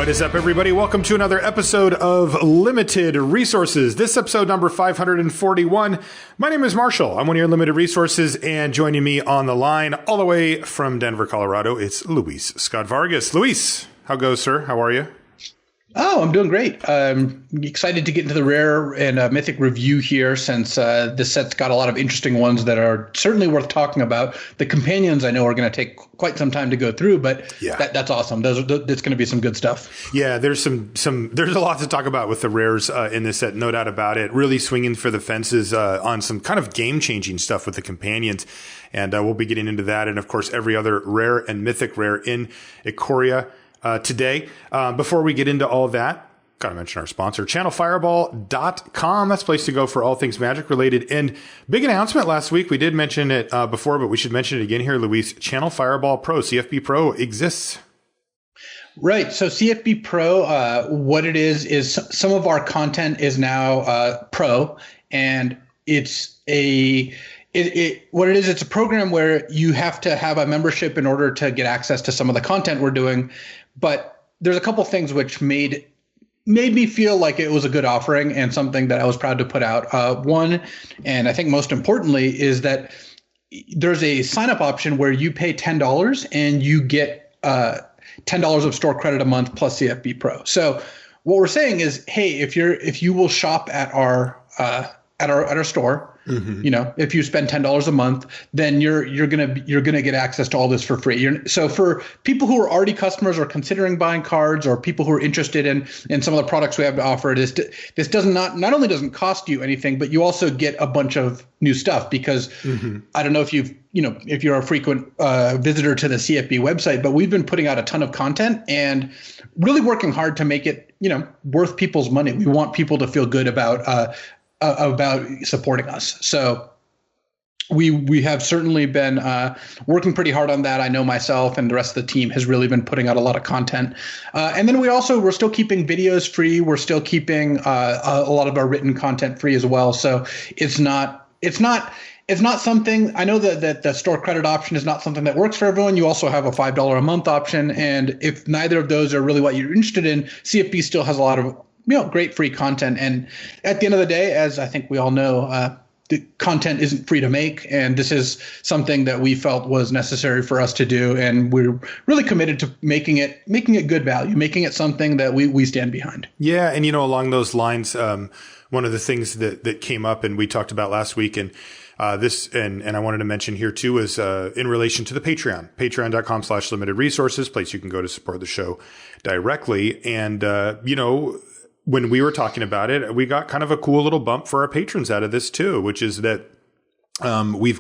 What is up, everybody? Welcome to another episode of Limited Resources. This episode number 541. My name is Marshall. I'm one of your Limited Resources, and joining me on the line all the way from Denver, Colorado, it's Luis Scott-Vargas. Luis, how goes, sir? How are you? Oh, I'm doing great. I'm excited to get into the rare and mythic review here, since this set's got a lot of interesting ones that are certainly worth talking about. The companions I know are going to take quite some time to go through, but that's awesome. That's going to be some good stuff. Yeah, there's there's a lot to talk about with the rares in this set, no doubt about it. Really swinging for the fences on some kind of game-changing stuff with the companions. And we'll be getting into that, and of course every other rare and mythic rare in Ikoria today. Before we get into all that, got to mention our sponsor, channelfireball.com. That's the place to go for all things magic related. And big announcement last week. We did mention it before, but we should mention it again here, Luis. Channel Fireball Pro, CFB Pro, exists. Right. So CFB Pro, what it is some of our content is now pro, and it's what it is, it's a program where you have to have a membership in order to get access to some of the content we're doing. But there's a couple things which made me feel like it was a good offering and something that I was proud to put out. One, and I think most importantly, is that there's a sign-up option where you pay $10 and you get $10 of store credit a month plus CFB Pro. So what we're saying is, hey, if you will shop at our store, you know, if you spend $10 a month, then you're gonna get access to all this for free. So for people who are already customers or considering buying cards, or people who are interested in some of the products we have to offer, this not only doesn't cost you anything, but you also get a bunch of new stuff. Because I don't know if if you're a frequent visitor to the CFB website, but we've been putting out a ton of content and really working hard to make it worth people's money. We want people to feel good about supporting us. So we have certainly been working pretty hard on that. I know myself and the rest of the team has really been putting out a lot of content. And then we're still keeping videos free. We're still keeping a lot of our written content free as well. So it's not something, I know that the store credit option is not something that works for everyone. You also have a $5 a month option. And if neither of those are really what you're interested in, CFB still has a lot of great free content. And at the end of the day, as I think we all know, the content isn't free to make. And this is something that we felt was necessary for us to do. And we're really committed to making it good value, making it something that we stand behind. Yeah. And, along those lines, one of the things that came up and we talked about last week, and this, and I wanted to mention here too, is in relation to the patreon.com/limited resources, place you can go to support the show directly. And, when we were talking about it, we got kind of a cool little bump for our patrons out of this too, which is that we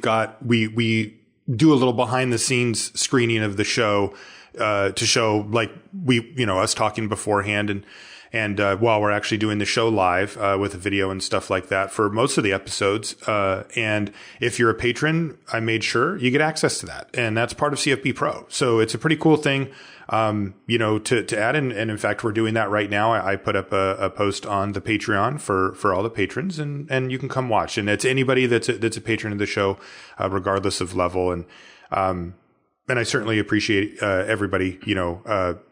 do a little behind the scenes screening of the show to show like us talking beforehand and while we're actually doing the show live with a video and stuff like that for most of the episodes. And if you're a patron, I made sure you get access to that, and that's part of CFB Pro. So it's a pretty cool thing. To add, and in fact, we're doing that right now. I put up a post on the Patreon for all the patrons, and you can come watch. And it's anybody that's a patron of the show, regardless of level. And I certainly appreciate everybody,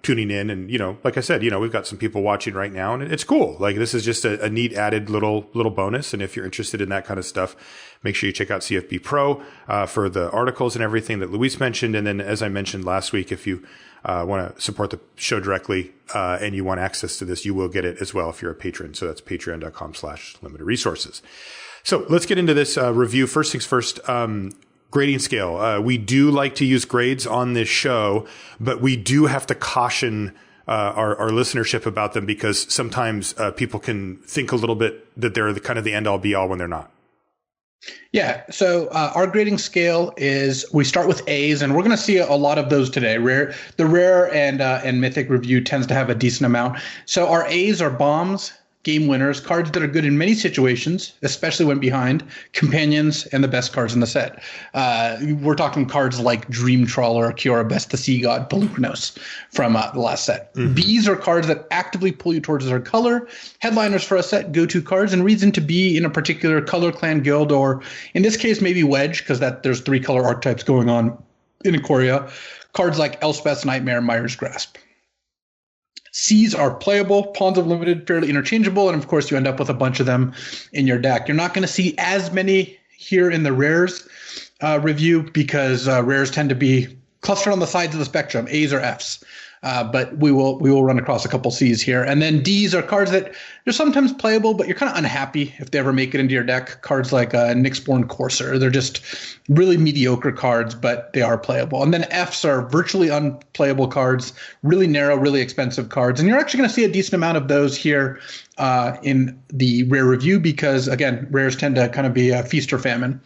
tuning in. And, like I said, we've got some people watching right now, and it's cool. Like, this is just a neat added little bonus. And if you're interested in that kind of stuff, make sure you check out CFB Pro for the articles and everything that Luis mentioned. And then, as I mentioned last week, if you want to support the show directly and you want access to this, you will get it as well if you're a patron. So that's patreon.com/limited resources. So let's get into this review. First things first, grading scale. We do like to use grades on this show, but we do have to caution our listenership about them, because sometimes people can think a little bit that they're the end all be all when they're not. Yeah. So our grading scale is, we start with A's, and we're going to see a lot of those today. The rare and mythic review tends to have a decent amount. So our A's are bombs, game winners, cards that are good in many situations, especially when behind, companions, and the best cards in the set. We're talking cards like Dream Trawler, Ikoria, Best the Sea God, Pelucnos from the last set. Mm-hmm. B's are cards that actively pull you towards their color, headliners for a set, go-to cards, and reason to be in a particular color, clan, guild, or in this case, maybe Wedge, because there's 3 color archetypes going on in Ikoria. Cards like Elspeth's Nightmare, Myers Grasp. Seas are playable, Pawns of Limited, fairly interchangeable, and of course you end up with a bunch of them in your deck. You're not going to see as many here in the rares review because rares tend to be clustered on the sides of the spectrum, A's or F's. But we will run across a couple C's here. And then D's are cards that they're sometimes playable, but you're kind of unhappy if they ever make it into your deck. Cards like Nyxborn Courser. They're just really mediocre cards, but they are playable. And then F's are virtually unplayable cards, really narrow, really expensive cards. And you're actually going to see a decent amount of those here in the rare review because, again, rares tend to kind of be a feast or famine.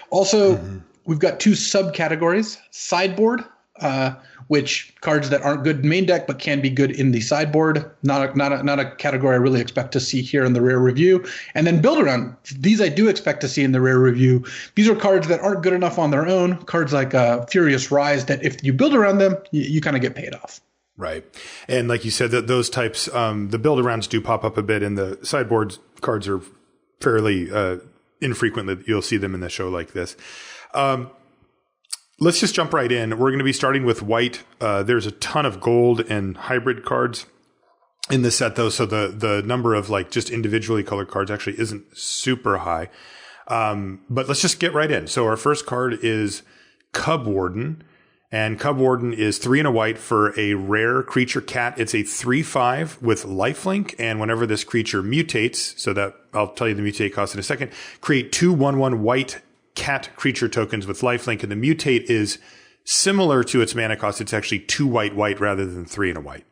Also, we've got two subcategories. Sideboard, which cards that aren't good in main deck but can be good in the sideboard. Not a category I really expect to see here in the rare review. And then build around. These I do expect to see in the rare review. These are cards that aren't good enough on their own. Cards like Furious Rise that if you build around them, you kind of get paid off. Right. And like you said, that those types, the build arounds do pop up a bit, and the sideboard cards are fairly infrequent that you'll see them in the show like this. Let's just jump right in. We're going to be starting with white. There's a ton of gold and hybrid cards in the set, though, so the number of like just individually colored cards actually isn't super high. But let's just get right in. So our first card is Cub Warden, and Cub Warden is 3 and a white for a rare creature cat. It's a 3/5 with lifelink, and whenever this creature mutates, so that I'll tell you the mutate cost in a second, create 2 1/1 white cat creature tokens with lifelink, and the mutate is similar to its mana cost. It's actually 2 white rather than 3 and a white.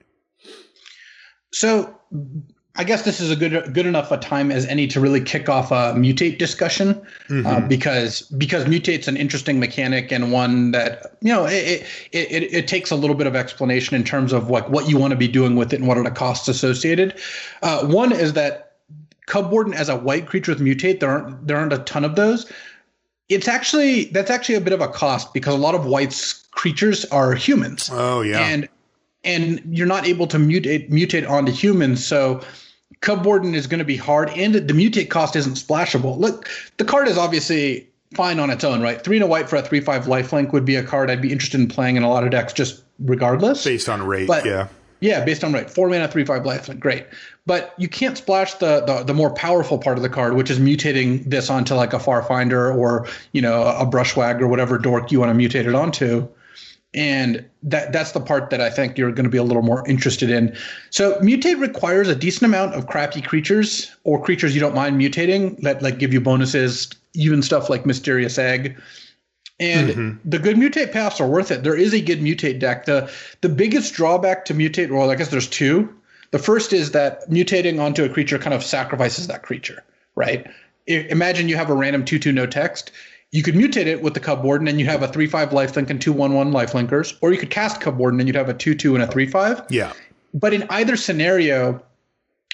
So I guess this is a good enough a time as any to really kick off a mutate discussion, because mutate's an interesting mechanic and one that it takes a little bit of explanation in terms of like what you want to be doing with it and what are the costs associated. One is that Cub Warden as a white creature with mutate, there aren't a ton of those. That's actually a bit of a cost because a lot of white's creatures are humans. Oh yeah, and you're not able to mutate onto humans, so Cub Warden is going to be hard, and the mutate cost isn't splashable. Look, the card is obviously fine on its own, right? 3 and a white for a 3/5 lifelink would be a card I'd be interested in playing in a lot of decks, just regardless. Based on rate, yeah, based on rate. 4 mana, 3/5 lifelink, great. But you can't splash the more powerful part of the card, which is mutating this onto like a Farfinder or a Brushwag or whatever dork you want to mutate it onto. And that's the part that I think you're going to be a little more interested in. So mutate requires a decent amount of crappy creatures or creatures you don't mind mutating that like give you bonuses, even stuff like Mysterious Egg. And the good mutate paths are worth it. There is a good mutate deck. The biggest drawback to mutate, well, I guess there's two. The first is that mutating onto a creature kind of sacrifices that creature, right? Imagine you have a random 2/2 no text. You could mutate it with the Cub Warden and you have a 3/5 lifelink and 2 1/1 lifelinkers, or you could cast Cub Warden and you'd have a 2/2 and a 3/5. Yeah. But in either scenario,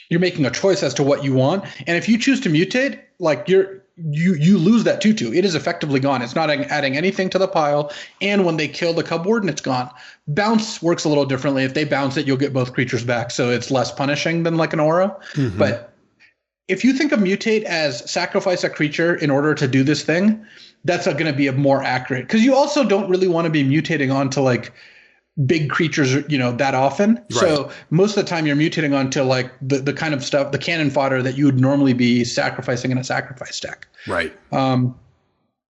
you're making a choice as to what you want. And if you choose to mutate, like you lose that 2/2. It is effectively gone. It's not adding anything to the pile. And when they kill the Cub Warden, it's gone. Bounce works a little differently. If they bounce it, you'll get both creatures back. So it's less punishing than like an aura. But if you think of mutate as sacrifice a creature in order to do this thing, that's going to be a more accurate, because you also don't really want to be mutating onto like big creatures, that often. Right. So most of the time you're mutating onto like the kind of stuff, the cannon fodder that you would normally be sacrificing in a sacrifice deck. Right. And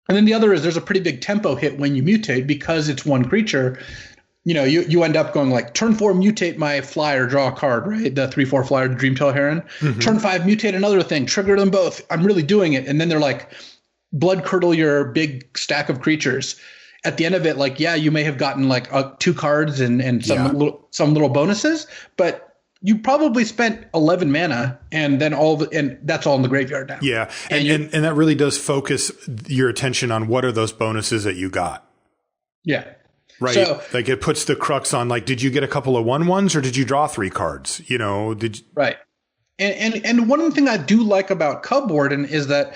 then the other is there's a pretty big tempo hit when you mutate because it's one creature. You end up going like turn 4 mutate my flyer, draw a card, right? The 3/4 flyer, Dreamtail Heron. Turn 5 mutate another thing, trigger them both. I'm really doing it. And then they're like blood curdle your big stack of creatures. At the end of it, like, yeah, you may have gotten like 2 cards and some little bonuses, but you probably spent 11 mana and then and that's all in the graveyard now. Yeah. And that really does focus your attention on what are those bonuses that you got. Yeah. Right. So, like it puts the crux on like, did you get a couple of 1/1s or did you draw 3 cards? Right. And one thing I do like about Cub Warden is that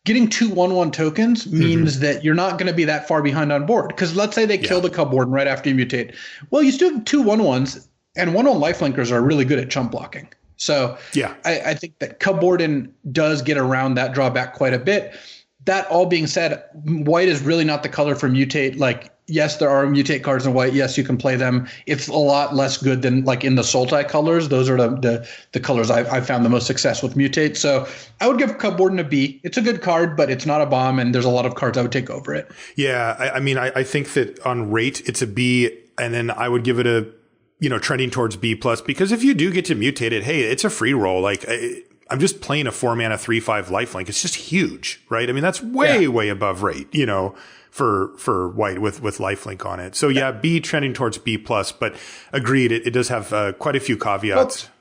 getting 2 1/1 tokens means that you're not going to be that far behind on board. Because let's say they kill the Cub Warden right after you mutate. Well, you still have 2 1/1s, and 1/1 lifelinkers are really good at chump blocking. So I think that Cub Warden does get around that drawback quite a bit. That all being said, white is really not the color for mutate. Like yes, there are mutate cards in white. Yes, you can play them. It's a lot less good than like in the Sultai colors. Those are the colors I've found the most success with mutate. So I would give Cub Warden a B. It's a good card, but it's not a bomb, and there's a lot of cards I would take over it. Yeah, I mean, I think that on rate, it's a B, and then I would give it a, trending towards B plus, because if you do get to mutate it, hey, it's a free roll. Like, I'm just playing a 4-mana 3/5 lifelink. It's just huge, right? I mean, that's way above rate, for white with lifelink on it. So yeah, B trending towards B plus, but agreed, it does have quite a few caveats. Well,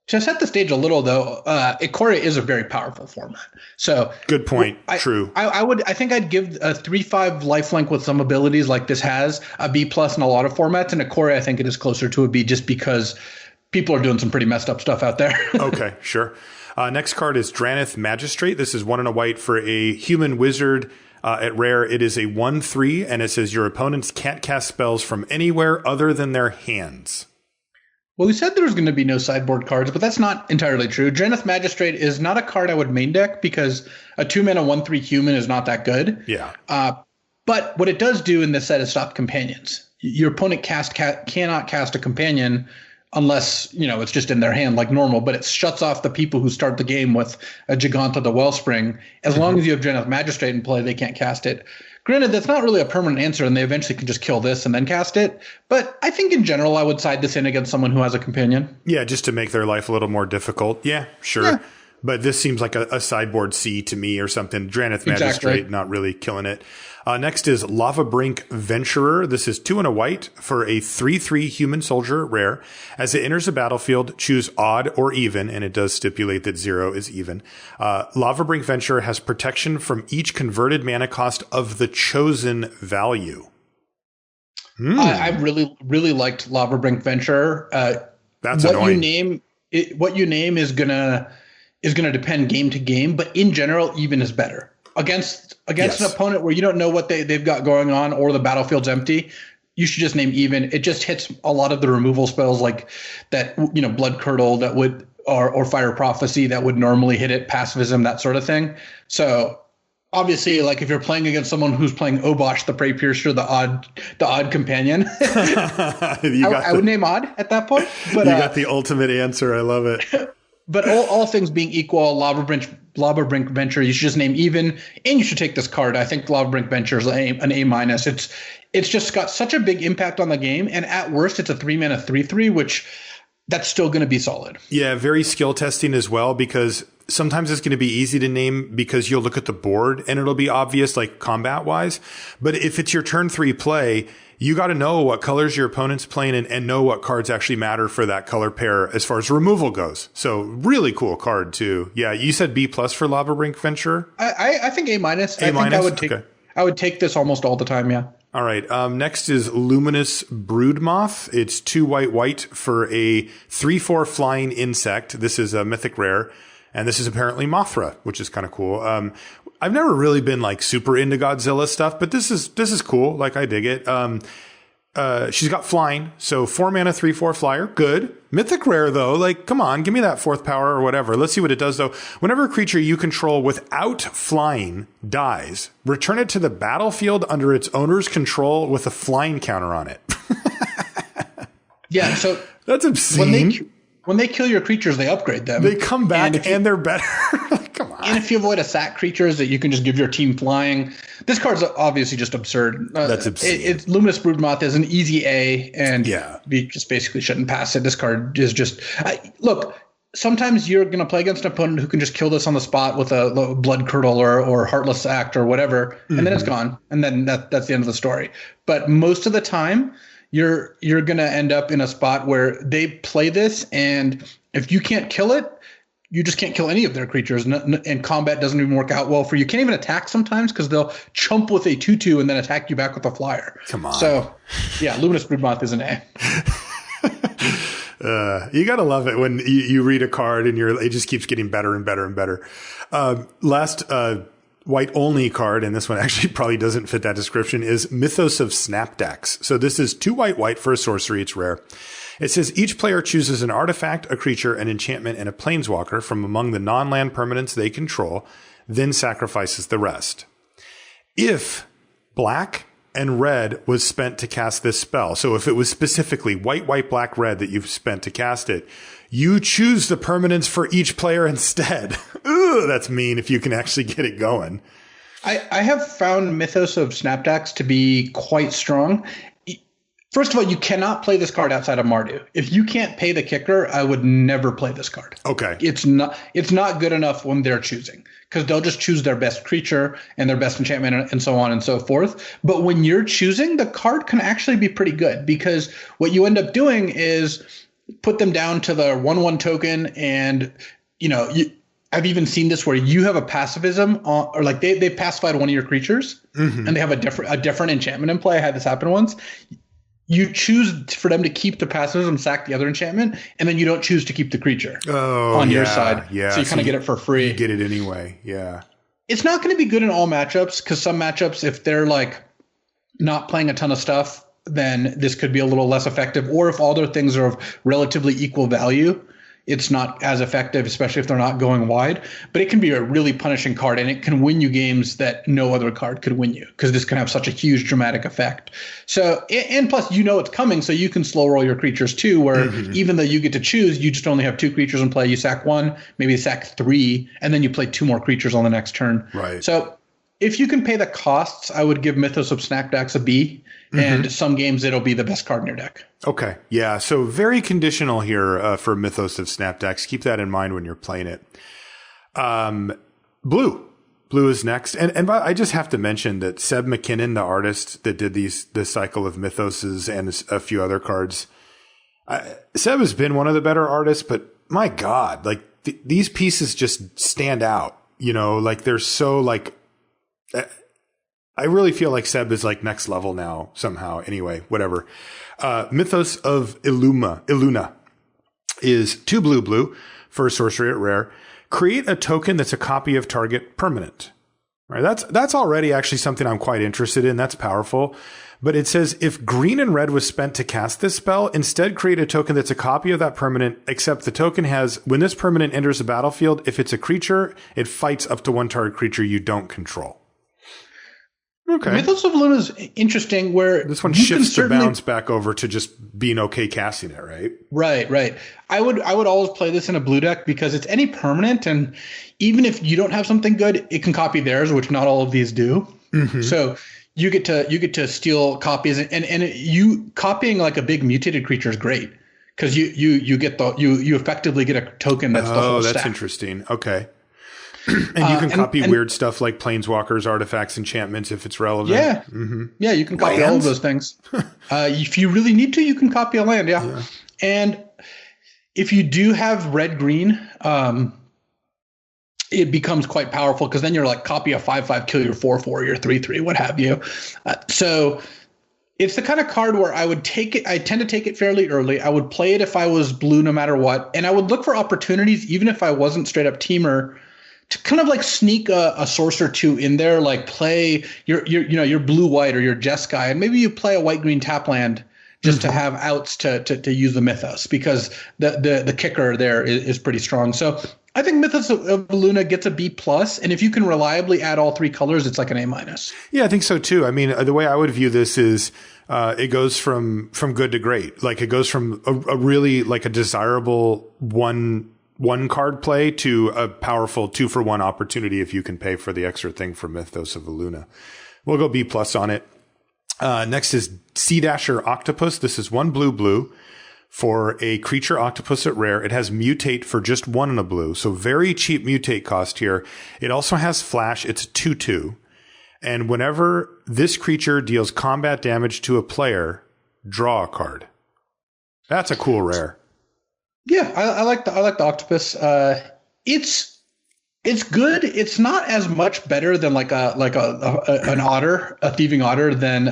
to set the stage a little, though, Ikoria is a very powerful format. So good point. True. I think I'd give a 3/5 lifelink with some abilities like this has a B plus in a lot of formats, and Ikoria I think it is closer to a B just because people are doing some pretty messed up stuff out there. Okay, sure. Next card is Draneth Magistrate. This is 1 and a white for a human wizard. At rare, it is a 1/3, and it says your opponents can't cast spells from anywhere other than their hands. Well, we said there was going to be no sideboard cards, but that's not entirely true. Draneth Magistrate is not a card I would main deck because a 2-mana 1/3 human is not that good. Yeah. But what it does do in this set is stop companions. Your opponent cannot cast a companion unless, it's just in their hand like normal, but it shuts off the people who start the game with a Giganta the Wellspring. As long as you have Draneth Magistrate in play, they can't cast it. Granted, that's not really a permanent answer, and they eventually can just kill this and then cast it. But I think in general, I would side this in against someone who has a companion. Yeah, just to make their life a little more difficult. Yeah, sure. Yeah. But this seems like a sideboard C to me or something. Draneth Magistrate, not really killing it. Next is Lavabrink Venturer. This is 2 and a white for a 3/3 human soldier rare. As it enters the battlefield, choose odd or even, and it does stipulate that 0 is even. Lavabrink Venturer has protection from each converted mana cost of the chosen value. I really, really liked Lavabrink Venturer. That's annoying. What you name is gonna depend game to game, but in general, even is better. Against an opponent where you don't know what they've got going on or the battlefield's empty, you should just name even. It just hits a lot of the removal spells like that, Blood Curdle that would or Fire Prophecy that would normally hit it, pacifism, that sort of thing. So obviously, like if you're playing against someone who's playing Obosh the Prey Piercer, the odd companion, I would name odd at that point. But you got the ultimate answer. I love it. But all things being equal, Lavabrink Venture, you should just name even, and you should take this card. I think Lavabrink Venture is an A-. It's just got such a big impact on the game, and at worst, it's a 3-mana 3/3, which that's still going to be solid. Yeah, very skill testing as well, because sometimes it's going to be easy to name because you'll look at the board and it'll be obvious, like combat-wise. But if it's your turn 3 play, you got to know what colors your opponent's playing and know what cards actually matter for that color pair as far as removal goes. So really cool card too. Yeah, you said B plus for Lavabrink Venture? I think A-. I think I would take this almost all the time, yeah. All right. Next is Luminous Broodmoth. It's 2 white for a 3/4 flying insect. This is a mythic rare. And this is apparently Mothra, which is kind of cool. I've never really been like super into Godzilla stuff, but this is cool. Like I dig it. She's got flying, so 4-mana 3/4 flyer, good. Mythic rare though, like come on, give me that 4th power or whatever. Let's see what it does though. Whenever a creature you control without flying dies, return it to the battlefield under its owner's control with a flying counter on it. Yeah, so that's obscene. When they kill your creatures, they upgrade them. They come back and they're better. Come on. And if you avoid a sack creatures that you can just give your team flying. This card's obviously just absurd. That's obscene. Luminous Broodmoth is an easy A, and yeah, we just basically shouldn't pass it. This card is just look. Sometimes you're going to play against an opponent who can just kill this on the spot with a Blood Curdle or Heartless Act or whatever, and then it's gone, and then that's the end of the story. But most of the time, you're going to end up in a spot where they play this, and if you can't kill it, you just can't kill any of their creatures, and combat doesn't even work out well for you. You can't even attack sometimes because they'll chump with a 2/2 and then attack you back with a flyer. Come on. So, yeah, Luminous Broodmoth is an A. You got to love it when you read a card and it just keeps getting better and better and better. Last white only card, and this one actually probably doesn't fit that description, is Mythos of Snapdax. So this is 2 white for a sorcery. It's rare. It says each player chooses an artifact, a creature, an enchantment, and a planeswalker from among the non-land permanents they control, then sacrifices the rest. If black, and red was spent to cast this spell. So if it was specifically white, white, black, red that you've spent to cast it, you choose the permanents for each player instead. Ooh, that's mean if you can actually get it going. I have found Mythos of Snapdax to be quite strong. First of all, you cannot play this card outside of Mardu. If you can't pay the kicker, I would never play this card. Okay. It's not good enough when they're choosing, because they'll just choose their best creature and their best enchantment and so on and so forth. But when you're choosing, the card can actually be pretty good, because what you end up doing is put them down to the 1/1 token, and I've even seen this where you have a pacifism or like they pacified one of your creatures and they have a different enchantment in play. I had this happen once. You choose for them to keep the pacifism, sack the other enchantment, and then you don't choose to keep the creature on your side. Yeah. So you kind of get it for free. You get it anyway. Yeah. It's not going to be good in all matchups, because some matchups, if they're like not playing a ton of stuff, then this could be a little less effective. Or if all their things are of relatively equal value, it's not as effective, especially if they're not going wide. But it can be a really punishing card, and it can win you games that no other card could win you, because this can have such a huge dramatic effect. So, and plus, it's coming, so you can slow roll your creatures too, where even though you get to choose, you just only have 2 creatures in play. You sack 1, maybe you sack 3, and then you play 2 more creatures on the next turn. Right. So if you can pay the costs, I would give Mythos of Snapdax a B. And some games it'll be the best card in your deck. Okay. Yeah. So very conditional here for Mythos of Snapdax. Keep that in mind when you're playing it. Blue is next. And I just have to mention that Seb McKinnon, the artist that did this cycle of Mythoses and a few other cards, Seb has been one of the better artists, but my God, like these pieces just stand out, like they're so like, I really feel like Seb is like next level now somehow. Anyway, whatever. Mythos of Illuna is 2 blue for a sorcery at rare. Create a token that's a copy of target permanent. Right? That's already actually something I'm quite interested in. That's powerful. But it says if green and red was spent to cast this spell, instead create a token that's a copy of that permanent, except the token has, when this permanent enters the battlefield, if it's a creature, it fights up to 1 target creature you don't control. Okay. Mythos of Luna is interesting, where this one shifts the bounce back over to just being okay casting it, right? Right. I would always play this in a blue deck, because it's any permanent, and even if you don't have something good, it can copy theirs, which not all of these do. So you get to steal copies, and you copying like a big mutated creature is great, because you effectively get a token that's the whole stack. That's interesting. Okay. And you can copy weird stuff like planeswalkers, artifacts, enchantments if it's relevant. Yeah. Yeah, you can copy all of those things. If you really need to, you can copy a land. Yeah. And if you do have red-green, it becomes quite powerful, because then you're like copy a 5/5, kill your 4/4, your 3/3, what have you. So it's the kind of card where I would take it. I tend to take it fairly early. I would play it if I was blue no matter what. And I would look for opportunities, even if I wasn't straight up teamer, to kind of like sneak a source or 2 in there, like play your blue white or your Jeskai, and maybe you play a white green tap land just to have outs to use the Mythos, because the kicker there is pretty strong. So I think Mythos of Luna gets a B+, and if you can reliably add all 3 colors, it's like an A-. Yeah, I think so too. I mean, the way I would view this is it goes from good to great. Like it goes from a really like a desirable one card play to a powerful 2-for-1 opportunity if you can pay for the extra thing for Mythos of Illuna. We'll go B+ on it. Next is Sea Dasher Octopus. This is 1 blue for a creature octopus at rare. It has mutate for just 1 in a blue. So very cheap mutate cost here. It also has flash. It's a 2/2. And whenever this creature deals combat damage to a player, draw a card. That's a cool rare. Yeah, I like the octopus. It's good. It's not as much better than like an otter, a thieving otter than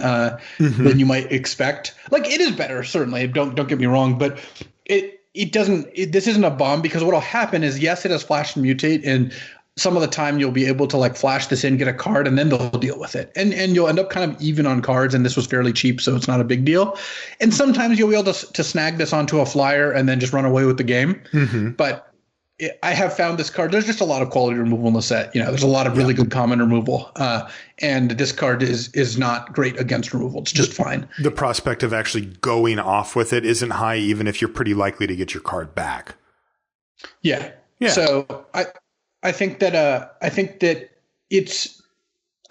you might expect. Like it is better, certainly. Don't get me wrong, but it doesn't. This isn't a bomb, because what'll happen is, yes, it has flash and mutate, and some of the time you'll be able to like flash this in, get a card, and then they'll deal with it. And you'll end up kind of even on cards, and this was fairly cheap, so it's not a big deal. And sometimes you'll be able to snag this onto a flyer and then just run away with the game. But I have found this card. There's just a lot of quality removal in the set. There's a lot of really good common removal, and this card is not great against removal. It's just fine. The prospect of actually going off with it isn't high, even if you're pretty likely to get your card back. Yeah. So I think that it's.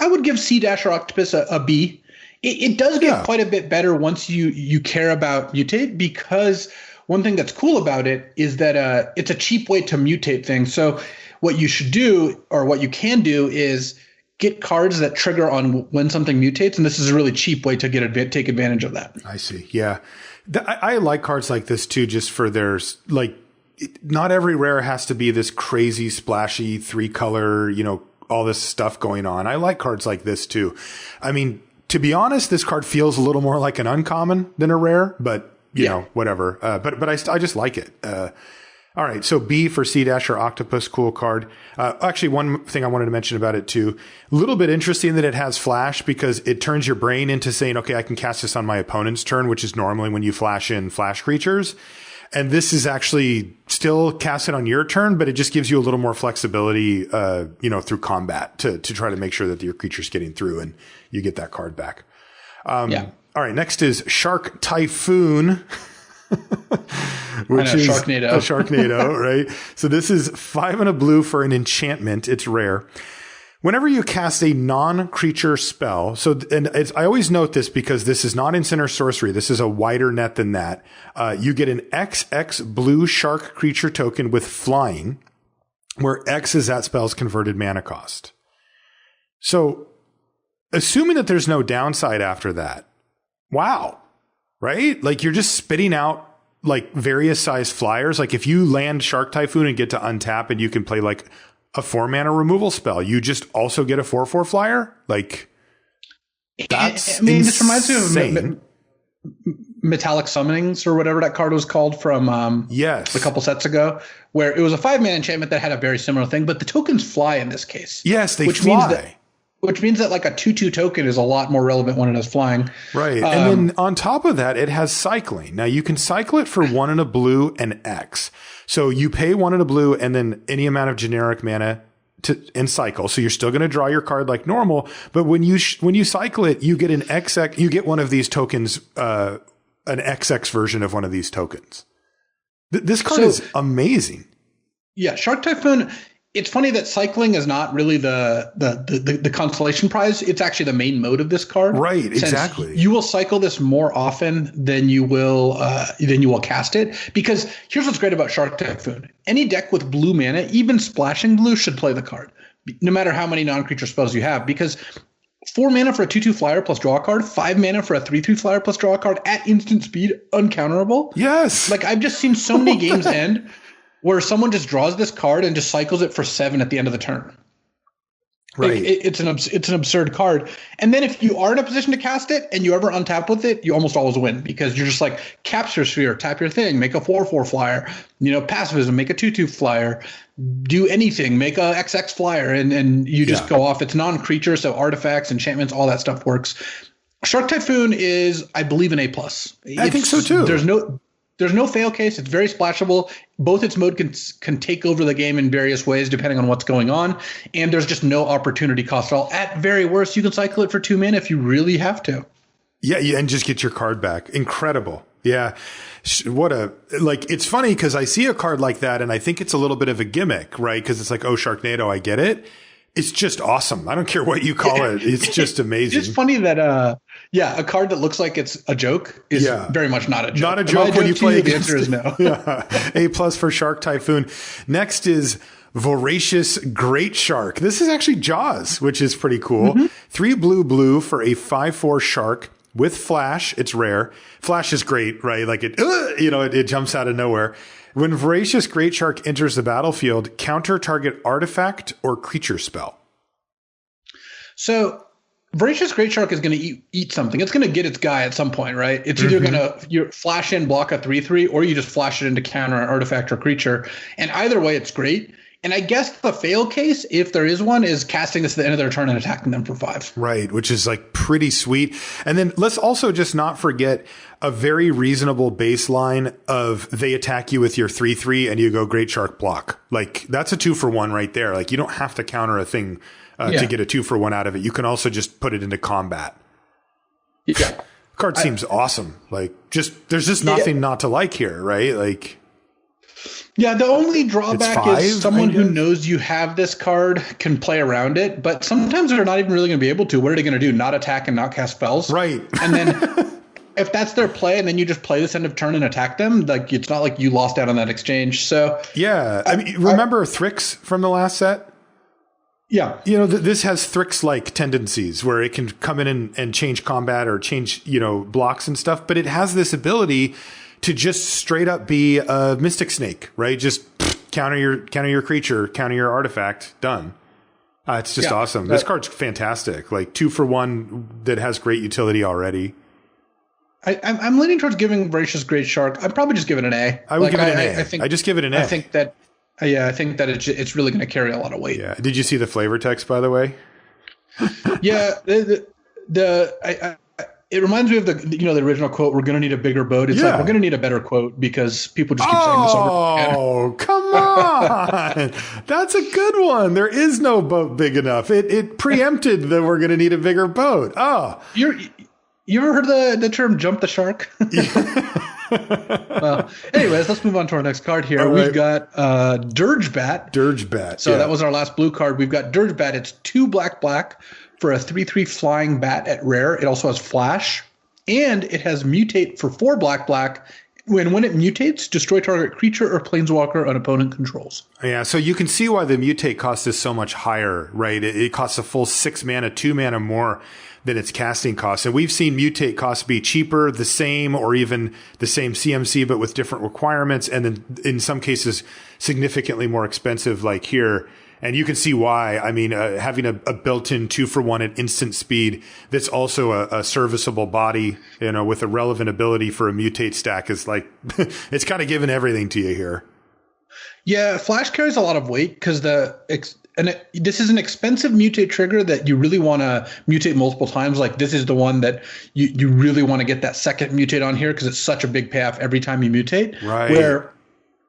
I would give Sea Dasher Octopus a B. It does get quite a bit better once you care about mutate, because one thing that's cool about it is that it's a cheap way to mutate things. So what you should do, or what you can do, is get cards that trigger on when something mutates, and this is a really cheap way to take advantage of that. I see. Yeah. I like cards like this too, just for not every rare has to be this crazy splashy 3-color, all this stuff going on. I like cards like this too. I mean, to be honest, this card feels a little more like an uncommon than a rare, but you know, whatever. But I just like it. All right. So B for Sea Dasher Octopus, cool card. Actually, one thing I wanted to mention about it too, a little bit interesting that it has flash, because it turns your brain into saying, okay, I can cast this on my opponent's turn, which is normally when you flash in flash creatures. And this is actually still casted on your turn, but it just gives you a little more flexibility, through combat to try to make sure that your creature's getting through and you get that card back. All right. Next is Shark Typhoon, which is Sharknado. A Sharknado, right? So this is 5 and a blue for an enchantment. It's rare. Whenever you cast a non-creature spell, I always note this because this is not instant or sorcery. This is a wider net than that. You get an XX blue shark creature token with flying, where X is that spell's converted mana cost. So, assuming that there's no downside after that, wow, right? Like, you're just spitting out like various size flyers. Like, if you land Shark Typhoon and get to untap, and you can play like a 4-mana removal spell, you just also get a 4/4 flyer. Like, that's this reminds me of Metallic Summonings, or whatever that card was called from a couple sets ago, where it was a 5-mana enchantment that had a very similar thing, but the tokens fly in this case. Yes, they fly. Which means that like a 2/2 token is a lot more relevant when it is flying. Right. And then on top of that, it has cycling. Now you can cycle it for 1 and a blue and X. So you pay 1 and a blue and then any amount of generic mana and cycle. So you're still going to draw your card like normal. But when you cycle it, you get an XX, you get one of these tokens, an XX version of one of these tokens. This card is amazing. Yeah. Shark Typhoon. It's funny that cycling is not really the consolation prize. It's actually the main mode of this card. Right, exactly. You will cycle this more often than you will cast it. Because here's what's great about Shark Typhoon. Any deck with blue mana, even splashing blue, should play the card, no matter how many non-creature spells you have. Because 4 mana for a 2/2 flyer plus draw a card, 5 mana for a 3/3 flyer plus draw a card at instant speed, uncounterable. Yes. Like, I've just seen so many games end where someone just draws this card and just cycles it for 7 at the end of the turn. Right. It's an absurd card. And then if you are in a position to cast it and you ever untap with it, you almost always win, because you're just like, Capture Sphere, tap your thing, make a 4/4 flyer, Pacifism, make a 2/2 flyer, do anything, make a XX flyer, and you just go off. It's non-creature, so artifacts, enchantments, all that stuff works. Shark Typhoon is, I believe, an A+. I think so too. There's no fail case. It's very splashable. Both its mode can take over the game in various ways depending on what's going on. And there's just no opportunity cost at all. At very worst, you can cycle it for 2 mana if you really have to. Yeah, and just get your card back. Incredible. Yeah. It's funny because I see a card like that and I think it's a little bit of a gimmick, right? Because it's like, oh, Sharknado, I get it. It's just awesome. I don't care what you call it. It's just amazing. It's funny that, a card that looks like it's a joke is very much not a joke. Not a joke when you play against the answer is no. A+ for Shark Typhoon. Next is Voracious Great Shark. This is actually Jaws, which is pretty cool. 3 blue for a 5/4 shark with flash. It's rare. Flash is great, right? Like it jumps out of nowhere. When Voracious Great Shark enters the battlefield, counter target artifact or creature spell. So Voracious Great Shark is going to eat something. It's going to get its guy at some point, right? It's either going to flash in, block a 3/3, or you just flash it into counter an artifact or creature. And either way, it's great. And I guess the fail case, if there is one, is casting this at the end of their turn and attacking them for 5. Right, which is like pretty sweet. And then let's also just not forget a very reasonable baseline of they attack you with your 3/3 and you go Great Shark block. Like that's a 2-for-1 right there. Like you don't have to counter a thing to get a 2-for-1 out of it. You can also just put it into combat. Yeah. Card seems awesome. Like there's just nothing not to like here, right? Like. Yeah, the only drawback is someone who knows you have this card can play around it, but sometimes they're not even really going to be able to. What are they going to do? Not attack and not cast spells? Right. And then if that's their play and then you just play this end of turn and attack them, like it's not like you lost out on that exchange. So yeah, I mean, remember Thrix from the last set? Yeah. You know, this has Thrix-like tendencies where it can come in and change combat or change, blocks and stuff, but it has this ability to just straight up be a Mystic Snake, right? Just counter your creature, counter your artifact, done. It's just awesome. This card's fantastic. Like 2-for-1 that has great utility already. I'm leaning towards giving Voracious Great Shark. I'd probably just give it an A. I would give it an A. I just give it an A. I think that it's really going to carry a lot of weight. Yeah. Did you see the flavor text, by the way? Yeah. It reminds me of the original quote, "We're going to need a bigger boat." It's like, we're going to need a better quote because people just keep saying this over again. Oh, come on. That's a good one. There is no boat big enough. It preempted that we're going to need a bigger boat. Oh. You ever heard the term "jump the shark"? Well, anyways, let's move on to our next card here. We've got Dirgebat. Dirgebat. So that was our last blue card. We've got Dirgebat. It's 2 black for a 3/3 flying bat at rare. It also has flash, and it has mutate for 4 black. When it mutates, destroy target creature or planeswalker an opponent controls. Yeah, so you can see why the mutate cost is so much higher, right? It costs a full 6 mana, 2 mana more than its casting costs. And we've seen mutate costs be cheaper, the same, or even the same CMC, but with different requirements. And then in some cases, significantly more expensive, like here. And you can see why. I mean, having a built-in 2-for-1 at instant speed that's also a serviceable body, with a relevant ability for a mutate stack is like, it's kind of giving everything to you here. Yeah, Flash carries a lot of weight because this is an expensive mutate trigger that you really want to mutate multiple times. Like this is the one that you really want to get that second mutate on here because it's such a big payoff every time you mutate. Right. Where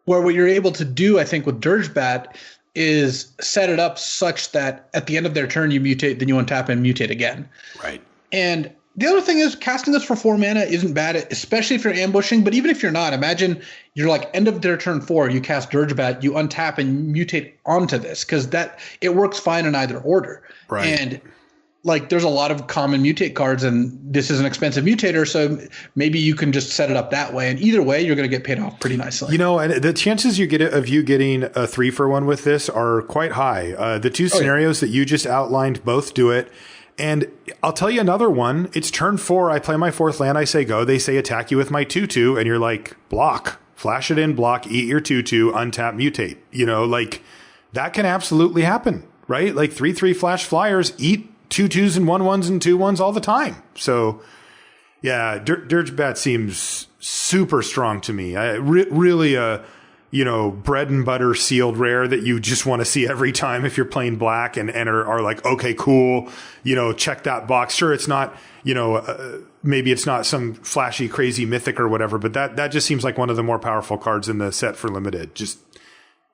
what you're able to do, I think, with Dirgebat is set it up such that at the end of their turn you mutate, then you untap and mutate again. Right. And the other thing is casting this for 4 mana isn't bad, especially if you're ambushing. But even if you're not, imagine you're like end of their turn 4, you cast Dirgebat, you untap and mutate onto this because it works fine in either order. Right. And like there's a lot of common mutate cards, and this is an expensive mutator, so maybe you can just set it up that way. And either way, you're going to get paid off pretty nicely. And the chances you get of you getting a 3-for-1 with this are quite high. The two scenarios that you just outlined both do it. And I'll tell you another one. It's turn 4. I play my 4th land. I say go. They say attack you with my 2/2, and you're like block, flash it in, block, eat your 2/2, untap, mutate. Like that can absolutely happen, right? Like 3/3 flash flyers eat 2/2s and 1/1s and 2/1s all the time. So yeah, Dirgebat seems super strong to me. Really bread and butter sealed rare that you just want to see every time if you're playing black and are like, okay, cool. Check that box. Sure. It's not, maybe it's not some flashy, crazy mythic or whatever, but that just seems like one of the more powerful cards in the set for limited.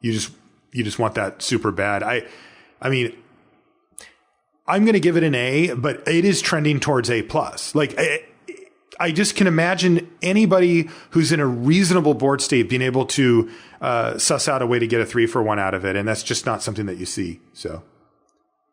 You just want that super bad. I mean, I'm going to give it an A, but it is trending towards A+. Like I just can imagine anybody who's in a reasonable board state being able to suss out a way to get a 3-for-1 out of it. And that's just not something that you see. So.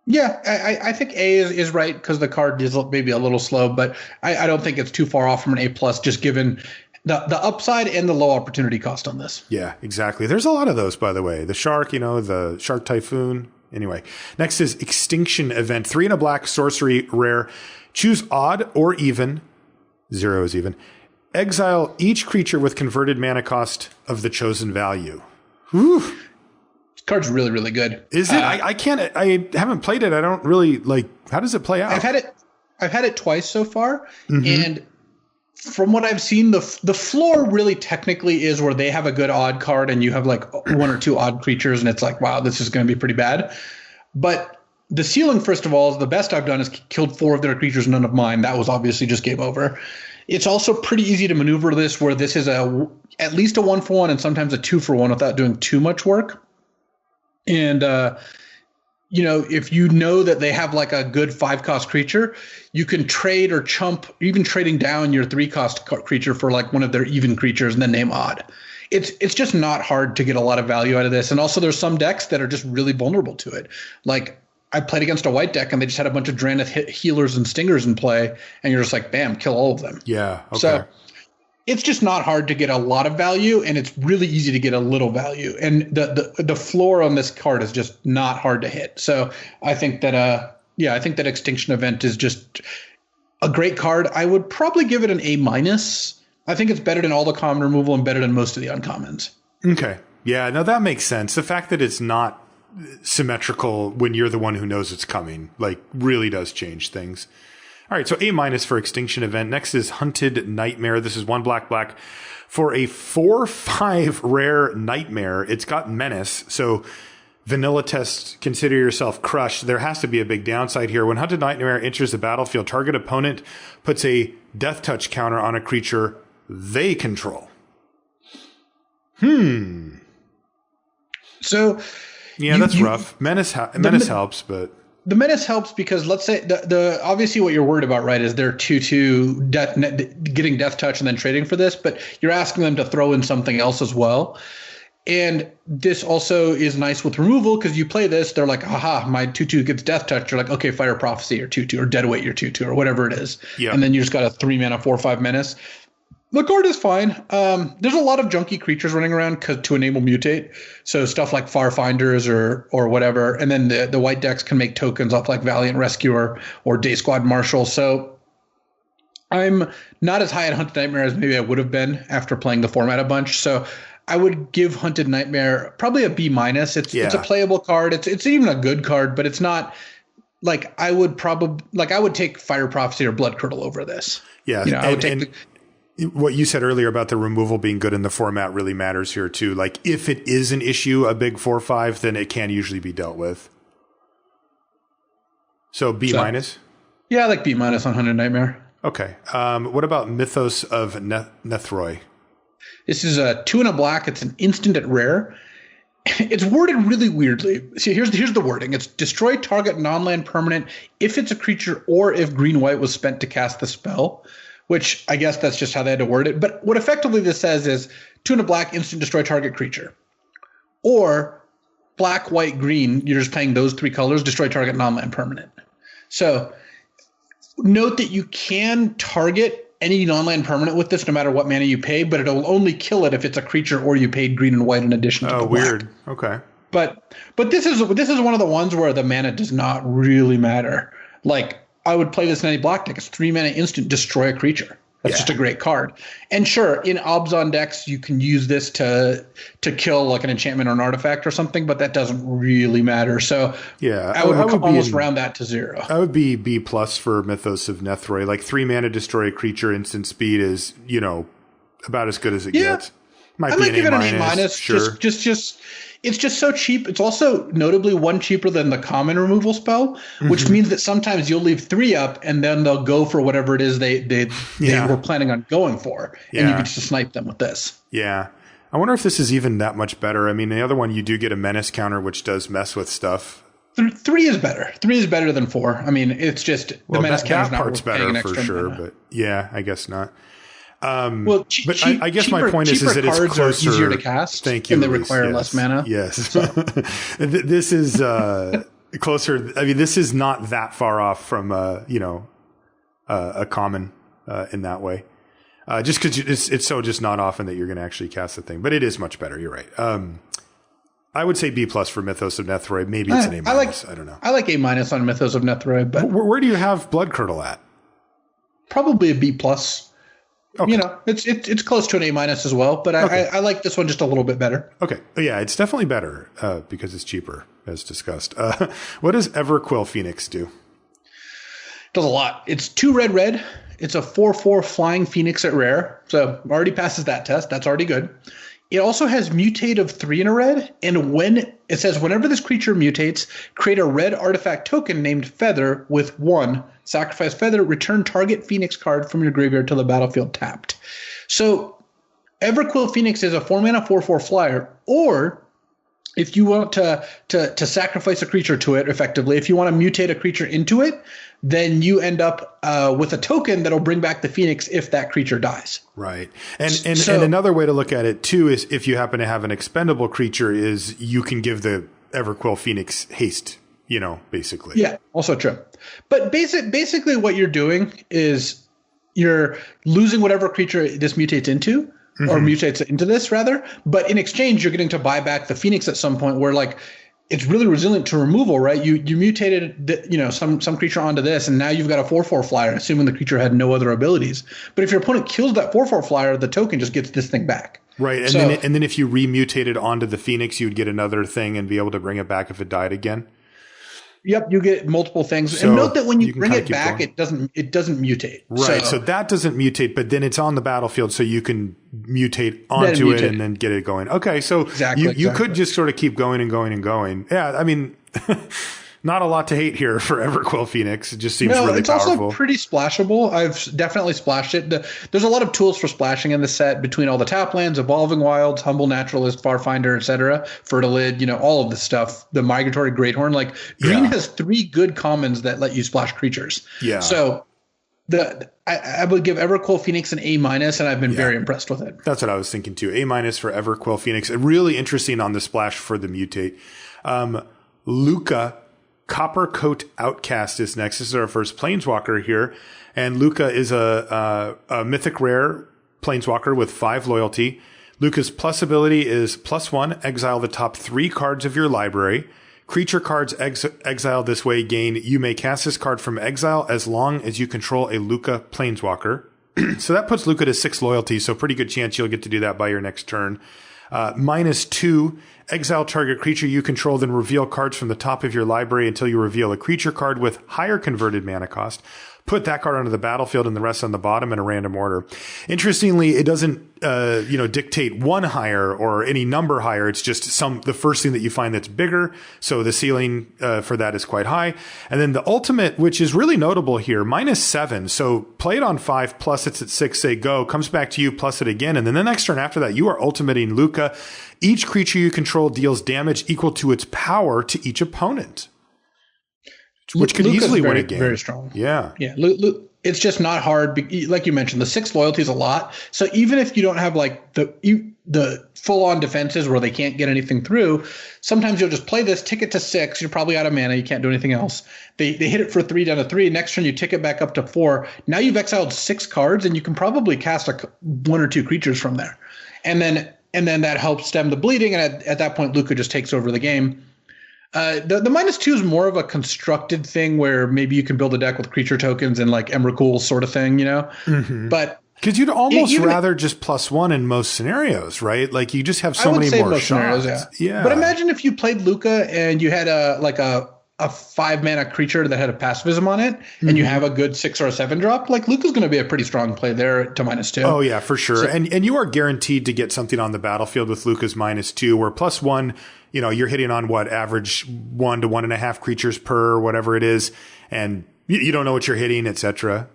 Yeah, I think A is right because the card is maybe a little slow, but I don't think it's too far off from an A+, just given the upside and the low opportunity cost on this. Yeah, exactly. There's a lot of those, by the way. The Shark, the Shark Typhoon. Anyway, next is Extinction Event. 3 and a black sorcery rare. Choose odd or even. 0 is even. Exile each creature with converted mana cost of the chosen value. Whew. This card's really, really good. Is it? I haven't played it. I don't really like. How does it play out? I've had it twice so far, and from what I've seen, the floor really technically is where they have a good odd card and you have like one or two odd creatures and it's like, wow, this is going to be pretty bad. But the ceiling, first of all, is the best I've done is killed 4 of their creatures, none of mine. That was obviously just game over. It's also pretty easy to maneuver this where this is at least a 1-for-1 and sometimes a 2-for-1 without doing too much work. And, if you know that they have like a good 5-cost creature, you can trade or chump, even trading down your 3-cost creature for like one of their even creatures and then name odd. It's just not hard to get a lot of value out of this. And also there's some decks that are just really vulnerable to it. Like I played against a white deck and they just had a bunch of Drannith healers and stingers in play. And you're just like, bam, kill all of them. Yeah. Okay. So it's just not hard to get a lot of value, and it's really easy to get a little value. And the floor on this card is just not hard to hit. So I think that I think that Extinction Event is just a great card. I would probably give it an A-. I think it's better than all the common removal and better than most of the uncommons. Okay. Yeah, no, that makes sense. The fact that it's not symmetrical when you're the one who knows it's coming, like, really does change things. All right, so A- for Extinction Event. Next is Hunted Nightmare. This is 1 black for a 4/5 rare Nightmare. It's got Menace, so vanilla test, consider yourself crushed. There has to be a big downside here. When Hunted Nightmare enters the battlefield, target opponent puts a Death Touch counter on a creature they control. So yeah, that's rough. Menace helps, but the Menace helps because let's say the obviously what you're worried about, right, is they're 2/2 getting Death Touch and then trading for this, but you're asking them to throw in something else as well. And this also is nice with removal because you play this, they're like, aha, my 2/2 gets Death Touch. You're like, okay, Fire Prophecy or 2/2 or Deadweight your 2/2 or whatever it is. Yep. And then you just got a 3-mana 4/5 Menace. The card is fine. There's a lot of junky creatures running around to enable mutate. So stuff like Farfinders or whatever. And then the white decks can make tokens off like Valiant Rescuer or Day Squad Marshal. So I'm not as high at Hunted Nightmare as maybe I would have been after playing the format a bunch. So I would give Hunted Nightmare probably a B-. It's a playable card. It's even a good card, but it's not like I would take Fire Prophecy or Blood Curdle over this. Yeah. I would take what you said earlier about the removal being good in the format really matters here too. Like if it is an issue, a big 4/5, then it can usually be dealt with. So B-. Yeah, I like B- on Hunted Nightmare. Okay. What about Mythos of Nethroi? This is a 2 and a black. It's an instant at rare. It's worded really weirdly. See, here's the wording. It's destroy target non-land permanent if it's a creature or if green-white was spent to cast the spell, which I guess that's just how they had to word it. But what effectively this says is 2 and a black, instant destroy target creature. Or black, white, green, you're just playing those 3 colors, destroy target non-land permanent. So note that you can target any non-land permanent with this no matter what mana you pay, but it'll only kill it if it's a creature or you paid green and white in addition to the black. Weird. Okay. But this is one of the ones where the mana does not really matter. Like I would play this in any black deck. It's 3 mana instant, destroy a creature. That's just a great card. And sure, in Obzon decks, you can use this to kill like an enchantment or an artifact or something, but that doesn't really matter. So yeah, I would almost round that to 0. I would be B+ for Mythos of Nethroi. Like 3 mana destroy a creature, instant speed is, about as good as it gets. Might give it an A-. Sure. Just it's just so cheap. It's also notably 1 cheaper than the common removal spell, which means that sometimes you'll leave 3 up and then they'll go for whatever it is they were planning on going for. And you can just snipe them with this. Yeah. I wonder if this is even that much better. I mean, the other one, you do get a menace counter, which does mess with stuff. 3 is better. 3 is better than 4. I mean, it's just the menace counter is not part's worth better for sure, mana. but yeah, I guess not. I guess my point is that it's closer. Are easier to cast. Thank you, and they require less mana. Yes, so. This is closer. I mean, this is not that far off from a common in that way. Just because it's so just not often that you're going to actually cast the thing, but it is much better. You're right. I would say B+ for Mythos of Nethroi. Maybe it's an A-. I don't know. I like A- on Mythos of Nethroi, but where do you have Blood Curdle at? Probably a B+. Okay. It's close to an A- as well, but I like this one just a little bit better. Okay. Yeah, it's definitely better because it's cheaper, as discussed. What does Everquill Phoenix do? Does a lot. It's 2 red. It's a 4/4 flying phoenix at rare. So already passes that test. That's already good. It also has mutate of 3 in a red. And when it says whenever this creature mutates, create a red artifact token named Feather with 1. Sacrifice Feather, return target Phoenix card from your graveyard to the battlefield tapped. So Everquill Phoenix is a 4-mana 4/4 flyer, or if you want to sacrifice a creature to it effectively, if you want to mutate a creature into it, then you end up with a token that'll bring back the Phoenix if that creature dies. Right. And another way to look at it too is if you happen to have an expendable creature is you can give the Everquill Phoenix haste, basically. Yeah, also true. But basically what you're doing is you're losing whatever creature this mutates into. Mm-hmm. Or mutates into this rather, but in exchange you're getting to buy back the Phoenix at some point where like it's really resilient to removal, right? You mutated some creature onto this, and now you've got a 4/4 flyer, assuming the creature had no other abilities. But if your opponent kills that 4/4 flyer, the token just gets this thing back. Right, and then if you remutated onto the Phoenix, you'd get another thing and be able to bring it back if it died again. Yep, you get multiple things. So and note that when you bring it back, it doesn't mutate. Right, so that doesn't mutate, but then it's on the battlefield, so you can mutate onto it and then get it going. Okay, so exactly. You could just sort of keep going and going and going. Yeah, I mean, not a lot to hate here for Everquill Phoenix. It just seems really it's powerful. Also pretty splashable. I've definitely splashed it. There's a lot of tools for splashing in the set between all the tap lands, Evolving Wilds, Humble Naturalist, Farfinder, etc., Fertilid, all of this stuff. The Migratory Greathorn. Like green has 3 good commons that let you splash creatures. Yeah. So I would give Everquill Phoenix an A-, and I've been very impressed with it. That's what I was thinking too. A- for Everquill Phoenix. Really interesting on the splash for the mutate. Luca Coppercoat Outcast is next. This is our first planeswalker here. And Luca is a mythic rare planeswalker with 5 loyalty. Luca's plus ability is +1, exile the top 3 cards of your library. Creature cards exiled this way gain, you may cast this card from exile as long as you control a Luca planeswalker. So that puts Luca to 6 loyalty, so pretty good chance you'll get to do that by your next turn. -2, exile target creature you control, then reveal cards from the top of your library until you reveal a creature card with higher converted mana cost. Put that card onto the battlefield and the rest on the bottom in a random order. Interestingly, it doesn't, dictate one higher or any number higher. It's just the first thing that you find that's bigger. So the ceiling, for that is quite high. And then the ultimate, which is really notable here, -7. So play it on 5, plus it's at 6, say go, comes back to you, plus it again. And then the next turn after that, you are ultimating Luca. Each creature you control deals damage equal to its power to each opponent. Which could easily win a game. Very strong. Yeah. Yeah. It's just not hard. Like you mentioned, the 6 loyalty is a lot. So even if you don't have like the full on defenses where they can't get anything through, sometimes you'll just play this, tick it to 6. You're probably out of mana. You can't do anything else. They hit it for 3 down to 3. Next turn, you tick it back up to 4. Now you've exiled 6 cards and you can probably cast 1 or 2 creatures from there. And then that helps stem the bleeding. And at that point, Luca just takes over the game. The -2 is more of a constructed thing where maybe you can build a deck with creature tokens and like Emrakul sort of thing, Mm-hmm. But because you'd almost rather just +1 in most scenarios, right? Like you just have so many more shots. Yeah. But imagine if you played Luca and you had a 5-mana creature that had a pacifism on it, and you have a good 6 or a 7 drop. Like Luca's going to be a pretty strong play there to -2. Oh yeah, for sure. So, and you are guaranteed to get something on the battlefield with Luca's -2, where +1. You're hitting on average 1 to 1.5 creatures per, whatever it is, and you don't know what you're hitting, etc.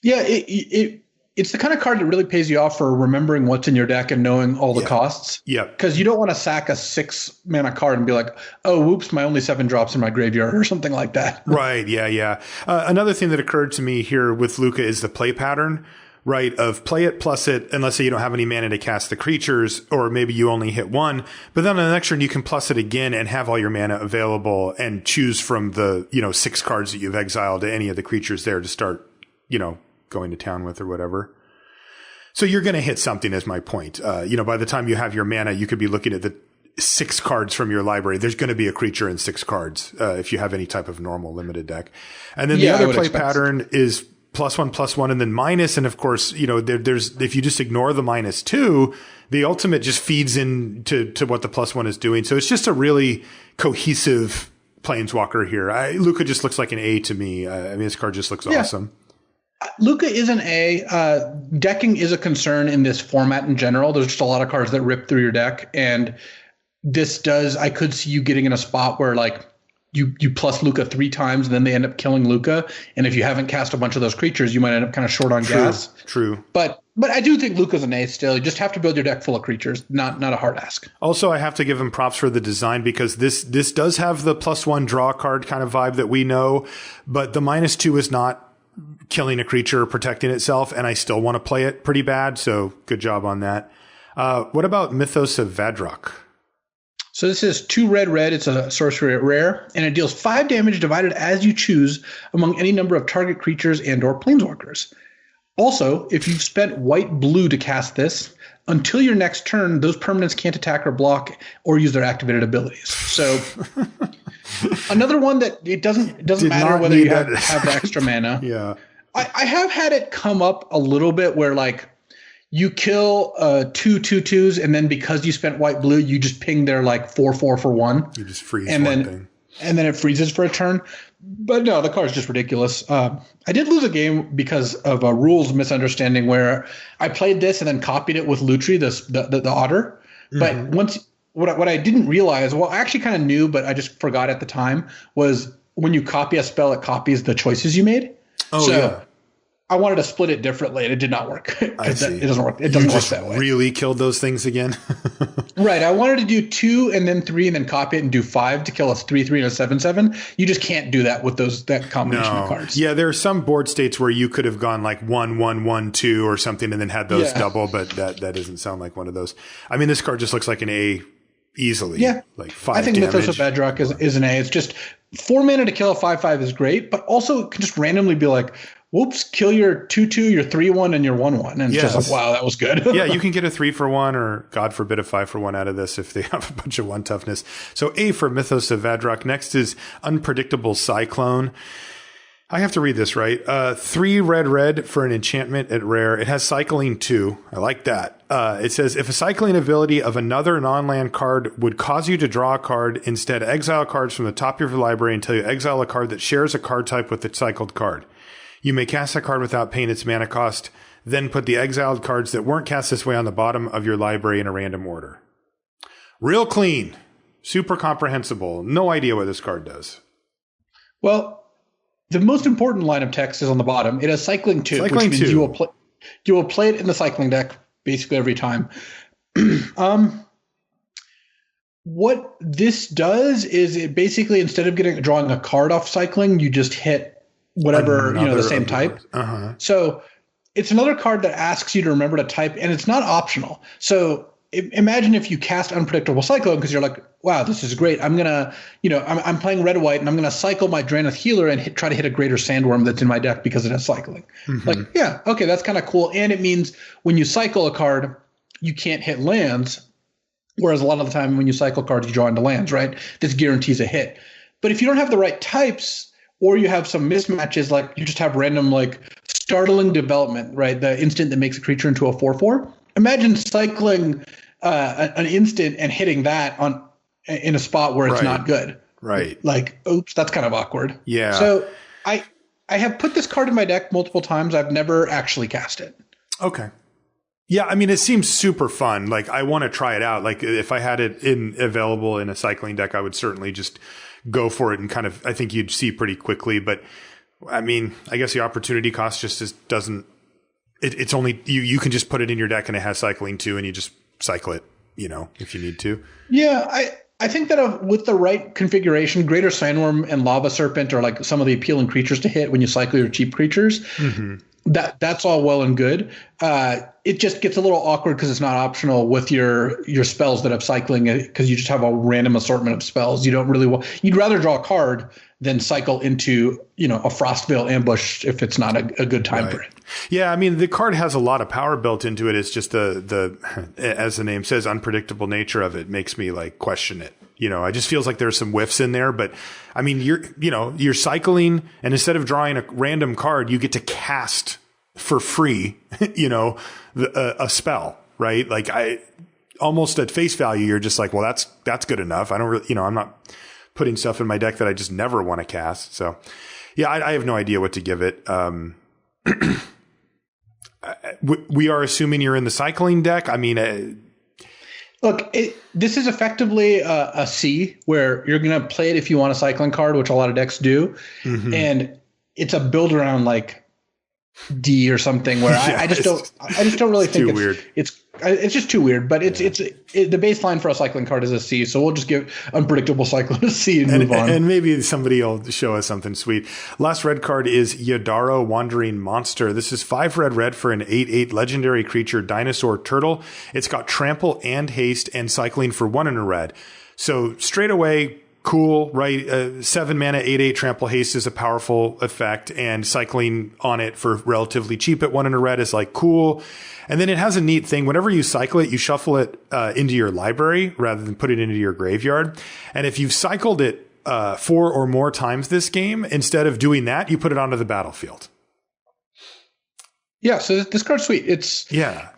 Yeah, it's the kind of card that really pays you off for remembering what's in your deck and knowing all the costs. Yeah. Because you don't want to sack a 6-mana card and be like, oh, whoops, my only 7 drops in my graveyard or something like that. Right, yeah. Another thing that occurred to me here with Luca is the play pattern. Right, of play it, plus it, and let's say you don't have any mana to cast the creatures, or maybe you only hit 1, but then on the next turn you can plus it again and have all your mana available and choose from the, 6 cards that you've exiled to any of the creatures there to start, going to town with or whatever. So you're going to hit something is my point. By the time you have your mana, you could be looking at the 6 cards from your library. There's going to be a creature in 6 cards, if you have any type of normal limited deck. And then the other play pattern is +1, and then minus. And of course, there's, if you just ignore the -2, the ultimate just feeds into what the +1 is doing. So it's just a really cohesive planeswalker here. Luca just looks like an A to me. This card just looks awesome. Luca is an A. Decking is a concern in this format in general. There's just a lot of cards that rip through your deck, and I could see you getting in a spot where like you plus Luca 3 times and then they end up killing Luca. And if you haven't cast a bunch of those creatures, you might end up kind of short on gas. True. But I do think Luca's an A still. You just have to build your deck full of creatures. Not a hard ask. Also, I have to give him props for the design because this does have the +1 draw card kind of vibe that we know, but the -2 is not killing a creature or protecting itself, and I still want to play it pretty bad. So good job on that. What about Mythos of Vadrok? So this is 2 red. It's a sorcery at rare, and it deals 5 damage divided as you choose among any number of target creatures and/or planeswalkers. Also, if you've spent white-blue to cast this, until your next turn, those permanents can't attack or block or use their activated abilities. So another one that it doesn't matter whether you have the extra mana. Yeah. I have had it come up a little bit where like you kill 2/2/2s, and then because you spent white-blue, you just ping their like 4/4 for 1. You just freeze and one then, thing. And then it freezes for a turn. But no, the card is just ridiculous. I did lose a game because of a rules misunderstanding where I played this and then copied it with Lutri, the otter. But what I didn't realize, well, I actually kind of knew, but I just forgot at the time, was when you copy a spell, it copies the choices you made. Oh, yeah. I wanted to split it differently, and it did not work. I see. It doesn't work. It doesn't work that way. Really killed those things again. Right. I wanted to do 2 and then 3 and then copy it and do 5 to kill a 3/3 and a 7/7. You just can't do that with that combination of cards. Yeah, there are some board states where you could have gone like 1/1/1/2 or something and then had those double, but that doesn't sound like one of those. I mean, this card just looks like an A easily. Yeah. Like 5 I think damage. Mythos of Bedrock is an A. It's just 4 mana to kill a 5/5 is great, but also it can just randomly be like, whoops, kill your 2/2, your 3/1, and your 1/1. And it's just like, wow, that was good. Yeah, you can get a 3 for 1 or, God forbid, a 5 for 1 out of this if they have a bunch of 1 toughness. So A for Mythos of Vadrok. Next is Unpredictable Cyclone. I have to read this right. 3 red for an enchantment at rare. It has cycling 2. I like that. It says, if a cycling ability of another non-land card would cause you to draw a card, instead exile cards from the top of your library until you exile a card that shares a card type with the cycled card. You may cast that card without paying its mana cost, then put the exiled cards that weren't cast this way on the bottom of your library in a random order. Real clean. Super comprehensible. No idea what this card does. Well, the most important line of text is on the bottom. It has cycling 2, which means you will play it in the cycling deck basically every time. What this does is it basically, instead of drawing a card off cycling, you just hit whatever, the same type. So it's another card that asks you to remember to type, and it's not optional. So imagine if you cast Unpredictable Cyclone because you're like, wow, this is great. I'm going to, I'm playing red-white, and I'm going to cycle my Drannith Healer and try to hit a Greater Sandworm that's in my deck because it has cycling. Like, yeah, okay, that's kind of cool. And it means when you cycle a card, you can't hit lands, whereas a lot of the time when you cycle cards, you draw into lands, right? This guarantees a hit. But if you don't have the right types, or you have some mismatches, like you just have random, like Startling Development, right? The instant that makes a creature into a 4/4. Imagine cycling an instant and hitting that in a spot where it's not good. Right. Like, oops, that's kind of awkward. Yeah. So I have put this card in my deck multiple times. I've never actually cast it. Okay. Yeah, I mean, it seems super fun. Like, I want to try it out. Like, if I had it available in a cycling deck, I would certainly just go for it and kind of, I think you'd see pretty quickly. But I mean, I guess the opportunity cost just doesn't, it's only, you can just put it in your deck and it has cycling 2 and you just cycle it, if you need to. Yeah, I think that with the right configuration, Greater Sandworm and Lava Serpent are like some of the appealing creatures to hit when you cycle your cheap creatures. That's all well and good. It just gets a little awkward because it's not optional with your spells that have cycling, because you just have a random assortment of spells. You don't really you'd rather draw a card than cycle into, a Frostvale Ambush if it's not a good time for it. Yeah, I mean, the card has a lot of power built into it. It's just the as the name says, unpredictable nature of it makes me like question it. I just feels like there's some whiffs in there, but I mean, you're cycling, and instead of drawing a random card, you get to cast for free, a spell, right? Like almost at face value, you're just like, well, that's good enough. I don't really, I'm not putting stuff in my deck that I just never want to cast. So yeah, I have no idea what to give it. We are assuming you're in the cycling deck. I mean, look, this is effectively a C, where you're going to play it if you want a cycling card, which a lot of decks do. Mm-hmm. And it's a build around like D or something, where yeah, I just don't really think it's weird. It's just too weird. But the baseline for a cycling card is a C, so we'll just give Unpredictable Cycler a C and move on. And maybe somebody will show us something sweet. Last red card is Yadaro, Wandering Monster. This is 5 red for an 8/8 legendary creature, dinosaur turtle. It's got trample and haste and cycling for 1 in a red. So straight away, cool, right? 7 mana, 8/8 trample haste is a powerful effect, and cycling on it for relatively cheap at 1 in a red is like cool. And then it has a neat thing. Whenever you cycle it, you shuffle it into your library rather than put it into your graveyard. And if you've cycled it 4 or more times this game, instead of doing that, you put it onto the battlefield. Yeah, so this card's sweet.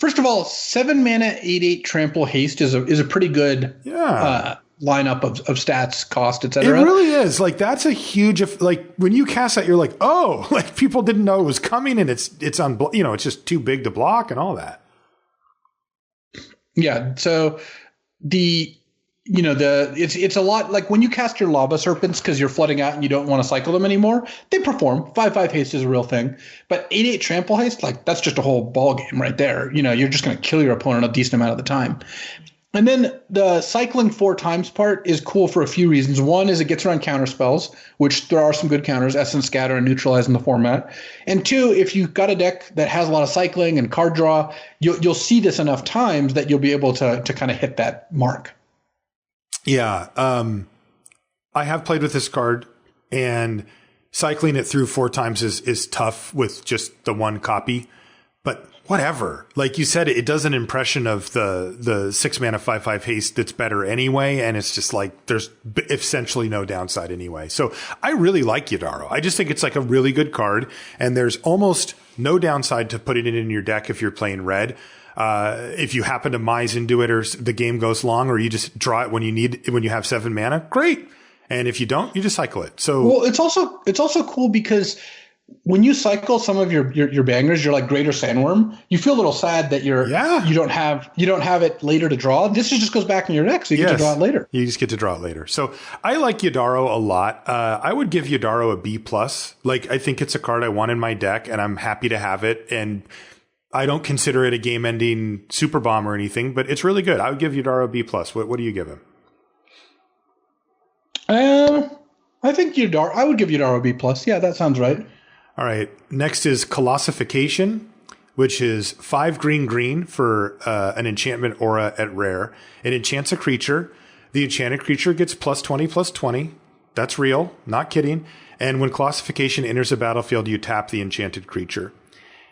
First of all, 7 mana, 8/8 trample haste is a pretty good lineup of stats, cost, etc. It really is. Like, that's a huge, like, when you cast that, you're like, oh, like, people didn't know it was coming, and it's it's just too big to block and all that. Yeah. So it's a lot like when you cast your Lava Serpents because you're flooding out and you don't want to cycle them anymore, they perform. 5/5 haste is a real thing. But 8/8 trample haste, like, that's just a whole ball game right there. You're just going to kill your opponent a decent amount of the time. And then the cycling 4 times part is cool for a few reasons. One is it gets around counter spells, which there are some good counters, Essence Scatter and Neutralize in the format. And 2, if you've got a deck that has a lot of cycling and card draw, you'll see this enough times that you'll be able to kind of hit that mark. Yeah. I have played with this card, and cycling it through 4 times is tough with just the 1 copy. But whatever. Like you said, it does an impression of the 6 mana 5/5 haste that's better anyway, and it's just like there's essentially no downside anyway. So I really like Yadaro. I just think it's like a really good card, and there's almost no downside to putting it in your deck if you're playing red. If you happen to mize into it, or the game goes long, or you just draw it when you have 7 mana, great. And if you don't, you just cycle it. So well, it's also cool because when you cycle some of your bangers, you're like Greater Sandworm. You feel a little sad that you don't have it later to draw. This just goes back in your deck, so you get to draw it later. You just get to draw it later. So I like Yadaro a lot. I would give Yadaro a B+. Like, I think it's a card I want in my deck, and I'm happy to have it. And I don't consider it a game-ending super bomb or anything, but it's really good. I would give Yadaro a B+. What do you give him? I think I would give Yadaro a B+. Yeah, that sounds right. All right. Next is Colossification, which is 5 green for an enchantment aura at rare. It enchants a creature. The enchanted creature gets +20/+20. That's real. Not kidding. And when Colossification enters a battlefield, you tap the enchanted creature.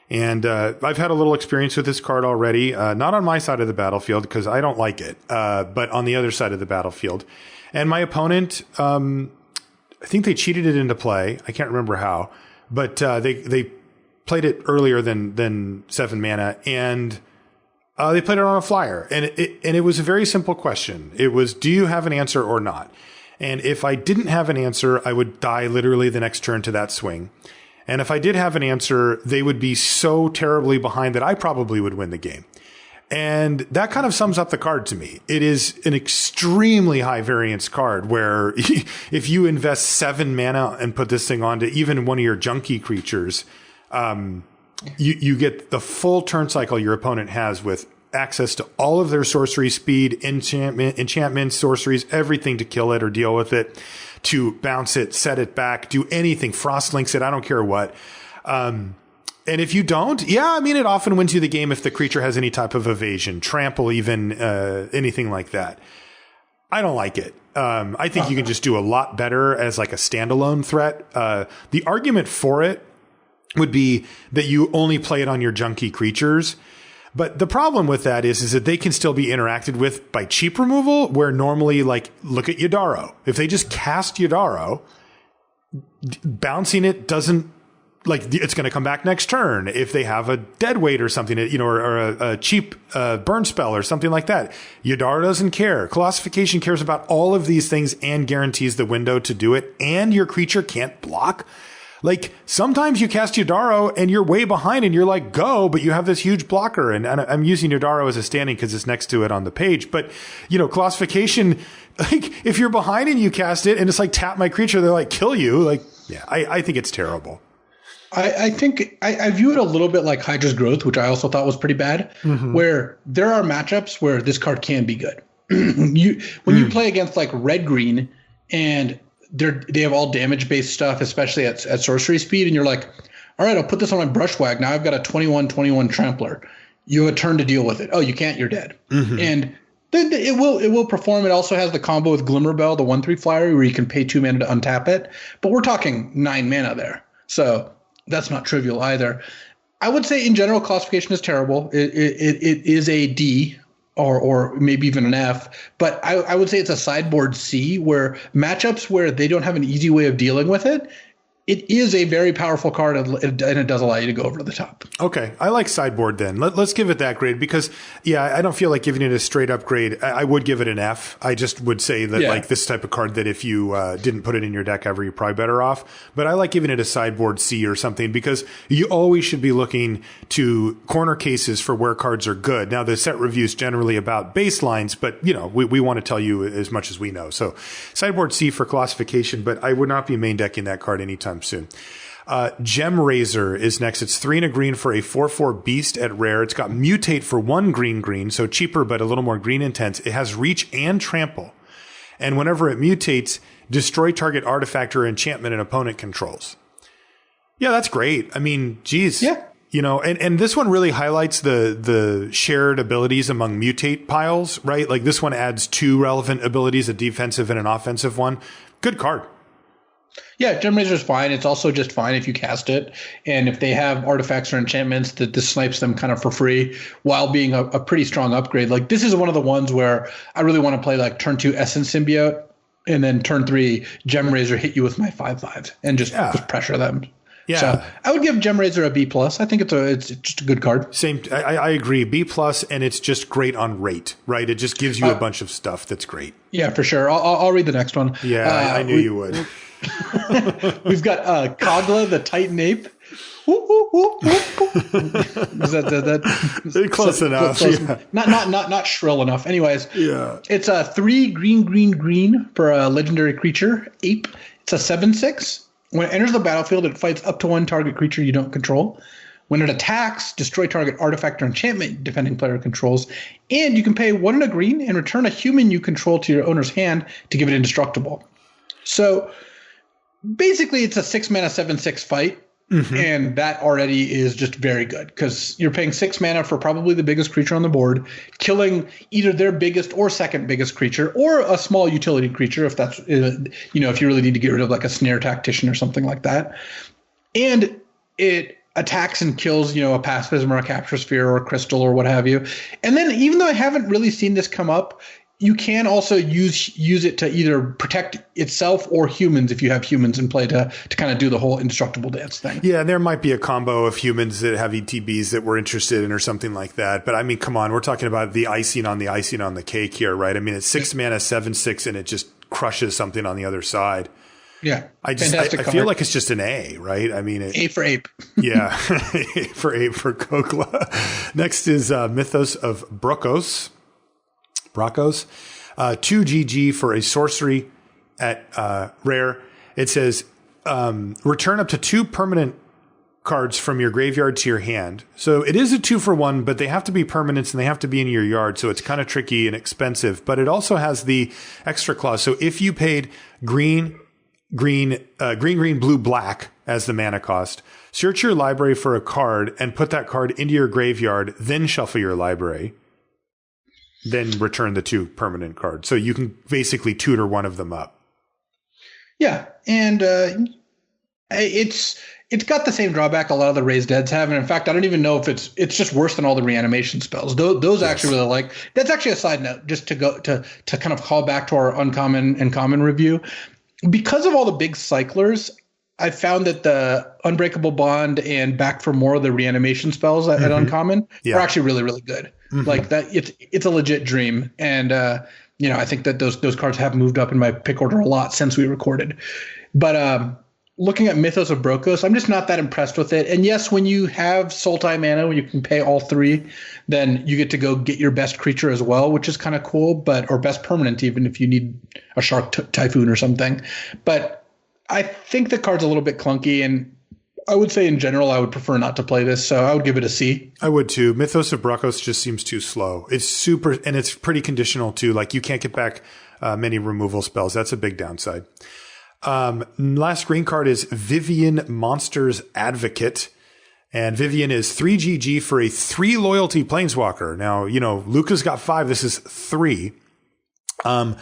And I've had a little experience with this card already. Not on my side of the battlefield because I don't like it, but on the other side of the battlefield. And my opponent, I think they cheated it into play. I can't remember how. But they played it earlier than 7 mana, and they played it on a flyer. And it was a very simple question. It was, do you have an answer or not? And if I didn't have an answer, I would die literally the next turn to that swing. And if I did have an answer, they would be so terribly behind that I probably would win the game. And that kind of sums up the card to me. It is an extremely high variance card where if you invest 7 mana and put this thing onto even one of your junky creatures, you get the full turn cycle your opponent has with access to all of their sorcery speed, enchantments, sorceries, everything to kill it or deal with it, to bounce it, set it back, do anything, frost links it, I don't care what. And if you don't, it often wins you the game if the creature has any type of evasion, trample, even anything like that. I don't like it. I think you can just do a lot better as like a standalone threat. The argument for it would be that you only play it on your junky creatures. But the problem with that is that they can still be interacted with by cheap removal, where normally, like, look at Yadaro. If they just cast Yadaro, bouncing it doesn't, like, it's going to come back next turn. If they have a dead weight or something, or a cheap burn spell or something like that, Yadaro doesn't care. Colossification cares about all of these things and guarantees the window to do it, and your creature can't block. Like sometimes you cast Yodaro and you're way behind and you're like, go, but you have this huge blocker. And I'm using Yodaro as a standing because it's next to it on the page. But, classification, like if you're behind and you cast it and it's like tap my creature, they're like kill you. Like, yeah, I think it's terrible. I think I view it a little bit like Hydra's Growth, which I also thought was pretty bad, where there are matchups where this card can be good. When you play against like red-green and they have all damage-based stuff, especially at sorcery speed, and you're like, all right, I'll put this on my Brushwag. Now I've got a 21/21 Trampler. You have a turn to deal with it. Oh, you can't, you're dead. And it will perform. It also has the combo with Glimmerbell, the 1/3 flyer, where you can pay 2 mana to untap it. But we're talking 9 mana there. So that's not trivial either. I would say in general, classification is terrible. It is a D or maybe even an F, but I would say it's a sideboard C, where matchups where they don't have an easy way of dealing with it, it is a very powerful card, and it does allow you to go over the top. Okay. I like sideboard then. Let's give it that grade because, I don't feel like giving it a straight up grade. I would give it an F. I just would say that like this type of card that if you didn't put it in your deck ever, you're probably better off. But I like giving it a sideboard C or something because you always should be looking to corner cases for where cards are good. Now, the set review is generally about baselines, but, we want to tell you as much as we know. So sideboard C for classification, but I would not be main decking that card anytime soon. Gem Razor is next. It's 3 and a green for a 4/4 beast at rare. It's got mutate for 1 green, so cheaper but a little more green intense. It has reach and trample. And whenever it mutates, destroy target artifact or enchantment an opponent controls. Yeah, that's great. I mean, geez. Yeah. And this one really highlights the shared abilities among mutate piles, right? Like this one adds 2 relevant abilities, a defensive and an offensive one. Good card. Yeah, Gem Razor is fine. It's also just fine if you cast it. And if they have artifacts or enchantments, that this snipes them kind of for free while being a pretty strong upgrade. Like this is one of the ones where I really want to play like turn 2 Essence Symbiote and then turn 3 Gem Razor hit you with my 5/5 and just pressure them. Yeah. So I would give Gem Razor a B+. I think it's just a good card. Same. I agree. B+, and it's just great on rate, right? It just gives you a bunch of stuff that's great. Yeah, for sure. I'll read the next one. Yeah, I knew you would. We've got Kogla, the Titan Ape. Is that close enough? Close. Yeah. Not shrill enough. Anyways, it's a 3 green for a legendary creature, Ape. It's a 7/6. When it enters the battlefield, it fights up to 1 target creature you don't control. When it attacks, destroy target artifact or enchantment defending player controls. And you can pay 1 and a green and return a human you control to your owner's hand to give it indestructible. So basically, it's a 6 mana 7/6 fight. And that already is just very good because you're paying 6 mana for probably the biggest creature on the board, killing either their biggest or second biggest creature or a small utility creature if that's, if you really need to get rid of like a snare tactician or something like that. And it attacks and kills, a pacifism or a capture sphere or a crystal or what have you. And then even though I haven't really seen this come up, you can also use it to either protect itself or humans if you have humans in play to kind of do the whole indestructible dance thing. Yeah, there might be a combo of humans that have ETBs that we're interested in or something like that. But I mean, come on, we're talking about the icing on the cake here, right? I mean, it's 6 mana 7/6 and it just crushes something on the other side. Yeah, I feel like it's just an A, right? I mean, A for Ape. Yeah, A for Ape for Kogla. Next is Mythos of Brokos. 2 GG for a sorcery at rare. It says return up to 2 permanent cards from your graveyard to your hand. So it is a 2 for 1, but they have to be permanents and they have to be in your yard. So it's kind of tricky and expensive, but it also has the extra clause. So if you paid green, blue, black as the mana cost, search your library for a card and put that card into your graveyard, then shuffle your library. Then return the 2 permanent cards. So you can basically tutor one of them up. Yeah, and it's got the same drawback a lot of the Raised Deads have. And in fact, I don't even know if it's just worse than all the reanimation spells. Those actually really like. That's actually a side note, just to go to kind of call back to our uncommon and common review. Because of all the big cyclers, I found that the Unbreakable Bond and Back for More, the reanimation spells at Uncommon, are actually really, really good. Like that, it's a legit dream, and I think that those cards have moved up in my pick order a lot since we recorded. But looking at Mythos of Brokos, I'm just not that impressed with it. And yes, when you have Sultai mana, when you can pay all 3, then you get to go get your best creature as well, which is kind of cool, or best permanent, even if you need a Shark Typhoon or something. But I think the card's a little bit clunky, and I would say in general, I would prefer not to play this, so I would give it a C. I would too. Mythos of Brokos just seems too slow. It's super, and it's pretty conditional too. Like you can't get back many removal spells. That's a big downside. Last green card is Vivian Monsters Advocate. And Vivian is 3 GG for a 3 loyalty planeswalker. Now, Luca's got 5. This is 3. A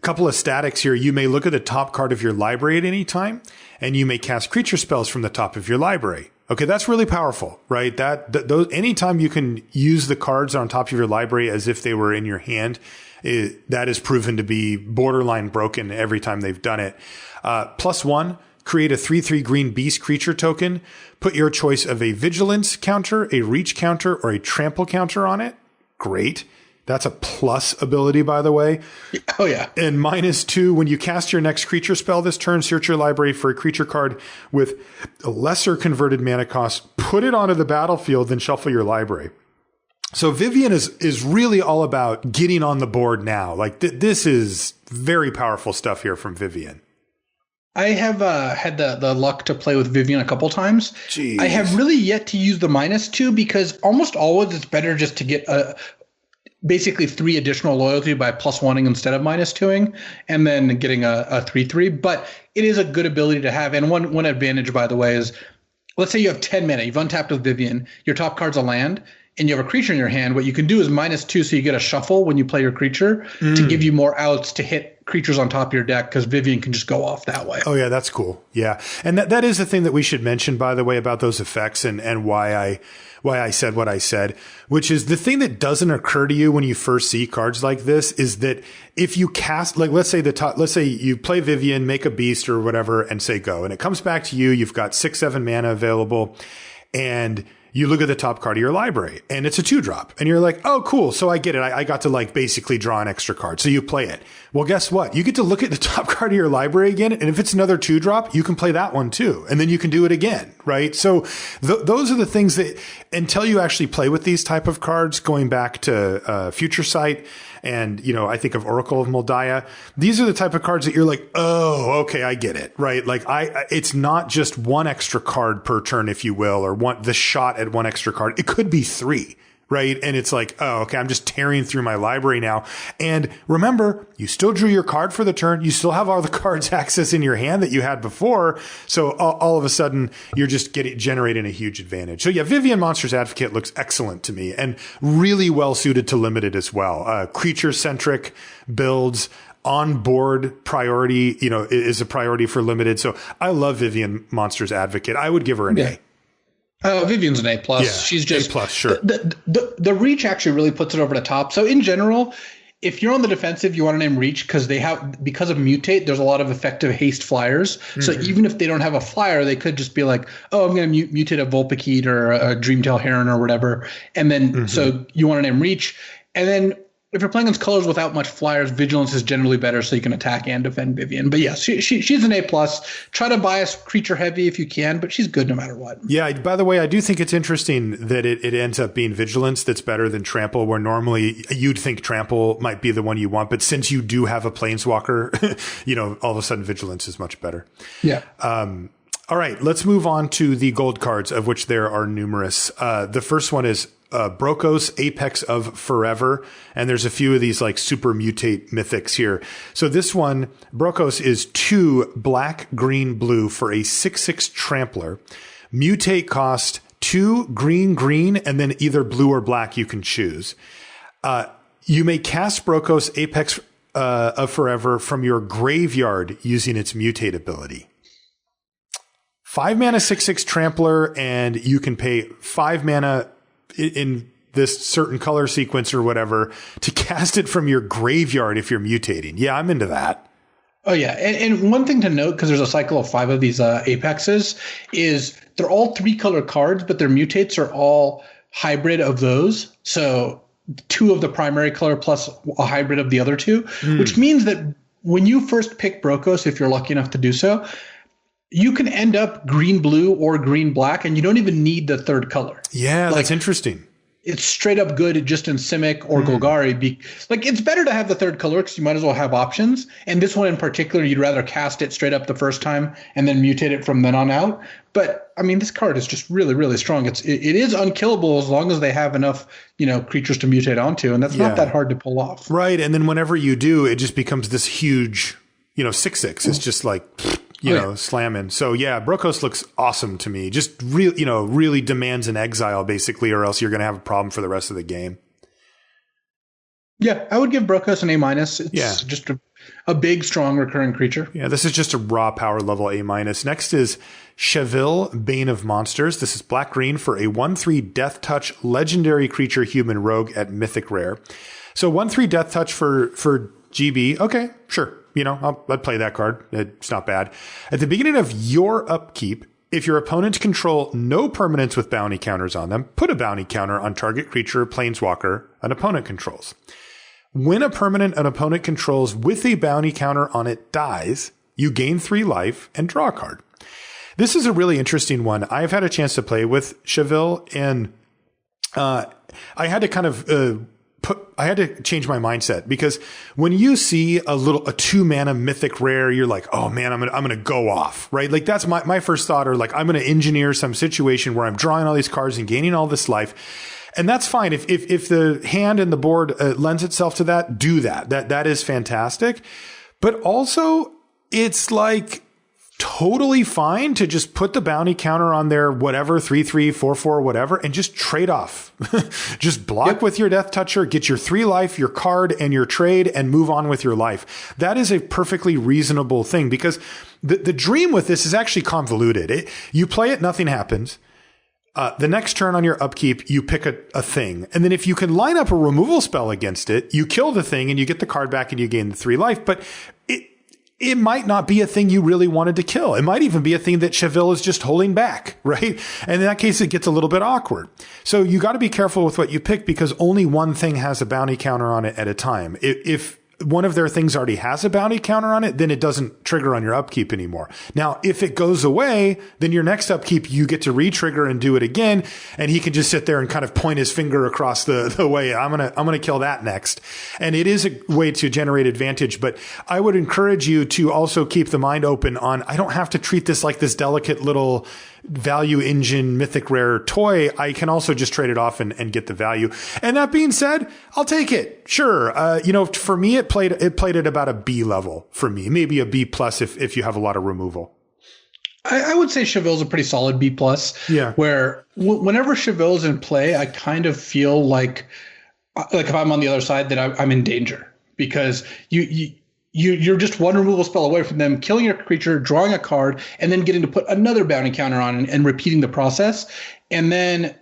couple of statics here. You may look at the top card of your library at any time, and you may cast creature spells from the top of your library. Okay, that's really powerful, right? Those anytime you can use the cards on top of your library as if they were in your hand, that is proven to be borderline broken every time they've done it. +1, create a 3/3 green beast creature token. Put your choice of a vigilance counter, a reach counter, or a trample counter on it. Great. That's a plus ability, by the way. Oh, yeah. And -2, when you cast your next creature spell this turn, search your library for a creature card with a lesser converted mana cost, put it onto the battlefield, then shuffle your library. So Vivian is really all about getting on the board now. Like this is very powerful stuff here from Vivian. I have had the luck to play with Vivian a couple times. Jeez. I have really yet to use the -2 because almost always it's better just to get basically 3 additional loyalty by +1ing instead of -2ing, and then getting a 3/3. But it is a good ability to have. And one advantage, by the way, is let's say you have 10 mana, you've untapped with Vivian, your top card's a land, and you have a creature in your hand. What you can do is -2, so you get a shuffle when you play your creature to give you more outs to hit creatures on top of your deck, because Vivian can just go off that way. Oh yeah, that's cool. Yeah, and that is the thing that we should mention, by the way, about those effects and why I said what I said, which is the thing that doesn't occur to you when you first see cards like this is that if you cast, like let's say you play Vivian, make a beast or whatever, and say go, and it comes back to you. You've got 6-7 mana available, and you look at the top card of your library and it's a 2-drop and you're like, oh, cool. So I get it. I got to like basically draw an extra card. So you play it. Well, guess what? You get to look at the top card of your library again. And if it's another 2-drop, you can play that one too. And then you can do it again. Right. So those are the things that until you actually play with these type of cards, going back to Future Sight, and, I think of Oracle of Moldiah. These are the type of cards that you're like, oh, okay, I get it, right? Like it's not just one extra card per turn, if you will, or the shot at one extra card. It could be 3, right? And it's like, oh, okay, I'm just tearing through my library now. And remember, you still drew your card for the turn. You still have all the cards access in your hand that you had before. So all of a sudden, you're just generating a huge advantage. So yeah, Vivian Monsters Advocate looks excellent to me and really well suited to limited as well. Creature-centric builds. On-board priority, is a priority for limited. So I love Vivian Monsters Advocate. I would give her an A. Vivian's an A+. Yeah, she's just A+, sure. The reach actually really puts it over the top. So in general, if you're on the defensive, you want to name reach because of mutate, there's a lot of effective haste flyers. Mm-hmm. So even if they don't have a flyer, they could just be like, oh, I'm going to mutate a Vulpikeet or a Dreamtail Heron or whatever. And then so you want to name reach. And then if you're playing against colors without much flyers, vigilance is generally better, so you can attack and defend Vivian. But yes, she's an A+. Try to bias creature heavy if you can, but she's good no matter what. Yeah, by the way, I do think it's interesting that it ends up being vigilance that's better than trample, where normally you'd think trample might be the one you want. But since you do have a planeswalker, all of a sudden vigilance is much better. Yeah. All right, let's move on to the gold cards, of which there are numerous. The first one is Brokos, Apex of Forever. And there's a few of these like super mutate mythics here. So this one, Brokos, is 2 black, green, blue for a 6/6 trampler. Mutate cost 2 green, green, and then either blue or black you can choose. You may cast Brokos, Apex of Forever from your graveyard using its mutate ability. 5 mana, 6/6 trampler, and you can pay 5 mana in this certain color sequence or whatever to cast it from your graveyard if you're mutating. Yeah, I'm into that. Oh, yeah. And one thing to note, because there's a cycle of 5 of these Apexes, is they're all 3-color cards, but their mutates are all hybrid of those. So 2 of the primary color plus a hybrid of the other 2, which means that when you first pick Brokos, if you're lucky enough to do so, you can end up green-blue or green-black, and you don't even need the third color. Yeah, that's interesting. It's straight up good just in Simic or Golgari. It's better to have the third color because you might as well have options. And this one in particular, you'd rather cast it straight up the first time and then mutate it from then on out. But I mean, this card is just really, really strong. It is unkillable as long as they have enough, creatures to mutate onto, and that's not that hard to pull off. Right, and then whenever you do, it just becomes this huge, 6/6. It's just like, slamming. So yeah, Brokos looks awesome to me. Just really demands an exile basically, or else you're going to have a problem for the rest of the game. Yeah, I would give Brokos an A-. It's just a big, strong, recurring creature. Yeah, this is just a raw power level A-. Next is Cheville, Bane of Monsters. This is black-green for a 1/3 Death Touch legendary creature human rogue at Mythic Rare. So 1/3 Death Touch for GB. Okay, sure. I'd play that card. It's not bad. At the beginning of your upkeep, if your opponents control no permanents with bounty counters on them, put a bounty counter on target creature or planeswalker an opponent controls. When a permanent an opponent controls with a bounty counter on it dies, you gain 3 life and draw a card. This is a really interesting one. I've had a chance to play with Cheville, and I had to kind of I had to change my mindset, because when you see a 2-mana Mythic Rare, you're like, oh man, I'm gonna go off, right? Like that's my first thought, or like I'm gonna engineer some situation where I'm drawing all these cards and gaining all this life. And that's fine. If the hand and the board lends itself to that, do that. That is fantastic. But also, it's like totally fine to just put the bounty counter on their whatever, 3/3, 4/4, whatever, and just trade off. Just block with your Death Toucher, get your 3 life, your card, and your trade, and move on with your life. That is a perfectly reasonable thing, because the dream with this is actually convoluted. You play it, nothing happens. The next turn on your upkeep, you pick a thing. And then if you can line up a removal spell against it, you kill the thing and you get the card back and you gain the 3 life. But it might not be a thing you really wanted to kill. It might even be a thing that Cheville is just holding back, right? And in that case, it gets a little bit awkward. So you got to be careful with what you pick, because only one thing has a bounty counter on it at a time. If one of their things already has a bounty counter on it, then it doesn't trigger on your upkeep anymore. Now, if it goes away, then your next upkeep, you get to re-trigger and do it again. And he can just sit there and kind of point his finger across the way. I'm going to kill that next. And it is a way to generate advantage, but I would encourage you to also keep the mind open on, I don't have to treat this like this delicate little value engine Mythic Rare toy. I can also just trade it off and get the value. And that being said, I'll take it. Sure. For me, it played at about a B level for me, maybe a B plus if you have a lot of removal. I would say Cheville's a pretty solid B plus. Yeah. Where whenever Cheville's in play, I kind of feel like if I'm on the other side, that I'm in danger, because you're just one removal spell away from them killing your creature, drawing a card, and then getting to put another bounty counter on and repeating the process. And then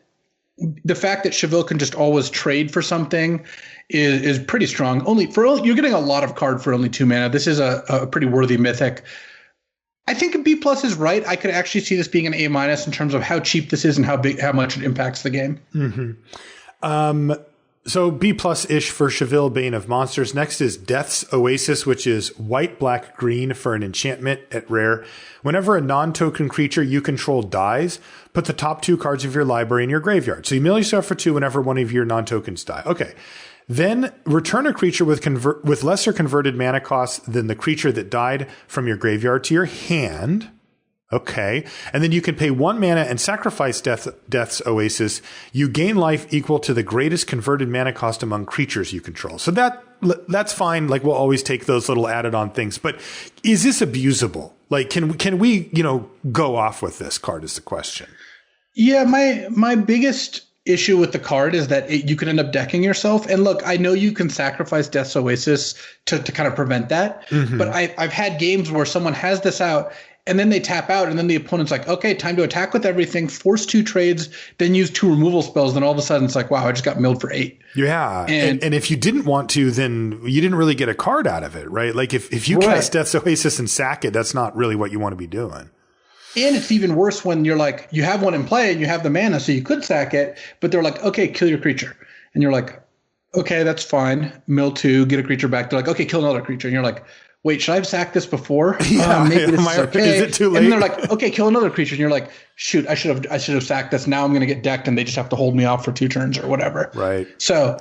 the fact that Cheville can just always trade for something is pretty strong. You're getting a lot of card for only 2 mana. This is a pretty worthy Mythic. I think a B plus is right. I could actually see this being an A- in terms of how cheap this is and how much it impacts the game. Mm-hmm. So B plus-ish for Cheville, Bane of Monsters. Next is Death's Oasis, which is white, black, green for an enchantment at rare. Whenever a non-token creature you control dies, put the top 2 cards of your library in your graveyard. So you mill yourself for 2 whenever one of your non-tokens die. Okay. Then return a creature with lesser converted mana cost than the creature that died from your graveyard to your hand. Okay. And then you can pay 1 mana and sacrifice Death's Oasis. You gain life equal to the greatest converted mana cost among creatures you control. So that's fine. Like, we'll always take those little added on things. But is this abusable? Like, can we, go off with this card is the question. Yeah. My biggest issue with the card is that you can end up decking yourself. And look, I know you can sacrifice Death's Oasis to kind of prevent that. Mm-hmm. But I've had games where someone has this out, and then they tap out, and then the opponent's like, okay, time to attack with everything, force 2 trades, then use 2 removal spells. Then all of a sudden it's like, wow, I just got milled for 8. Yeah. And if you didn't want to, then you didn't really get a card out of it, right? Like if you cast Death's Oasis and sack it, that's not really what you want to be doing. And it's even worse when you're like, you have one in play and you have the mana, so you could sack it, but they're like, okay, kill your creature. And you're like, okay, that's fine. Mill 2, get a creature back. They're like, okay, kill another creature. And you're like, wait, should I have sacked this before? Yeah, maybe this is okay. Is it too late? And then they're like, okay, kill another creature. And you're like, shoot, I should have sacked this. Now I'm going to get decked, and they just have to hold me off for 2 turns or whatever. Right. So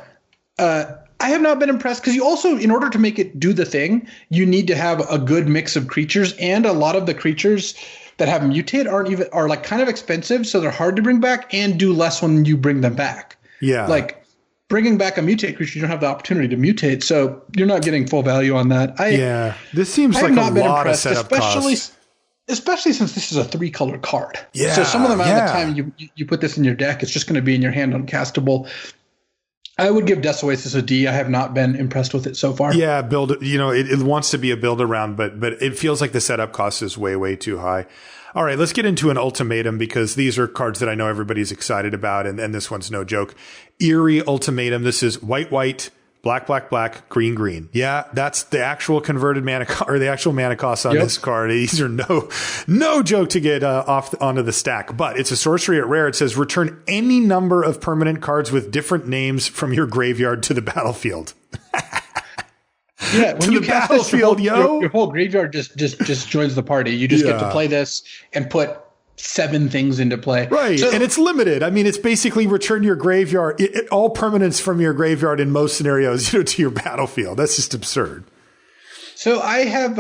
I have not been impressed because you also, in order to make it do the thing, you need to have a good mix of creatures, and a lot of the creatures that have mutate are like kind of expensive, so they're hard to bring back and do less when you bring them back. Yeah. Like bringing back a mutate creature, you don't have the opportunity to mutate, so you're not getting full value on that. This seems like a lot of setup costs. Especially since this is a 3-color card. Yeah. So some of the amount of the time you put this in your deck, it's just going to be in your hand uncastable. I would give Death Oasis a D. I have not been impressed with it so far. Yeah, it wants to be a build around, but it feels like the setup cost is way, way too high. All right, let's get into an ultimatum because these are cards that I know everybody's excited about, and this one's no joke. Eerie Ultimatum. This is white, white, black, black, black, green, green. Yeah, that's the actual converted mana or the actual mana cost on this card. These are no joke to get onto the stack. But it's a sorcery at rare. It says return any number of permanent cards with different names from your graveyard to the battlefield. Yeah, when you cast this, your whole graveyard just joins the party. You just get to play this and put 7 things into play. Right, and it's limited. I mean, it's basically return your graveyard, all permanents from your graveyard in most scenarios, to your battlefield. That's just absurd. So I have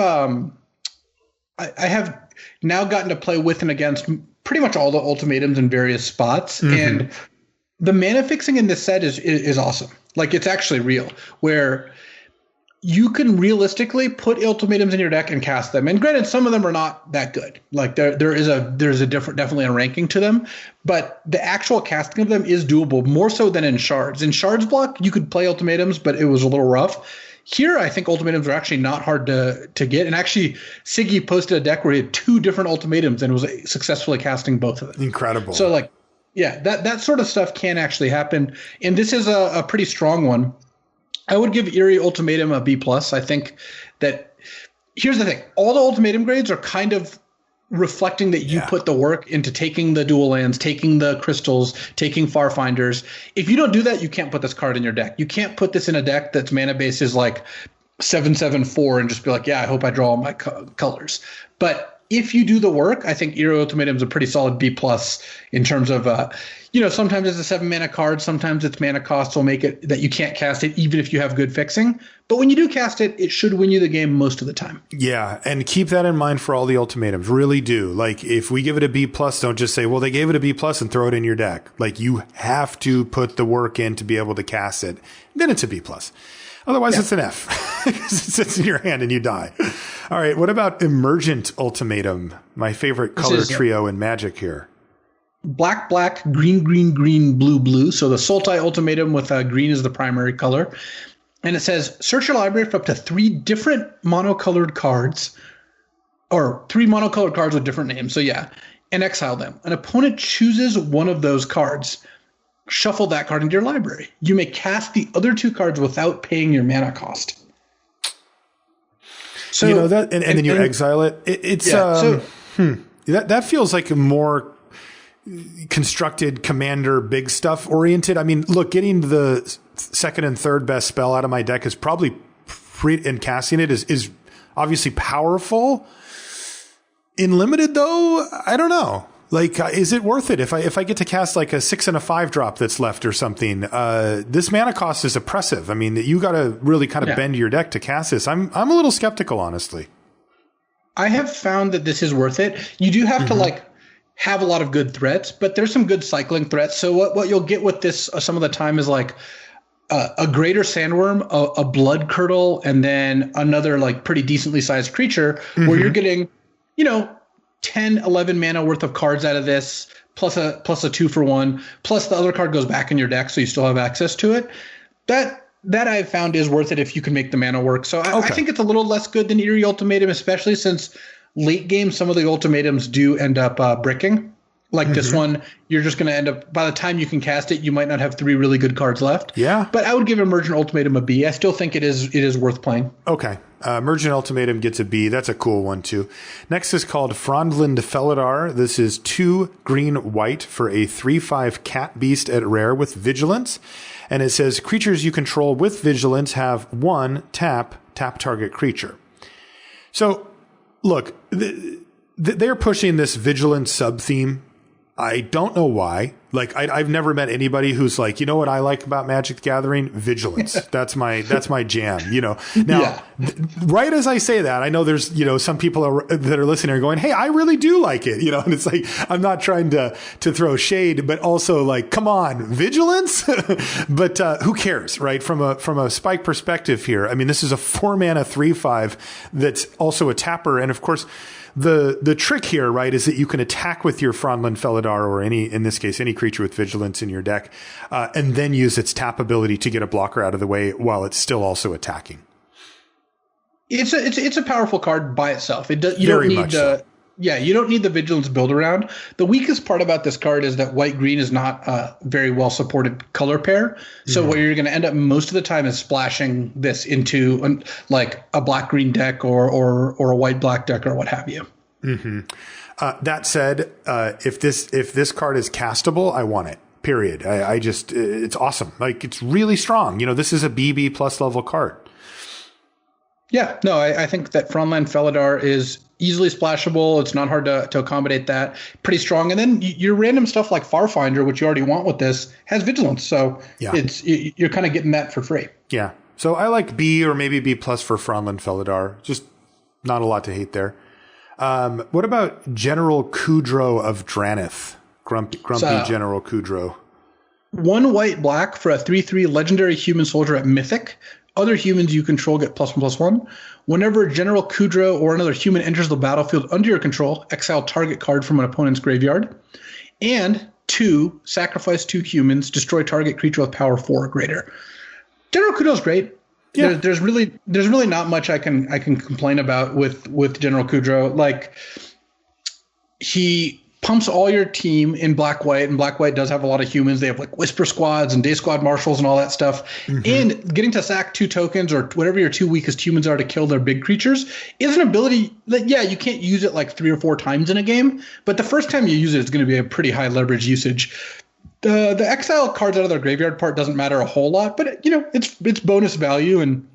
now gotten to play with and against pretty much all the ultimatums in various spots, and the mana fixing in this set is awesome. Like, it's actually real, where you can realistically put ultimatums in your deck and cast them. And granted, some of them are not that good. Like there's definitely a ranking to them, but the actual casting of them is doable, more so than in Shards. In Shards block, you could play ultimatums, but it was a little rough. Here, I think ultimatums are actually not hard to get. And actually, Siggy posted a deck where he had 2 different ultimatums and was successfully casting both of them. Incredible. So that sort of stuff can actually happen. And this is a pretty strong one. I would give Eerie Ultimatum a B+. I think that here's the thing. All the ultimatum grades are kind of reflecting that you put the work into taking the dual lands, taking the crystals, taking Farfinders. If you don't do that, you can't put this card in your deck. You can't put this in a deck that's mana base is like 7/7/4 and just be like, yeah, I hope I draw all my colors. But if you do the work, I think Eerie Ultimatum is a pretty solid B+ in terms of, sometimes it's a 7 mana card. Sometimes its mana costs will make it that you can't cast it even if you have good fixing. But when you do cast it, it should win you the game most of the time. Yeah, and keep that in mind for all the ultimatums. Really do. Like, if we give it a B+, don't just say, well, they gave it a B+ and throw it in your deck. Like, you have to put the work in to be able to cast it. Then it's a B+. Otherwise, it's an F because it sits in your hand and you die. All right. What about Emergent Ultimatum? My favorite color trio in Magic here. Black, black, green, green, green, blue, blue. So the Sultai Ultimatum with green as the primary color. And it says, search your library for up to 3 different monocolored cards, or 3 monocolored cards with different names. So and exile them. An opponent chooses one of those cards. Shuffle that card into your library. You may cast the other 2 cards without paying your mana cost. So that, and then you exile it. That feels like a more constructed commander, big stuff oriented. I mean, look, getting the second and third best spell out of my deck is probably and casting it is obviously powerful. In limited though, I don't know. Like, is it worth it if I get to cast like a 6 and a 5 drop that's left or something? This mana cost is oppressive. I mean, you got to really kind of bend your deck to cast this. I'm a little skeptical, honestly. I have found that this is worth it. You do have to have a lot of good threats, but there's some good cycling threats. So what you'll get with this some of the time is like a greater sandworm, a blood curdle, and then another like pretty decently sized creature where you're getting, 10, 11 mana worth of cards out of this, plus a 2-for-1, plus the other card goes back in your deck, so you still have access to it. That I've found is worth it if you can make the mana work. So I think it's a little less good than Eerie Ultimatum, especially since late game, some of the ultimatums do end up bricking. Like this one, you're just going to end up, by the time you can cast it, you might not have 3 really good cards left. Yeah. But I would give Emergent Ultimatum a B. I still think it is worth playing. Okay. Emergent Ultimatum gets a B. That's a cool one, too. Next is called Frondland Felidar. This is 2 green white for a 3/5 cat beast at rare with vigilance. And it says creatures you control with vigilance have 1 tap target creature. So, look, they're pushing this vigilance sub-theme. I don't know why. Like, I've never met anybody who's like, you know what I like about Magic the Gathering? Vigilance. That's my jam, you know. Now, right as I say that, I know there's, you know, some people that are listening are going, hey, I really do like it, you know, and it's like, I'm not trying to throw shade, but also like, come on, vigilance? But who cares, right? From a spike perspective here, I mean, this is a 4-mana 3/5 that's also a tapper. And of course, the trick here, right, is that you can attack with your Fronland Felidar or in this case, any creature with vigilance in your deck, and then use its tap ability to get a blocker out of the way while it's still also attacking. It's a powerful card by itself. You don't need you don't need the vigilance build around. The weakest part about this card is that white green is not a very well supported color pair. So what you're going to end up most of the time is splashing this into like a black green deck or a white black deck or what have you. Mm-hmm. That said, if this card is castable, I want it. Period. I just it's awesome. Like, it's really strong. You know, this is a BB plus level card. Yeah, no, I think that Frontline Felidar is easily splashable. It's not hard to accommodate that. Pretty strong. And then your random stuff like Farfinder, which you already want with this, has vigilance. So you're kind of getting that for free. Yeah. So I like B or maybe B plus for Frontline Felidar. Just not a lot to hate there. What about General Kudro of Dranith? Grumpy General Kudro. 1 white black for a 3/3 legendary human soldier at Mythic. Other humans you control get +1/+1. Whenever General Kudro or another human enters the battlefield under your control, exile target card from an opponent's graveyard. And 2, sacrifice 2 humans, destroy target creature with power 4 or greater. General Kudro's great. Yeah. There's really not much I can complain about with General Kudro. Like, he pumps all your team in black-white, and black-white does have a lot of humans. They have like Whisper Squads and Day Squad Marshals and all that stuff. Mm-hmm. And getting to sack 2 tokens or whatever your 2 weakest humans are to kill their big creatures is an ability that, you can't use it like 3 or 4 times in a game, but the first time you use it, it's going to be a pretty high leverage usage. The exile cards out of their graveyard part doesn't matter a whole lot, but it's bonus value, and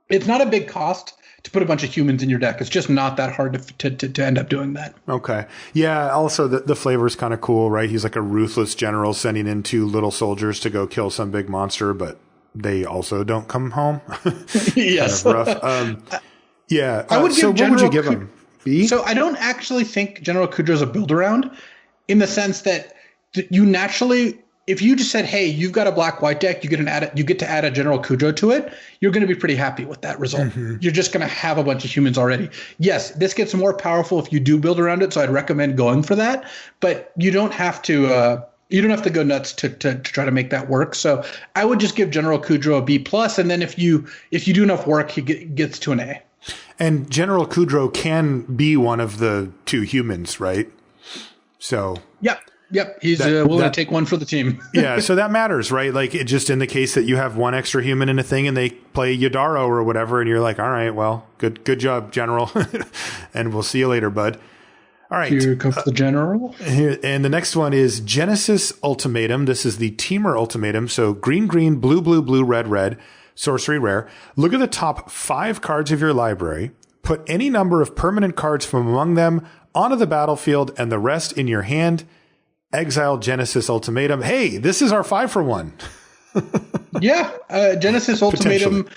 it's not a big cost to put a bunch of humans in your deck. It's just not that hard to end up doing that. Okay. Yeah. Also, the flavor is kind of cool, right? He's like a ruthless general sending in 2 little soldiers to go kill some big monster, but they also don't come home. Yes. Kind of rough. Yeah. I would so what would you give him? B? So I don't actually think General Kudro is a build around, in the sense that you naturally, if you just said, hey, you've got a black-white deck, you get to add a General Kudro to it, you're going to be pretty happy with that result. Mm-hmm. You're just going to have a bunch of humans already. Yes, this gets more powerful if you do build around it, so I'd recommend going for that. But you don't have to go nuts to try to make that work. So I would just give General Kudro a B+, and then if you do enough work, he gets to an A. And General Kudro can be one of the 2 humans, right? So Yep, he's willing to take one for the team. Yeah, so that matters, right? Like, it just in the case that you have 1 extra human in a thing and they play Yadaro or whatever, and you're like, all right, well, good job, General, and we'll see you later, bud. All right. Here comes the General. And the next one is Genesis Ultimatum. This is the Teamer Ultimatum. So green, blue, red, sorcery rare. Look at the top 5 cards of your library. Put any number of permanent cards from among them onto the battlefield and the rest in your hand. Exile Genesis Ultimatum. Hey, this is our 5-for-1. Yeah, Genesis Ultimatum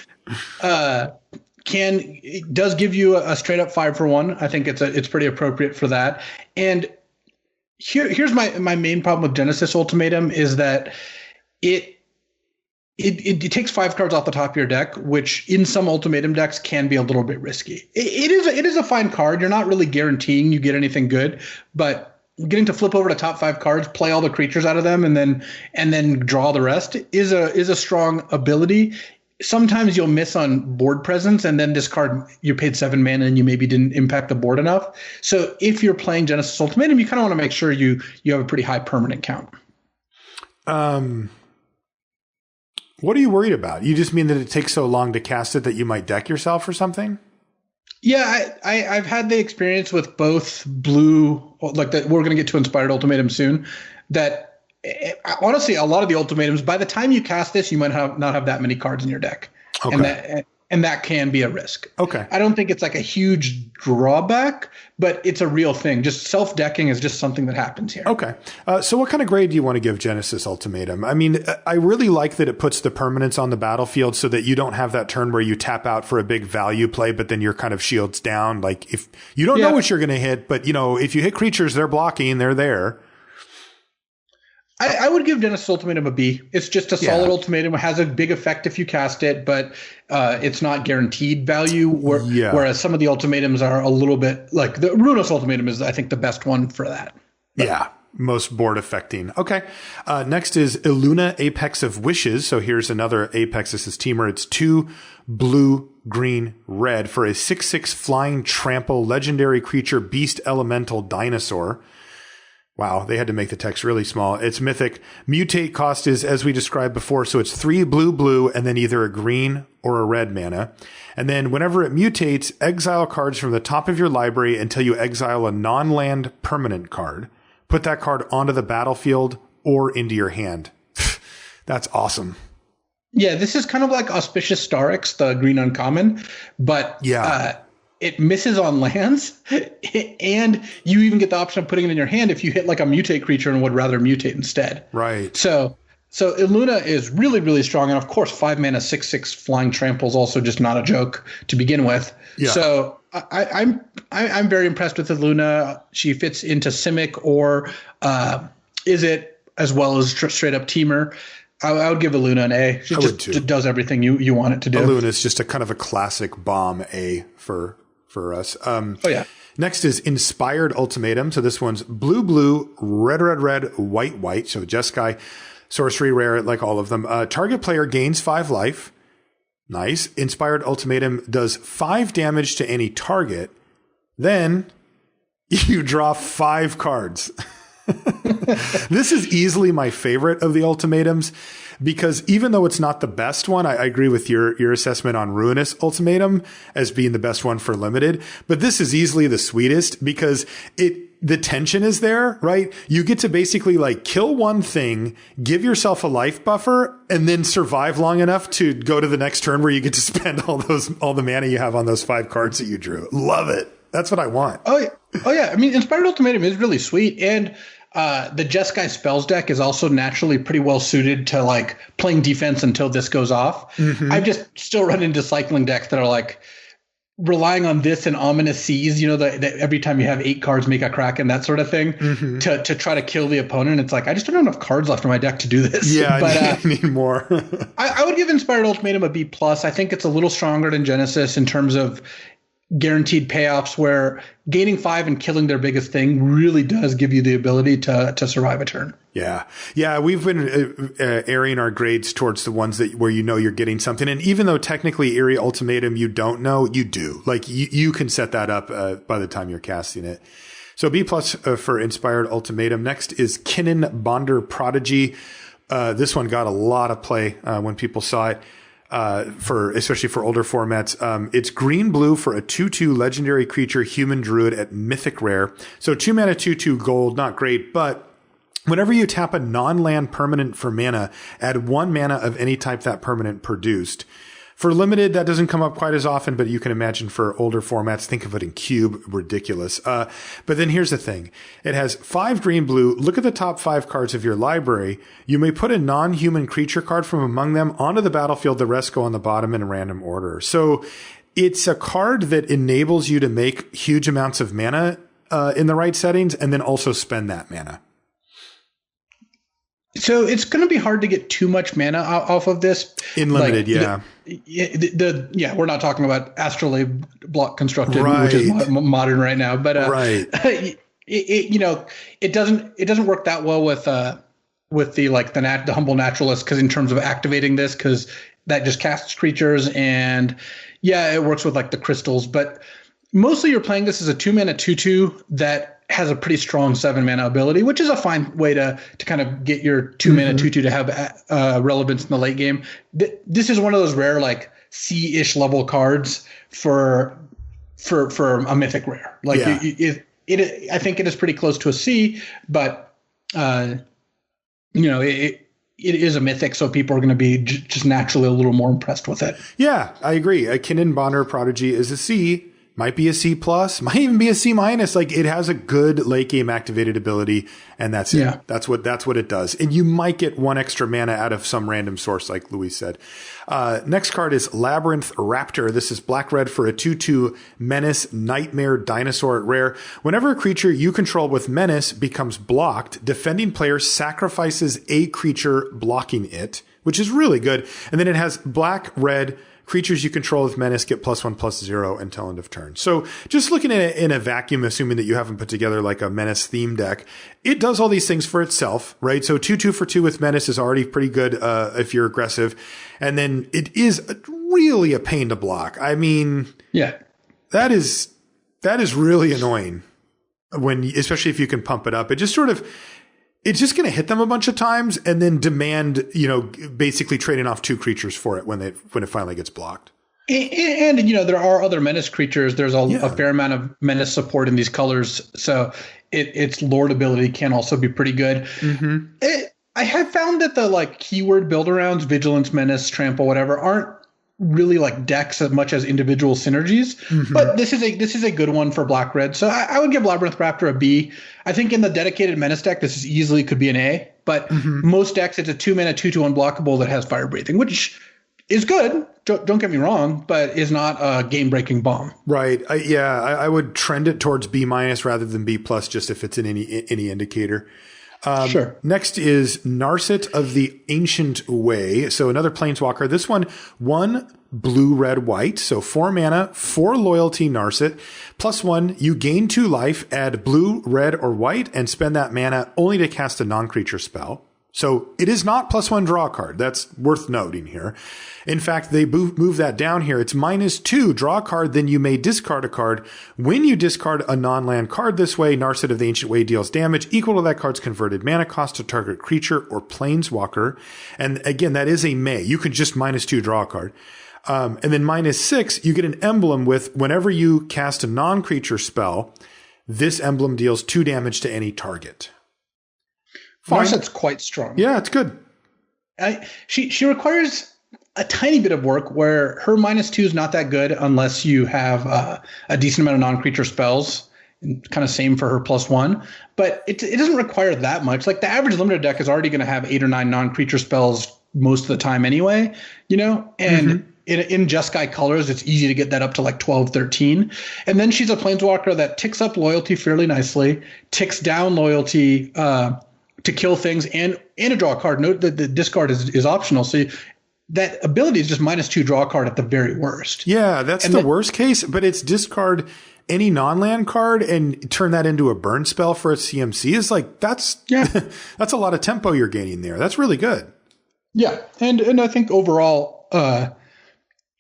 does give you a straight up 5-for-1. I think it's pretty appropriate for that. And here's my main problem with Genesis Ultimatum is that it takes 5 cards off the top of your deck, which in some Ultimatum decks can be a little bit risky. It is a fine card. You're not really guaranteeing you get anything good, but getting to flip over to top 5 cards, play all the creatures out of them, and then draw the rest is a strong ability. Sometimes you'll miss on board presence, and then this card, you paid 7 mana and you maybe didn't impact the board enough. So if you're playing Genesis Ultimatum, you kind of want to make sure you have a pretty high permanent count. What are you worried about? You just mean that it takes so long to cast it that you might deck yourself or something? Yeah, I've had the experience with both blue, like that. We're going to get to Inspired Ultimatum soon. That honestly, a lot of the ultimatums, by the time you cast this, you might not have that many cards in your deck. Okay. and that can be a risk. Okay. I don't think it's like a huge drawback, but it's a real thing. Just self-decking is just something that happens here. Okay. So what kind of grade do you want to give Genesis Ultimatum? I mean, I really like that it puts the permanents on the battlefield so that you don't have that turn where you tap out for a big value play, but then your kind of shields down. Like if you don't know what you're going to hit, but if you hit creatures, they're blocking, they're there. I would give Genesis Ultimatum a B. It's just a solid ultimatum. It has a big effect if you cast it, but it's not guaranteed value. Whereas some of the ultimatums are a little bit like the Runos Ultimatum is, I think, the best one for that. But, yeah. Most board affecting. Okay. Next is Illuna Apex of Wishes. So here's another Apex. This is Teamer. It's 2 blue, green, red for a 6/6 flying trample legendary creature beast elemental dinosaur. Wow, they had to make the text really small. It's mythic. Mutate cost is, as we described before, so it's 3 blue, blue, and then either a green or a red mana. And then whenever it mutates, exile cards from the top of your library until you exile a non-land permanent card. Put that card onto the battlefield or into your hand. That's awesome. Yeah, this is kind of like Auspicious Starix, the green uncommon, but it misses on lands, and you even get the option of putting it in your hand if you hit like a mutate creature and would rather mutate instead. Right. So Illuna is really, really strong, and of course, 5 mana 6/6 flying trample is also just not a joke to begin with. Yeah. So I'm very impressed with Illuna. She fits into Simic or is it as well as straight up Teamer. I would give Illuna an A. She just does everything you want it to do. Illuna is just a kind of a classic bomb A for us. Next is Inspired Ultimatum. So this one's blue, blue, red, red, red, white, white. So Jeskai, sorcery rare, like all of them. Target player gains 5 life. Nice. Inspired Ultimatum does 5 damage to any target. Then you draw 5 cards. This is easily my favorite of the ultimatums because even though it's not the best one, I agree with your assessment on Ruinous Ultimatum as being the best one for limited, but this is easily the sweetest because the tension is there, right? You get to basically like kill one thing, give yourself a life buffer, and then survive long enough to go to the next turn where you get to spend all the mana you have on those 5 cards that you drew. Love it. That's what I want. Oh yeah. I mean, Inspired Ultimatum is really sweet, and the Jeskai spells deck is also naturally pretty well suited to like playing defense until this goes off. Mm-hmm. I've just still run into cycling decks that are like relying on this and Ominous Seas, that every time you have 8 cards make a Kraken, that sort of thing, to try to kill the opponent. It's like, I just don't have enough cards left in my deck to do this. Yeah, but I need more. I would give Inspired Ultimatum a B+. I think it's a little stronger than Genesis in terms of guaranteed payoffs, where gaining 5 and killing their biggest thing really does give you the ability to survive a turn. Yeah. We've been airing our grades towards the ones where you're getting something. And even though technically Eerie Ultimatum, you don't know, you do. Like you can set that up by the time you're casting it. So B+ for Inspired Ultimatum. Next is Kinnan Bonder Prodigy. This one got a lot of play when people saw it. Especially for older formats. It's green blue for a 2/2 legendary creature, human druid at mythic rare. So 2 mana, 2/2 gold, not great, but whenever you tap a non-land permanent for mana, add 1 mana of any type that permanent produced. For limited, that doesn't come up quite as often, but you can imagine for older formats, think of it in cube, ridiculous. But then here's the thing. It has 5 green blue. Look at the top 5 cards of your library. You may put a non-human creature card from among them onto the battlefield. The rest go on the bottom in a random order. So it's a card that enables you to make huge amounts of mana in the right settings and then also spend that mana. So it's going to be hard to get too much mana off of this. In limited, we're not talking about Astrolabe block constructed, which is modern right now. But it doesn't work that well with the Humble Naturalist, because in terms of activating this, because that just casts creatures, and it works with like the crystals. But mostly you're playing this as a 2 mana 2/2 that has a pretty strong 7 mana ability, which is a fine way to kind of get your 2 mana 2/2 to have relevance in the late game. This is one of those rare like C-ish level cards for a mythic rare. Like I think it is pretty close to a C, but it is a mythic, so people are going to be just naturally a little more impressed with it. Yeah, I agree. A Kinnan Bonner Prodigy is a C. Might be a C plus, might even be a C minus. Like, it has a good late game activated ability, and that's it. Yeah. That's what it does. And you might get one extra mana out of some random source, like Luis said. Next card is Labyrinth Raptor. This is black red for a 2/2 Menace Nightmare Dinosaur at rare. Whenever a creature you control with Menace becomes blocked, defending player sacrifices a creature blocking it, which is really good. And then it has black red. Creatures you control with Menace get +1/+0 until end of turn. So just looking at it in a vacuum, assuming that you haven't put together like a Menace theme deck, it does all these things for itself, right? So 2/2 for 2 with Menace is already pretty good if you're aggressive. And then it is really a pain to block. I mean, yeah, that is really annoying especially if you can pump it up. It just it's just going to hit them a bunch of times and then demand, basically trading off 2 creatures for it when it finally gets blocked. And there are other Menace creatures. There's a fair amount of Menace support in these colors. So its Lord ability can also be pretty good. Mm-hmm. I have found that the keyword build arounds, Vigilance, Menace, Trample, whatever, aren't really like decks as much as individual synergies. Mm-hmm. But this is a good one for black red. So I would give Labyrinth Raptor a B. I think in the dedicated Menace deck, this easily could be an A. But most decks, it's a 2-mana 2/2 unblockable that has Fire Breathing, which is good. Don't get me wrong, but is not a game-breaking bomb. Right. I would trend it towards B- rather than B+, just if it's in any indicator. Sure. Next is Narset of the Ancient Way. So another planeswalker. This one blue, red, white. So 4 mana, 4 loyalty Narset. +1, you gain 2 life, add blue, red, or white, and spend that mana only to cast a non-creature spell. So it is not +1 draw card. That's worth noting here. In fact, they move that down here. It's -2 draw a card, then you may discard a card. When you discard a non-land card this way, Narset of the Ancient Way deals damage equal to that card's converted mana cost to target creature or planeswalker. And again, that is a may. You could just -2 draw a card. And then -6, you get an emblem with whenever you cast a non-creature spell, this emblem deals 2 damage to any target. Narset's quite strong. Yeah, it's good. She requires a tiny bit of work where her -2 is not that good unless you have a decent amount of non-creature spells. Kind of same for her +1, but it doesn't require that much. Like the average limited deck is already going to have 8 or 9 non-creature spells most of the time anyway, and in Jeskai colors, it's easy to get that up to 12, 13. And then she's a planeswalker that ticks up loyalty fairly nicely, ticks down loyalty to kill things and to draw a card. Note that the discard is optional. So that ability is just -2 draw a card at the very worst. Yeah, that's the worst case, but it's discard any non-land card and turn that into a burn spell for a CMC is that's a lot of tempo you're gaining there. That's really good. Yeah. And I think overall,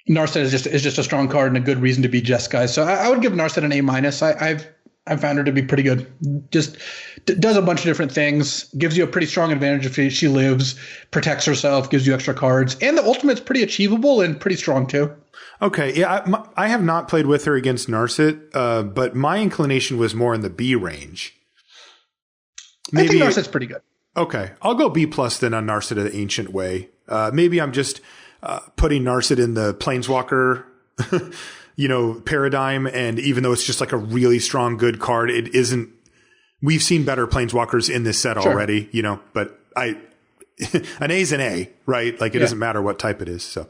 Narset is just a strong card and a good reason to be Jeskai. So I would give Narset an A-. I've found her to be pretty good. Just does a bunch of different things, gives you a pretty strong advantage if she lives, protects herself, gives you extra cards. And the ultimate's pretty achievable and pretty strong too. Okay. Yeah. I have not played with her against Narset, but my inclination was more in the B range. I think Narset's pretty good. Okay. I'll go B+ then on Narset of the Ancient Way. Maybe I'm just putting Narset in the Planeswalker paradigm. And even though it's just a really strong, good card, it isn't, we've seen better planeswalkers in this set already, but an A's an A, right? It doesn't matter what type it is. So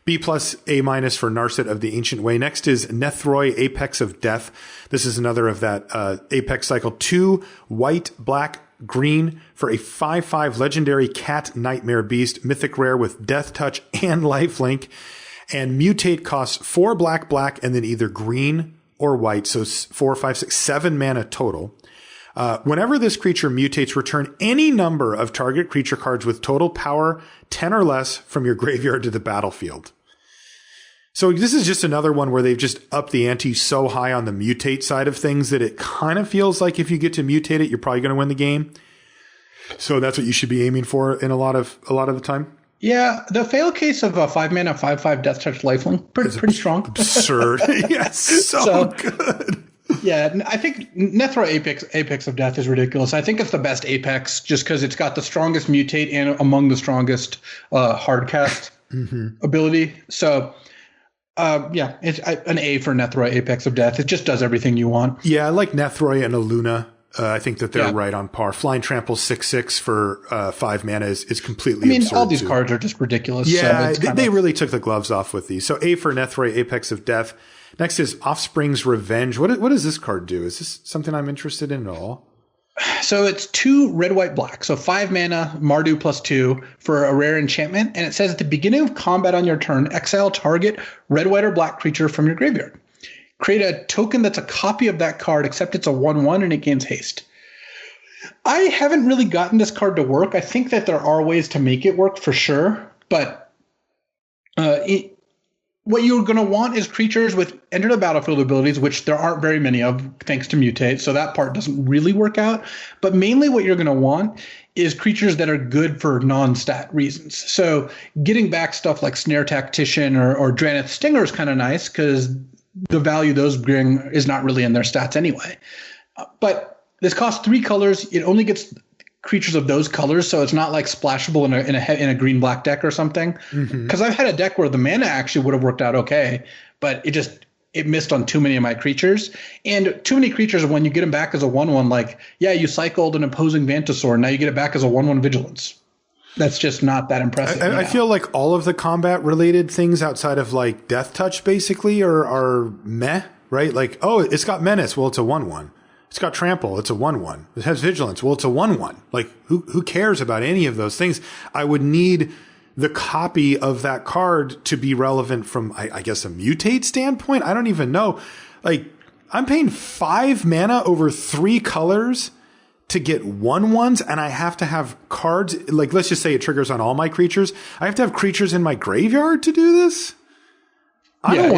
B+, A- for Narset of the Ancient Way. Next is Nethroi, Apex of Death. This is another of that, Apex cycle. 2 white, black, green for a 5/5 legendary cat nightmare beast, mythic rare with death touch and lifelink. And mutate costs 4 black, and then either green or white. So 4, 5, 6, 7 mana total. Whenever this creature mutates, return any number of target creature cards with total power 10 or less from your graveyard to the battlefield. So this is just another one where they've just upped the ante so high on the mutate side of things that it kind of feels like if you get to mutate it, you're probably going to win the game. So that's what you should be aiming for in a lot of the time. Yeah, the fail case of a 5 mana 5/5 death touch lifelink pretty strong. Absurd. Yes, so good. Yeah, I think Nethra Apex of Death is ridiculous. I think it's the best Apex just because it's got the strongest mutate and among the strongest hardcast ability. So, yeah, it's an A for Nethra Apex of Death. It just does everything you want. Yeah, I like Nethroi and Aluna. I think that they're right on par. Flying Trample 6/6 for 5 mana is completely absurd. All these cards are just ridiculous. Yeah, so they really took the gloves off with these. So A for Nethroi, Apex of Death. Next is Offspring's Revenge. What does this card do? Is this something I'm interested in at all? So it's 2 red, white, black. So 5 mana, Mardu +2 for a rare enchantment. And it says at the beginning of combat on your turn, exile target red, white, or black creature from your graveyard. Create a token that's a copy of that card, except it's a 1/1 and it gains haste. I haven't really gotten this card to work. I think that there are ways to make it work for sure. But what you're going to want is creatures with enter the battlefield abilities, which there aren't very many of thanks to Mutate. So that part doesn't really work out. But mainly what you're going to want is creatures that are good for non-stat reasons. So getting back stuff like Snare Tactician or Draneth Stinger is kind of nice because the value those bring is not really in their stats anyway. But this costs 3 colors. It only gets creatures of those colors, so it's not like splashable in a green-black deck or something. Because I've had a deck where the mana actually would have worked out okay, but it missed on too many of my creatures. And too many creatures, when you get them back as a 1/1, like, yeah, you cycled an opposing Vantasaur, now you get it back as a 1/1 Vigilance. That's just not that impressive. I feel like all of the combat-related things outside of like Death Touch basically are meh, right? Like, oh, it's got Menace. Well, it's a 1/1. It's got Trample. It's a 1/1. It has Vigilance. Well, it's a 1/1. Like, who cares about any of those things? I would need the copy of that card to be relevant from, I guess, a Mutate standpoint. I don't even know. Like, I'm paying 5 mana over 3 colors to get 1/1s, and I have to have cards. Like, let's just say it triggers on all my creatures. I have to have creatures in my graveyard to do this. I don't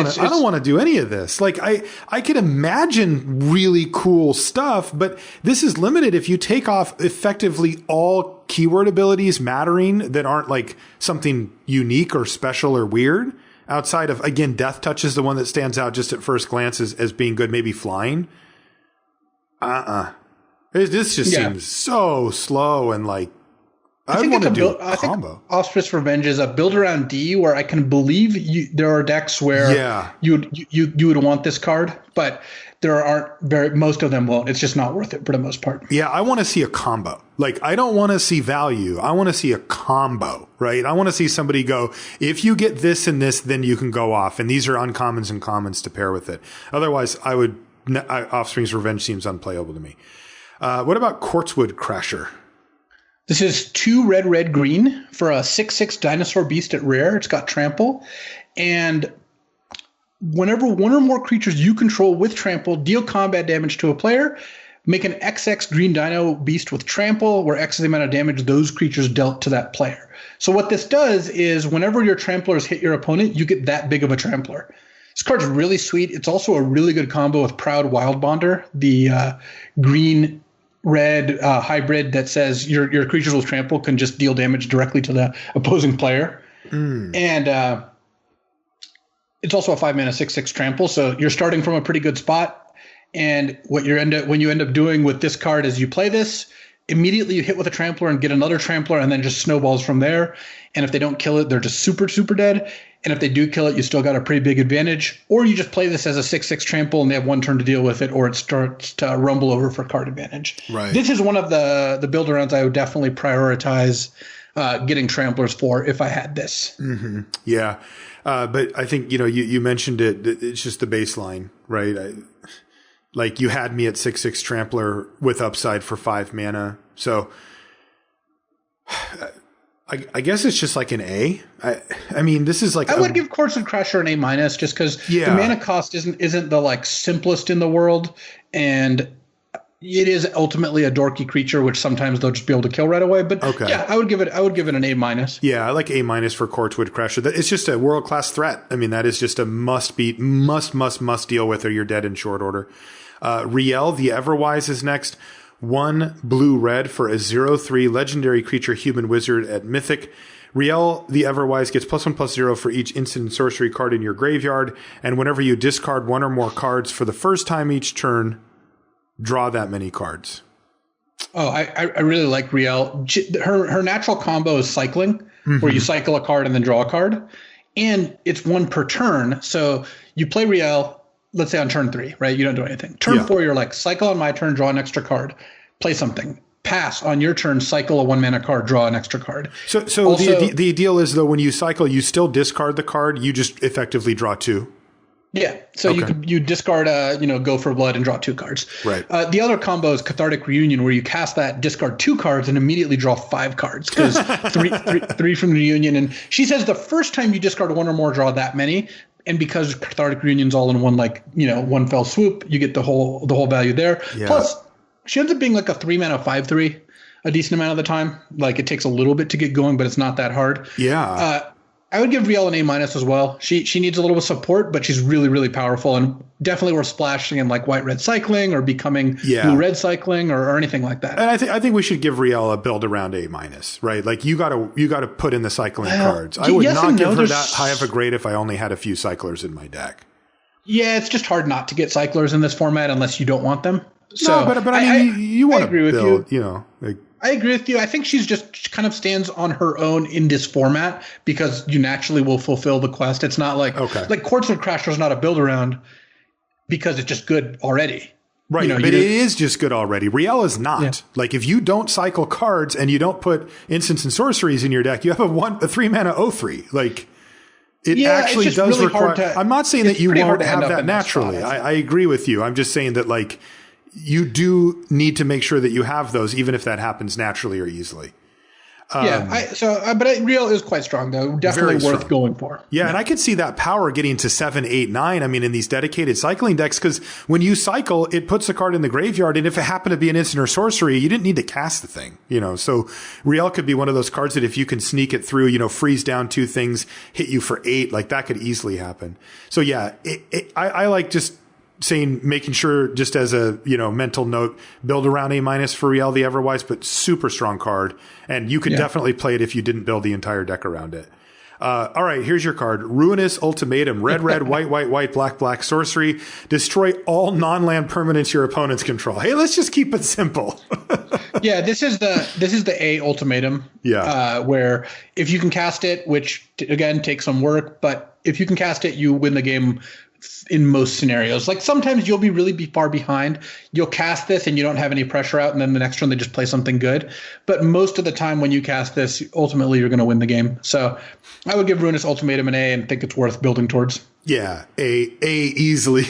want to do any of this. Like, I could imagine really cool stuff, but this is limited if you take off effectively all keyword abilities mattering that aren't like something unique or special or weird. Outside of, again, Death Touch is the one that stands out just at first glance as being good, maybe Flying. This just seems so slow and like, I want to do a combo. I think Offspring's Revenge is a build around D where I can believe there are decks where you would want this card, but there aren't most of them won't. It's just not worth it for the most part. Yeah, I want to see a combo. Like, I don't want to see value. I want to see a combo, right? I want to see somebody go, if you get this and this, then you can go off. And these are uncommons and commons to pair with it. Otherwise, Offspring's Revenge seems unplayable to me. What about Quartzwood Crasher? This is 2 red, red, green for a 6/6 dinosaur beast at rare. It's got trample. And whenever one or more creatures you control with trample deal combat damage to a player, make an XX green dino beast with trample, where X is the amount of damage those creatures dealt to that player. So what this does is whenever your tramplers hit your opponent, you get that big of a trampler. This card's really sweet. It's also a really good combo with Proud Wildbonder, the green red hybrid that says your creatures with trample can just deal damage directly to the opposing player. And it's also a 5 mana 6/6 trample, so you're starting from a pretty good spot. And what when you end up doing with this card is you play this, immediately you hit with a trampler and get another trampler, and then just snowballs from there. And if they don't kill it, they're just super, super dead. And if they do kill it, you still got a pretty big advantage. Or you just play this as a 6/6 trample and they have one turn to deal with it, or it starts to rumble over for card advantage. Right. This is one of the build-arounds I would definitely prioritize getting tramplers for if I had this. Mm-hmm. Yeah. But I think, you mentioned it. It's just the baseline, right? Like, you had me at 6/6 trampler with upside for 5 mana. So I guess it's just like an A. I mean, this is like I would give Quartzwood Crasher an A- just because the mana cost isn't the like simplest in the world, and it is ultimately a dorky creature, which sometimes they'll just be able to kill right away. But yeah, I would give it an A-. Yeah, I like A- for Quartzwood Crasher. It's just a world-class threat. I mean, that is just a must deal with, or you're dead in short order. Riel the Everwise is next. 1 blue-red for a 0/3 legendary creature human wizard at Mythic. Riel the Everwise gets +1/+0 for each instant and sorcery card in your graveyard, and whenever you discard one or more cards for the first time each turn, draw that many cards. Oh, I really like Riel. Her natural combo is cycling, where you cycle a card and then draw a card, and it's one per turn. So you play Riel, let's say on turn 3, right? You don't do anything. Turn 4, you're like, cycle on my turn, draw an extra card, play something. Pass on your turn, cycle a 1-mana card, draw an extra card. So also, the deal is, though, when you cycle, you still discard the card. You just effectively draw 2. Yeah. So you discard Go for Blood and draw 2 cards. Right. The other combo is Cathartic Reunion, where you cast that, discard 2 cards, and immediately draw 5 cards because three from the Reunion. And she says the first time you discard 1 or more, draw that many. And because Cathartic Reunion's all in one, one fell swoop, you get the whole value there. Yeah. Plus, she ends up being like a 3-mana 5/3 a decent amount of the time. Like, it takes a little bit to get going, but it's not that hard. Yeah. I would give Riel an A- as well. She needs a little bit of support, but she's really, really powerful and definitely worth splashing in like white-red cycling or becoming blue-red cycling or anything like that. And I think we should give Riel a build around A-, right? Like, you gotta put in the cycling cards. I would not give her that high of a grade if I only had a few cyclers in my deck. Yeah, it's just hard not to get cyclers in this format unless you don't want them. So no, but I mean, you want to build, I agree with you. I think she's just kind of stands on her own in this format because you naturally will fulfill the quest. It's not like Quartzwood Crasher is not a build around because it's just good already. Right, but it is just good already. Riel is not. Yeah. Like, if you don't cycle cards and you don't put instants and sorceries in your deck, you have a 3-mana 0/3. Like, it actually does really require. I'm not saying that you won't have that naturally. I agree with you. I'm just saying that, like, you do need to make sure that you have those, even if that happens naturally or easily. But Riel is quite strong, though. Definitely worth going for. Yeah, and I could see that power getting to 7, 8, 9. I mean, in these dedicated cycling decks, because when you cycle, it puts a card in the graveyard, and if it happened to be an instant or sorcery, you didn't need to cast the thing. So Riel could be one of those cards that if you can sneak it through, freeze down 2 things, hit you for 8, like that could easily happen. So yeah, I like just making sure, just as a mental note, build around A- for Riel the Everwise, but super strong card, and you could definitely play it if you didn't build the entire deck around it. All right, here's your card: Ruinous Ultimatum. Red, white, black. Sorcery. Destroy all non-land permanents your opponents control. Hey, let's just keep it simple. Yeah, this is the A Ultimatum. Yeah, where if you can cast it, which again takes some work, but if you can cast it, you win the game. In most scenarios, like sometimes you'll be really far behind. You'll cast this and you don't have any pressure out, and then the next turn they just play something good. But most of the time when you cast this, ultimately you're going to win the game. So I would give Ruinous Ultimatum an A and think it's worth building towards. Yeah, A easily.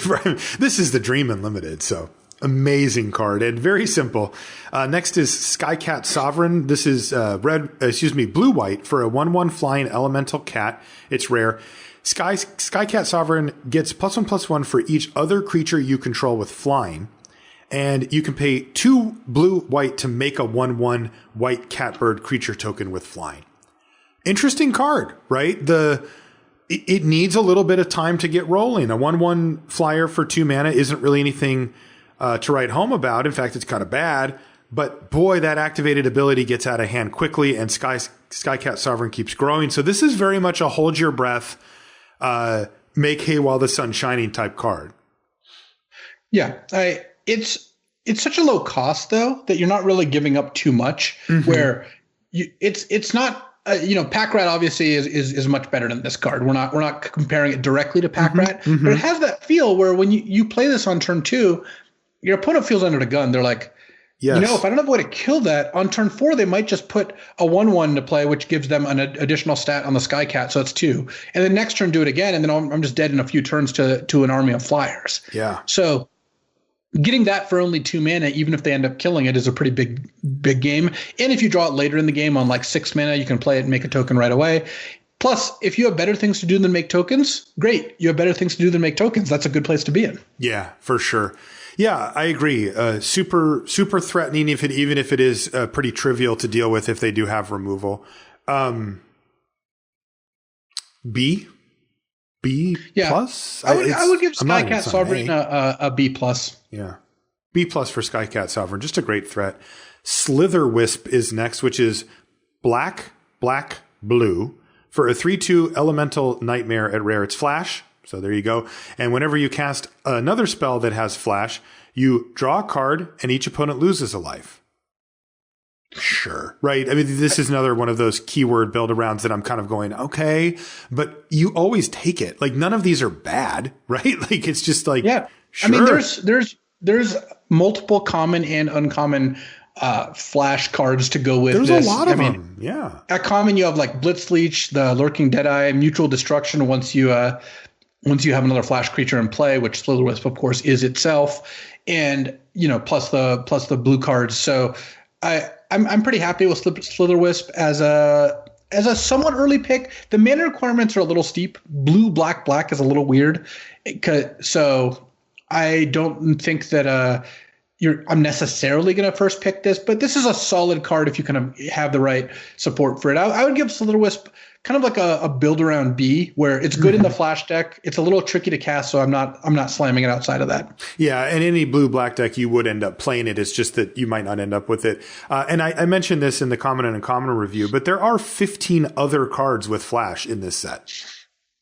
This is the Dream Unlimited, so amazing card and very simple. Next is Skycat Sovereign. This is blue-white for a 1/1 flying elemental cat. It's rare. Skycat Sovereign gets +1/+1 for each other creature you control with flying, and you can pay 2 blue-white to make a 1/1 white catbird creature token with flying. Interesting card, right? It needs a little bit of time to get rolling. A 1/1 flyer for 2 mana isn't really anything to write home about. In fact, it's kind of bad. But boy, that activated ability gets out of hand quickly, and Skycat Sovereign keeps growing. So this is very much a hold your breath, make hay while the sun's shining type card. Yeah, it's such a low cost though that you're not really giving up too much. Where it's not Pack Rat obviously is much better than this card. We're not comparing it directly to Pack Rat, but it has that feel where when you play this on turn 2, your opponent feels under the gun. They're like, yes. If I don't have a way to kill that, on turn 4, they might just put a 1/1 to play, which gives them an additional stat on the Skycat, so it's 2. And then next turn do it again, and then I'm just dead in a few turns to an army of flyers. Yeah. So getting that for only 2 mana, even if they end up killing it, is a pretty big game. And if you draw it later in the game on like 6 mana, you can play it and make a token right away. Plus, if you have better things to do than make tokens, great. You have better things to do than make tokens. That's a good place to be in. Yeah, for sure. Yeah, I agree. Super threatening, even if it is pretty trivial to deal with if they do have removal. B plus. I would give Skycat Sovereign a B plus. Yeah, B plus for Skycat Sovereign. Just a great threat. Slither Wisp is next, which is black, blue. For a 3/2 elemental nightmare at rare, it's flash. So there you go. And whenever you cast another spell that has flash, you draw a card and each opponent loses a life. Sure. Right. I mean, this is another one of those keyword build-arounds that I'm kind of going, okay, but you always take it. Like, none of these are bad, right? Like, it's just like, yeah. Sure. I mean, there's multiple common and uncommon flash cards to go with this. There's a lot of them. Yeah. At common, you have like Blitzleech, the Lurking Deadeye, Mutual Destruction once you have another flash creature in play, which Slitherwisp, of course, is itself, and plus the blue cards. So I'm pretty happy with Slitherwisp as a somewhat early pick. The mana requirements are a little steep. Blue, black, black is a little weird. So I don't think that I'm necessarily going to first pick this, but this is a solid card if you kind of have the right support for it. I would give Slitherwisp kind of like a build around B, where it's good in the flash deck. It's a little tricky to cast, so I'm not slamming it outside of that. Yeah, and any blue black deck you would end up playing it. It's just that you might not end up with it. And I mentioned this in the common and uncommon review, but there are 15 other cards with flash in this set.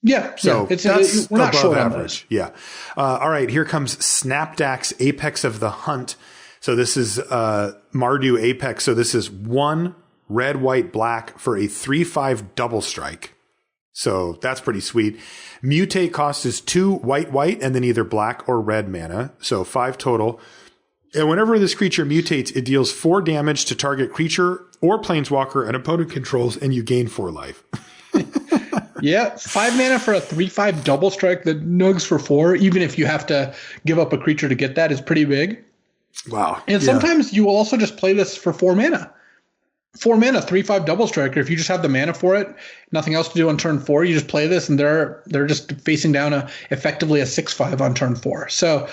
Yeah, so we're not above short average. Yeah. All right, here comes Snapdax Apex of the Hunt. So this is Mardu Apex. So this is 1 red, white, black for a 3/5 double strike. So that's pretty sweet. Mutate cost is 2 white, white, and then either black or red mana. So 5 total. And whenever this creature mutates, it deals 4 damage to target creature or planeswalker an opponent controls, and you gain 4 life. Yeah, 5 mana for a 3/5 double strike that nugs for 4, even if you have to give up a creature to get that, is pretty big. Wow. And sometimes you will also just play this for 4 mana. 4 mana, 3/5 double striker. If you just have the mana for it, nothing else to do on turn 4, you just play this, and they're just facing down effectively a 6/5 on turn 4. So,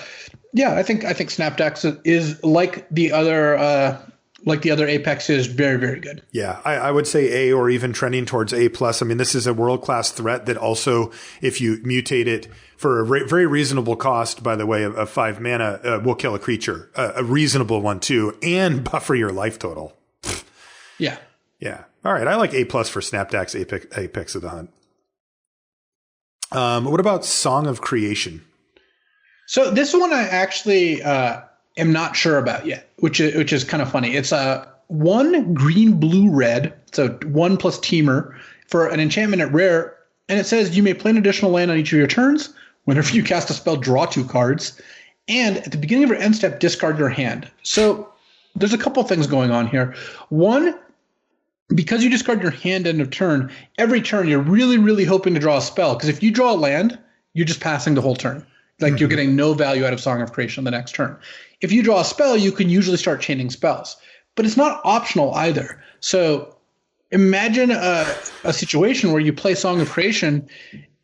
yeah, I think Snapdax is like the other Apex is very, very good. Yeah, I would say A, or even trending towards A+. I mean, this is a world-class threat that also, if you mutate it for a very reasonable cost, by the way, of 5 mana, will kill a creature, a reasonable one too, and buffer your life total. Yeah. Yeah. All right. I like A+ for Snapdax Apex of the Hunt. What about Song of Creation? So this one I actually am not sure about yet, which is kind of funny. It's 1 green, blue, red. So 1 plus Teamer for an enchantment at rare. And it says you may play an additional land on each of your turns. Whenever you cast a spell, draw 2 cards. And at the beginning of your end step, discard your hand. So there's a couple things going on here. One, because you discard your hand end of turn, every turn you're really, really hoping to draw a spell. Because if you draw a land, you're just passing the whole turn. Like you're getting no value out of Song of Creation the next turn. If you draw a spell, you can usually start chaining spells. But it's not optional either. So imagine a situation where you play Song of Creation,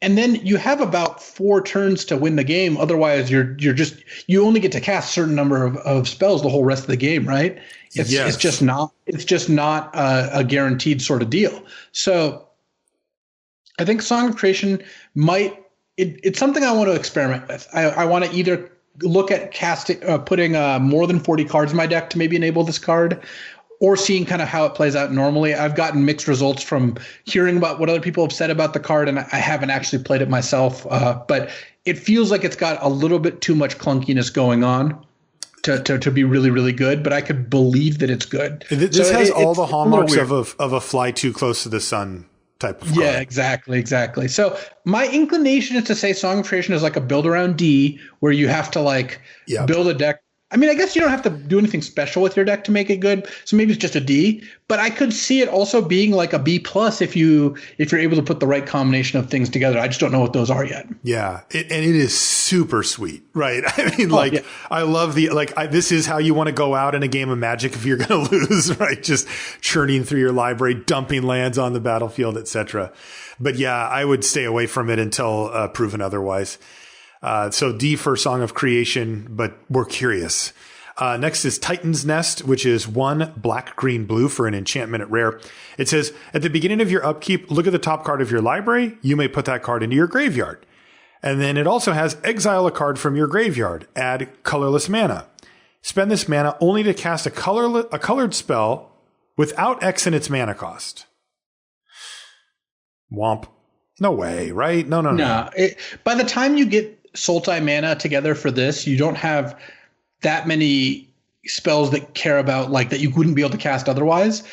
and then you have about 4 turns to win the game. Otherwise, you only get to cast a certain number of spells the whole rest of the game, right? It's just not a guaranteed sort of deal. So I think Song of Creation it's something I want to experiment with. I want to either look at putting more than 40 cards in my deck to maybe enable this card, or seeing kind of how it plays out normally. I've gotten mixed results from hearing about what other people have said about the card, and I haven't actually played it myself. But it feels like it's got a little bit too much clunkiness going on to be really, really good. But I could believe that it's good. This has all the hallmarks of a fly too close to the sun type of card. Yeah, exactly. So my inclination is to say Song of Creation is like a build around D, where you have to build a deck. I mean, I guess you don't have to do anything special with your deck to make it good. So maybe it's just a D, but I could see it also being like a B+ if you're able to put the right combination of things together. I just don't know what those are yet. Yeah. And it is super sweet, right? I mean, I love this is how you want to go out in a game of Magic if you're going to lose, right? Just churning through your library, dumping lands on the battlefield, etc. But yeah, I would stay away from it until proven otherwise. So D for Song of Creation, but we're curious. Next is Titan's Nest, which is 1 black, green, blue for an enchantment at rare. It says, at the beginning of your upkeep, look at the top card of your library. You may put that card into your graveyard. And then it also has exile a card from your graveyard. Add colorless mana. Spend this mana only to cast a colored spell without X in its mana cost. Womp. No way, right? No. By the time you get Sultai mana together for this, you don't have that many spells that care about like that you wouldn't be able to cast otherwise.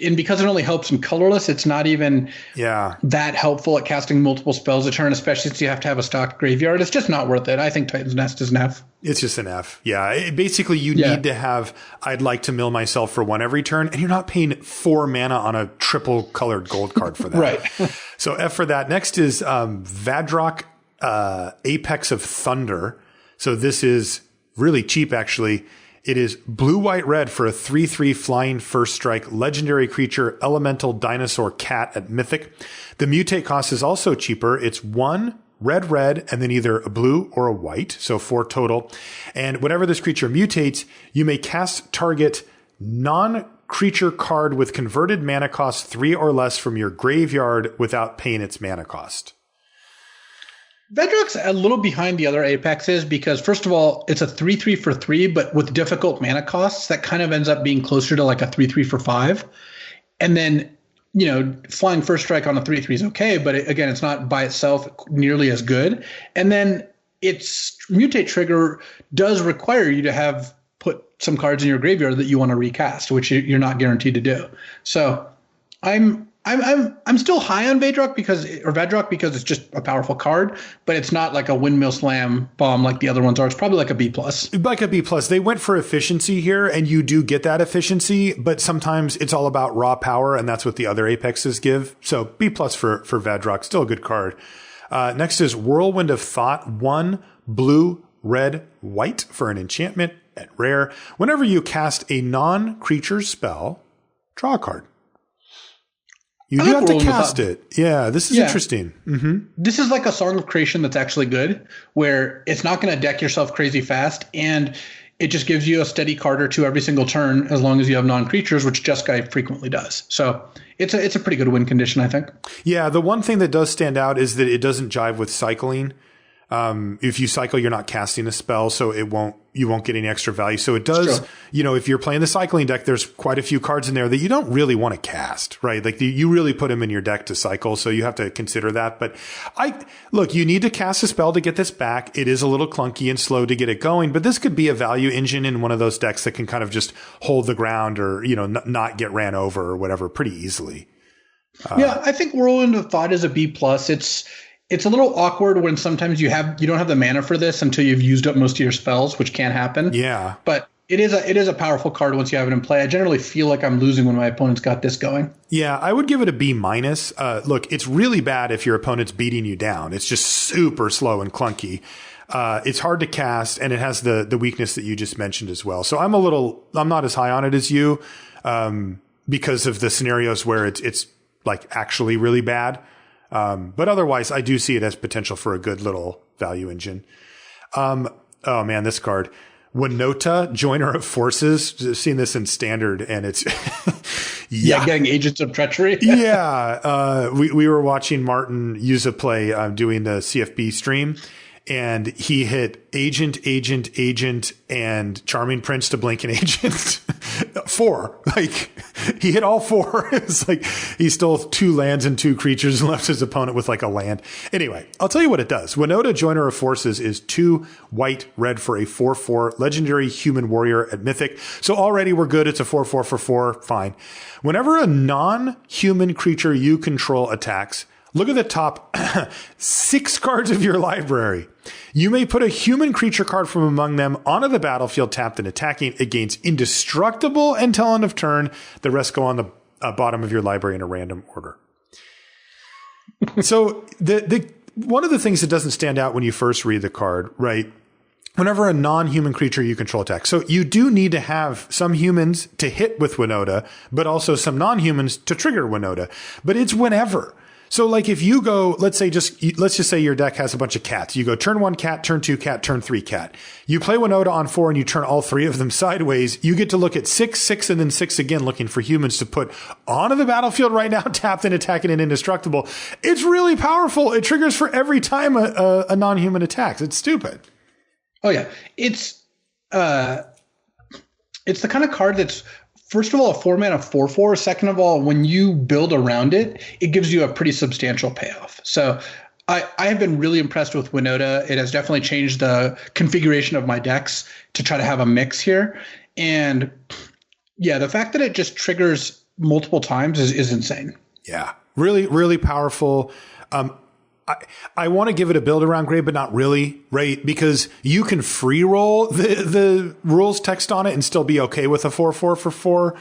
And because it only helps in colorless, it's not even that helpful at casting multiple spells a turn, especially since you have to have a stocked graveyard. It's just not worth it. I think Titan's Nest is an F. It's just an F. Yeah. Basically, you need to have, I'd like to mill myself for one every turn, and you're not paying 4 mana on a triple colored gold card for that. Right. So F for that. Next is Vadrok, Apex of Thunder. So this is really cheap, actually. It is blue, white, red for a 3/3 flying first strike legendary creature, elemental dinosaur cat at Mythic. The mutate cost is also cheaper. It's 1 red, red, and then either a blue or a white. So 4 total. And whenever this creature mutates, you may cast target non-creature card with converted mana cost 3 or less from your graveyard without paying its mana cost. Vedrok's a little behind the other Apexes because, first of all, it's a 3/3 for 3, but with difficult mana costs, that kind of ends up being closer to like a 3/3 for 5. And then, flying first strike on a 3/3 is okay, but again, it's not by itself nearly as good. And then its mutate trigger does require you to have put some cards in your graveyard that you want to recast, which you're not guaranteed to do. So I'm still high on Vedrok because it's just a powerful card, but it's not like a windmill slam bomb like the other ones are. It's probably like a B+. Like a B+. They went for efficiency here, and you do get that efficiency, but sometimes it's all about raw power, and that's what the other Apexes give. So B+ for Vedrok, still a good card. Next is Whirlwind of Thought, 1 blue, red, white for an enchantment at rare. Whenever you cast a non-creature spell, draw a card. You do have to cast it. Yeah, this is interesting. Mm-hmm. This is like a Song of Creation that's actually good, where it's not going to deck yourself crazy fast, and it just gives you a steady card or two every single turn as long as you have non-creatures, which Jeskai frequently does. So it's a pretty good win condition, I think. Yeah, the one thing that does stand out is that it doesn't jive with cycling. If you cycle, you're not casting a spell, so you won't get any extra value. So it does, if you're playing the cycling deck, there's quite a few cards in there that you don't really want to cast, right? Like you really put them in your deck to cycle. So you have to consider that. But you need to cast a spell to get this back. It is a little clunky and slow to get it going, but this could be a value engine in one of those decks that can kind of just hold the ground or, not get ran over or whatever pretty easily. I think Whirlwind of Thought is a B+. It's a little awkward when sometimes you don't have the mana for this until you've used up most of your spells, which can happen. Yeah. But it is a powerful card once you have it in play. I generally feel like I'm losing when my opponent's got this going. Yeah, I would give it a B-. Look, it's really bad if your opponent's beating you down. It's just super slow and clunky. It's hard to cast, and it has the weakness that you just mentioned as well. So I'm not as high on it as you, because of the scenarios where it's like actually really bad. But otherwise, I do see it as potential for a good little value engine. Oh man, this card. Winota, Joiner of Forces. I've seen this in Standard, and it's... getting Agents of Treachery. We were watching Martin use a play doing the CFB stream, and he hit Agent, and Charming Prince to blink an Agent. 4. He hit all 4. It's like he stole 2 lands and 2 creatures and left his opponent with a land. Anyway, I'll tell you what it does. Winota, Joiner of Forces is 2 white, red for a 4/4 legendary human warrior at Mythic. So already we're good. It's a 4/4 for 4. Fine. Whenever a non-human creature you control attacks, look at the top 6 cards of your library. You may put a human creature card from among them onto the battlefield tapped and attacking. It gains indestructible until end of turn. The rest go on the bottom of your library in a random order. So the one of the things that doesn't stand out when you first read the card, right? Whenever a non-human creature you control attacks. So you do need to have some humans to hit with Winota, but also some non-humans to trigger Winota. But it's whenever. So if you go, let's just say your deck has a bunch of cats. You go turn 1 cat, turn 2 cat, turn 3 cat. You play Winota on 4 and you turn all 3 of them sideways. You get to look at 6, 6, and then 6 again, looking for humans to put onto the battlefield right now, tapped and attacking and indestructible. It's really powerful. It triggers for every time a non-human attacks. It's stupid. Oh yeah. It's the kind of card that's first of all, a 4-mana 4/4. Second of all, when you build around it, it gives you a pretty substantial payoff. So I have been really impressed with Winota. It has definitely changed the configuration of my decks to try to have a mix here. And yeah, the fact that it just triggers multiple times is insane. Yeah, really, really powerful. I want to give it a build around grade, but not really, right? Because you can free roll the rules text on it and still be okay with a 4/4 for 4.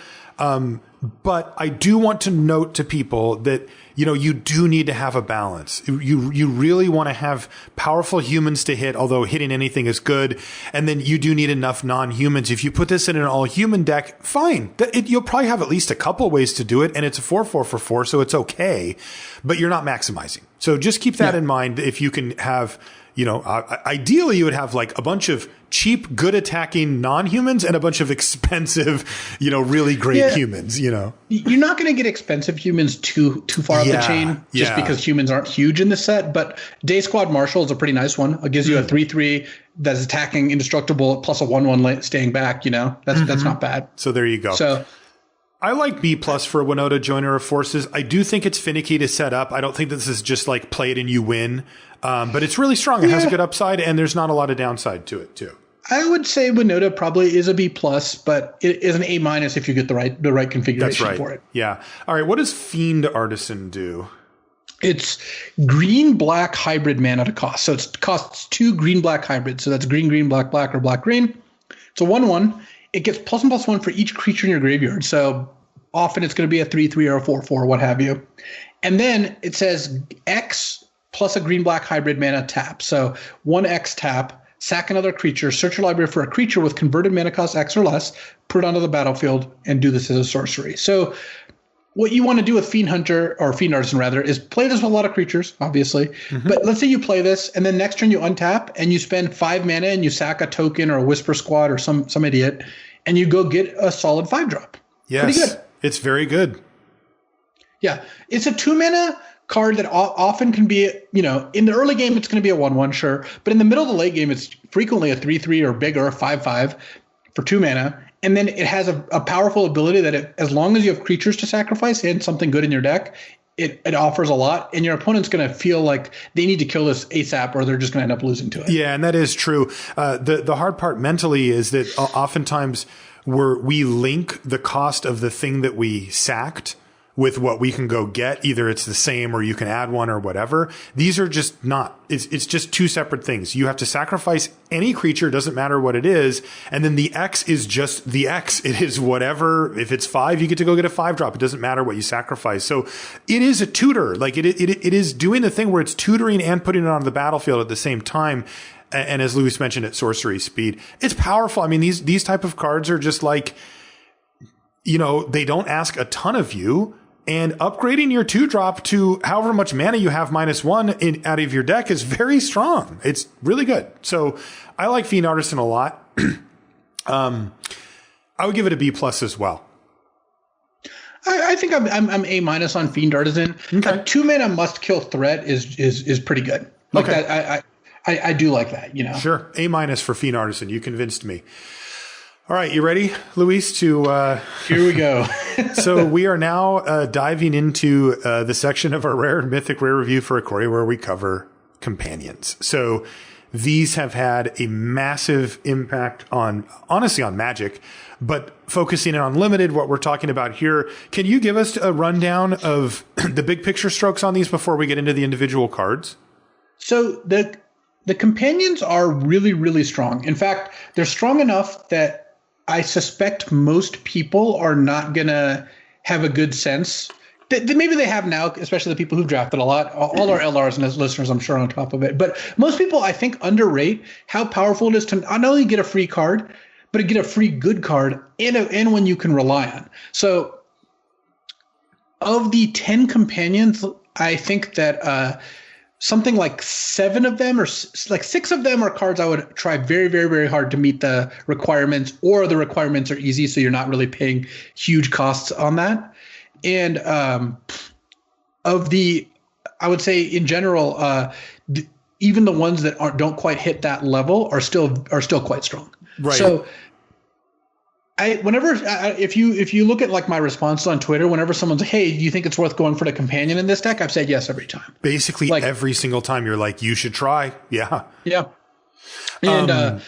But I do want to note to people that, you know, you do need to have a balance. You really want to have powerful humans to hit, although hitting anything is good. And then you do need enough non-humans. If you put this in an all-human deck, fine. You'll probably have at least a couple ways to do it. And it's a 4/4 for 4, so it's okay. But you're not maximizing. So just keep that in mind. If you can have, you know, ideally you would have like a bunch of cheap, good attacking non-humans and a bunch of expensive, you know, really great humans, you know. You're not going to get expensive humans too far up the chain just because humans aren't huge in this set. But Day Squad Marshal is a pretty nice one. It gives you a 3/3 that's attacking indestructible plus a 1/1 staying back, you know. That's not bad. So there you go. So I like B+ for Winota, Joiner of Forces. I do think it's finicky to set up. I don't think this is just like play it and you win. But it's really strong. It has a good upside, and there's not a lot of downside to it, too. I would say Winota probably is a B+, but it is an A- if you get the right configuration for it. Yeah. All right. What does Fiend Artisan do? It's green-black hybrid mana to cost. So it costs 2 green-black hybrids. So that's green, black, or black-green. It's a 1/1. It gets +1/+1 for each creature in your graveyard. So often it's going to be a 3/3 or a 4/4, what have you. And then it says X plus a green-black hybrid mana tap. So 1X tap, sack another creature, search your library for a creature with converted mana cost X or less, put it onto the battlefield, and do this as a sorcery. So what you want to do with Fiend Hunter, or Fiend Artisan rather, is play this with a lot of creatures, obviously. But let's say you play this, and then next turn you untap, and you spend 5 mana, and you sack a token or a Whisper Squad or some idiot, and you go get a solid 5-drop. Yes, pretty good. It's very good. Yeah, it's a 2-mana card that often can be, you know, in the early game, it's going to be a 1/1, sure. But in the middle of the late game, it's frequently a 3/3 or bigger, 5/5 for 2 mana. And then it has a powerful ability that as long as you have creatures to sacrifice and something good in your deck, it offers a lot. And your opponent's going to feel like they need to kill this ASAP or they're just going to end up losing to it. Yeah, and that is true. The hard part mentally is that oftentimes we link the cost of the thing that we sacked with what we can go get. Either it's the same or you can add one or whatever. These are just not, it's just two separate things. You have to sacrifice any creature, doesn't matter what it is. And then the X is just the X. It is whatever. If it's 5, you get to go get a 5-drop. It doesn't matter what you sacrifice. So it is a tutor. Like it is doing the thing where it's tutoring and putting it on the battlefield at the same time. And as Luis mentioned, at sorcery speed, it's powerful. I mean, these type of cards are just like, you know, they don't ask a ton of you. And upgrading your 2-drop to however much mana you have -1 out of your deck is very strong. It's really good. So I like Fiend Artisan a lot. I would give it a B+ as well. I think I'm A- on Fiend Artisan. Okay. A 2-mana must kill threat is pretty good. Like that, I do like that. You know. Sure. A- for Fiend Artisan. You convinced me. All right, you ready, Luis, to... Here we go. So we are now diving into the section of our Rare and Mythic Rare Review for Ikoria where we cover companions. So these have had a massive impact honestly on Magic, but focusing on Limited, what we're talking about here. Can you give us a rundown of the big picture strokes on these before we get into the individual cards? So the companions are really, really strong. In fact, they're strong enough that I suspect most people are not going to have a good sense. Maybe they have now, especially the people who've drafted a lot. All our LRs and listeners, I'm sure, are on top of it. But most people, I think, underrate how powerful it is to not only get a free card, but to get a free good card and one you can rely on. So of the 10 companions, I think that something like 7 of them or like 6 of them are cards I would try very, very, very hard to meet the requirements, or the requirements are easy, so you're not really paying huge costs on that. And I would say in general, even the ones that don't quite hit that level are still quite strong. Right. So If you look at like my responses on Twitter, whenever someone's like, hey, do you think it's worth going for the companion in this deck? I've said yes every time. Basically, like, every single time you're like, you should try. Yeah. Yeah. And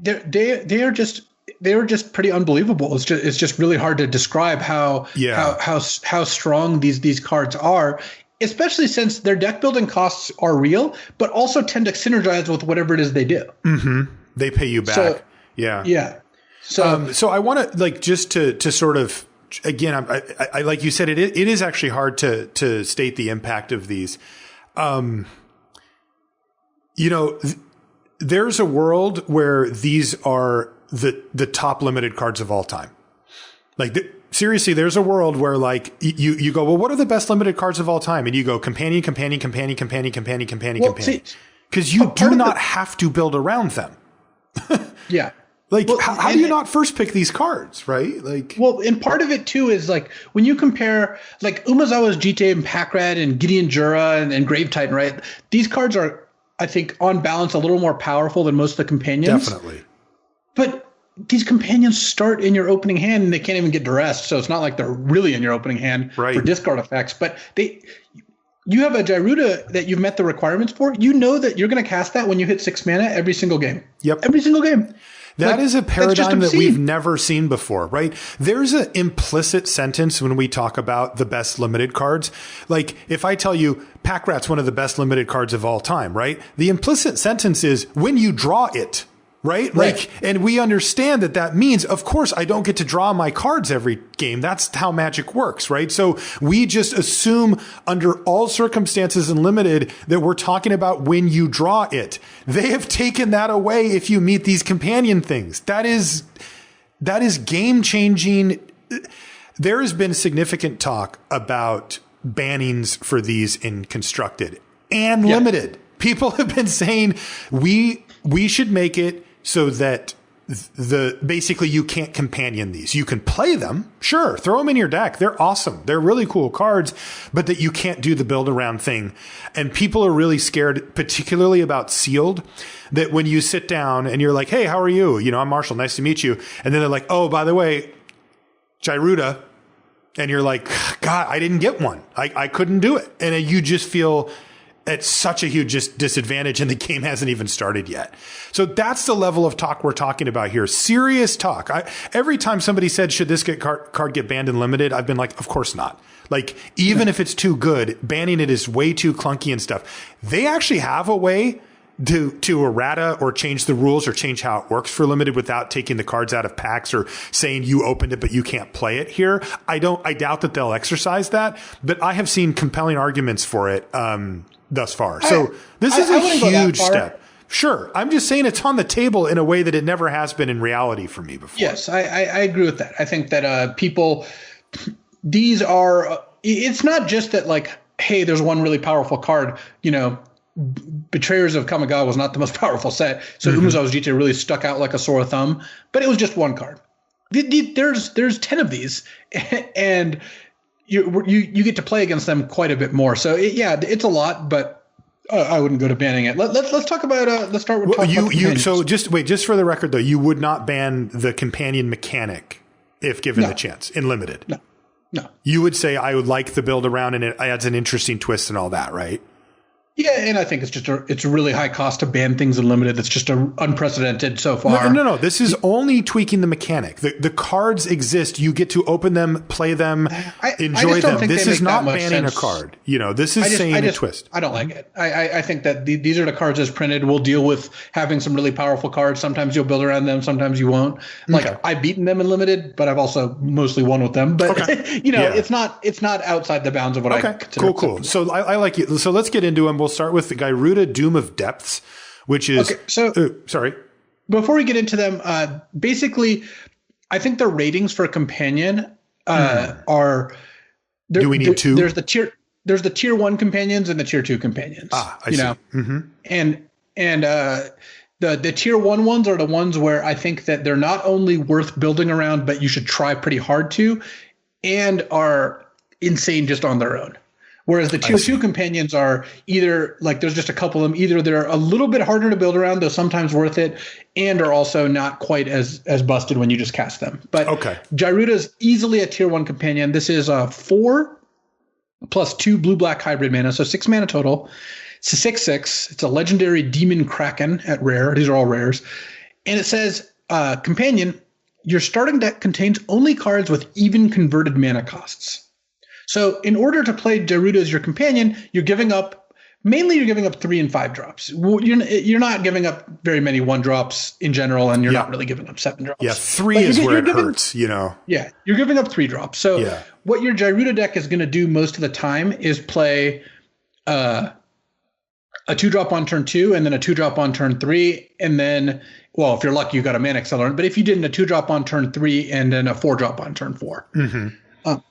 they are just pretty unbelievable. It's just really hard to describe how strong these cards are, especially since their deck building costs are real, but also tend to synergize with whatever it is they do. Mm-hmm. They pay you back. So, yeah. Yeah. So I want to like just to sort of, again, I like you said, it is actually hard to state the impact of these. There's a world where these are the top limited cards of all time. Like seriously, there's a world where like you go, well, what are the best limited cards of all time? And you go companion. Because you do not have to build around them. Yeah. Like, how do you not first pick these cards, right? Like, well, and part of it too is like when you compare like Umezawa's Jite and Packrat and Gideon Jura and Grave Titan, right? These cards are, I think, on balance, a little more powerful than most of the companions. Definitely. But these companions start in your opening hand and they can't even get duressed, so it's not like they're really in your opening hand for discard effects. But you have a Gyruda that you've met the requirements for. You know that you're going to cast that when you hit 6 mana every single game. Yep. Every single game. That is a paradigm that we've never seen before, right? There's an implicit sentence when we talk about the best limited cards. Like if I tell you Packrat's one of the best limited cards of all time, right? The implicit sentence is when you draw it, right? Like, and we understand that means, of course, I don't get to draw my cards every game. That's how Magic works, right? So we just assume under all circumstances and limited that we're talking about when you draw it. They have taken that away if you meet these companion things. That is game changing. There has been significant talk about bannings for these in constructed and limited. People have been saying we should make it so that basically you can't companion these. You can play them, sure, throw them in your deck. They're awesome. They're really cool cards, but that you can't do the build around thing. And people are really scared, particularly about sealed, that when you sit down and you're like, hey, how are you? I'm Marshall. Nice to meet you. And then they're like, oh, by the way, Gyruda. And you're like, God, I didn't get one. I couldn't do it. And you just feel it's such a huge disadvantage and the game hasn't even started yet. So that's the level of talk we're talking about here. Serious talk. Every time somebody said, should this card get banned and limited? I've been like, of course not. Like, even if it's too good, banning it is way too clunky and stuff. They actually have a way to errata or change the rules or change how it works for limited without taking the cards out of packs or saying you opened it, but you can't play it here. I doubt that they'll exercise that, but I have seen compelling arguments for it, thus far. So this is a huge step. Sure. I'm just saying it's on the table in a way that it never has been in reality for me before. Yes, I agree with that. I think that these are, it's not just that like, hey, there's one really powerful card, Betrayers of Kamigawa was not the most powerful set. So Umezawa's Jite really stuck out like a sore thumb, but it was just one card. There's 10 of these and you get to play against them quite a bit more. So it's a lot, but I wouldn't go to banning it. Let's talk about let's start with so just for the record though, you would not ban the companion mechanic if given the chance in limited. No. You would say I would like the build around and it adds an interesting twist and all that, right? Yeah, and I think it's a really high cost to ban things in limited. That's just unprecedented so far. No. This is only tweaking the mechanic. The cards exist. You get to open them, play them, enjoy them. This is not banning a card. This is saying a twist. I don't like it. I think that these are the cards as printed. We'll deal with having some really powerful cards. Sometimes you'll build around them. Sometimes you won't. Like I've beaten them in limited, but I've also mostly won with them. But it's not outside the bounds of what I consider. Cool. So I like it. So let's get into them. We'll start with the Gyruda Doom of Depths, which is sorry. Before we get into them, basically, I think the ratings for a companion are. Do we need two? There's the tier 1 companions and the tier 2 companions. I see. Mm-hmm. And the tier 1 ones are the ones where I think that they're not only worth building around, but you should try pretty hard to, and are insane just on their own. Whereas the tier 2 companions are either like there's just a couple of them. Either they're a little bit harder to build around, though sometimes worth it, and are also not quite as busted when you just cast them. But Gyruda's easily a tier 1 companion. This is 4 plus 2 blue-black hybrid mana, so 6 mana total. It's a 6/6. It's a legendary Demon Kraken at rare. These are all rares. And it says, companion, your starting deck contains only cards with even converted mana costs. So in order to play Gyruda as your companion, you're giving up 3 and 5 drops. You're not giving up very many 1 drops in general, and you're not really giving up 7 drops. Yeah, 3 is where it hurts, Yeah, you're giving up 3 drops. So what your Gyruda deck is going to do most of the time is play a 2-drop on turn 2 and then a 2-drop on turn 3, and then, well, if you're lucky, you got a mana accelerant. But if you didn't, a 2-drop on turn 3 and then a 4-drop on turn 4. Mm-hmm.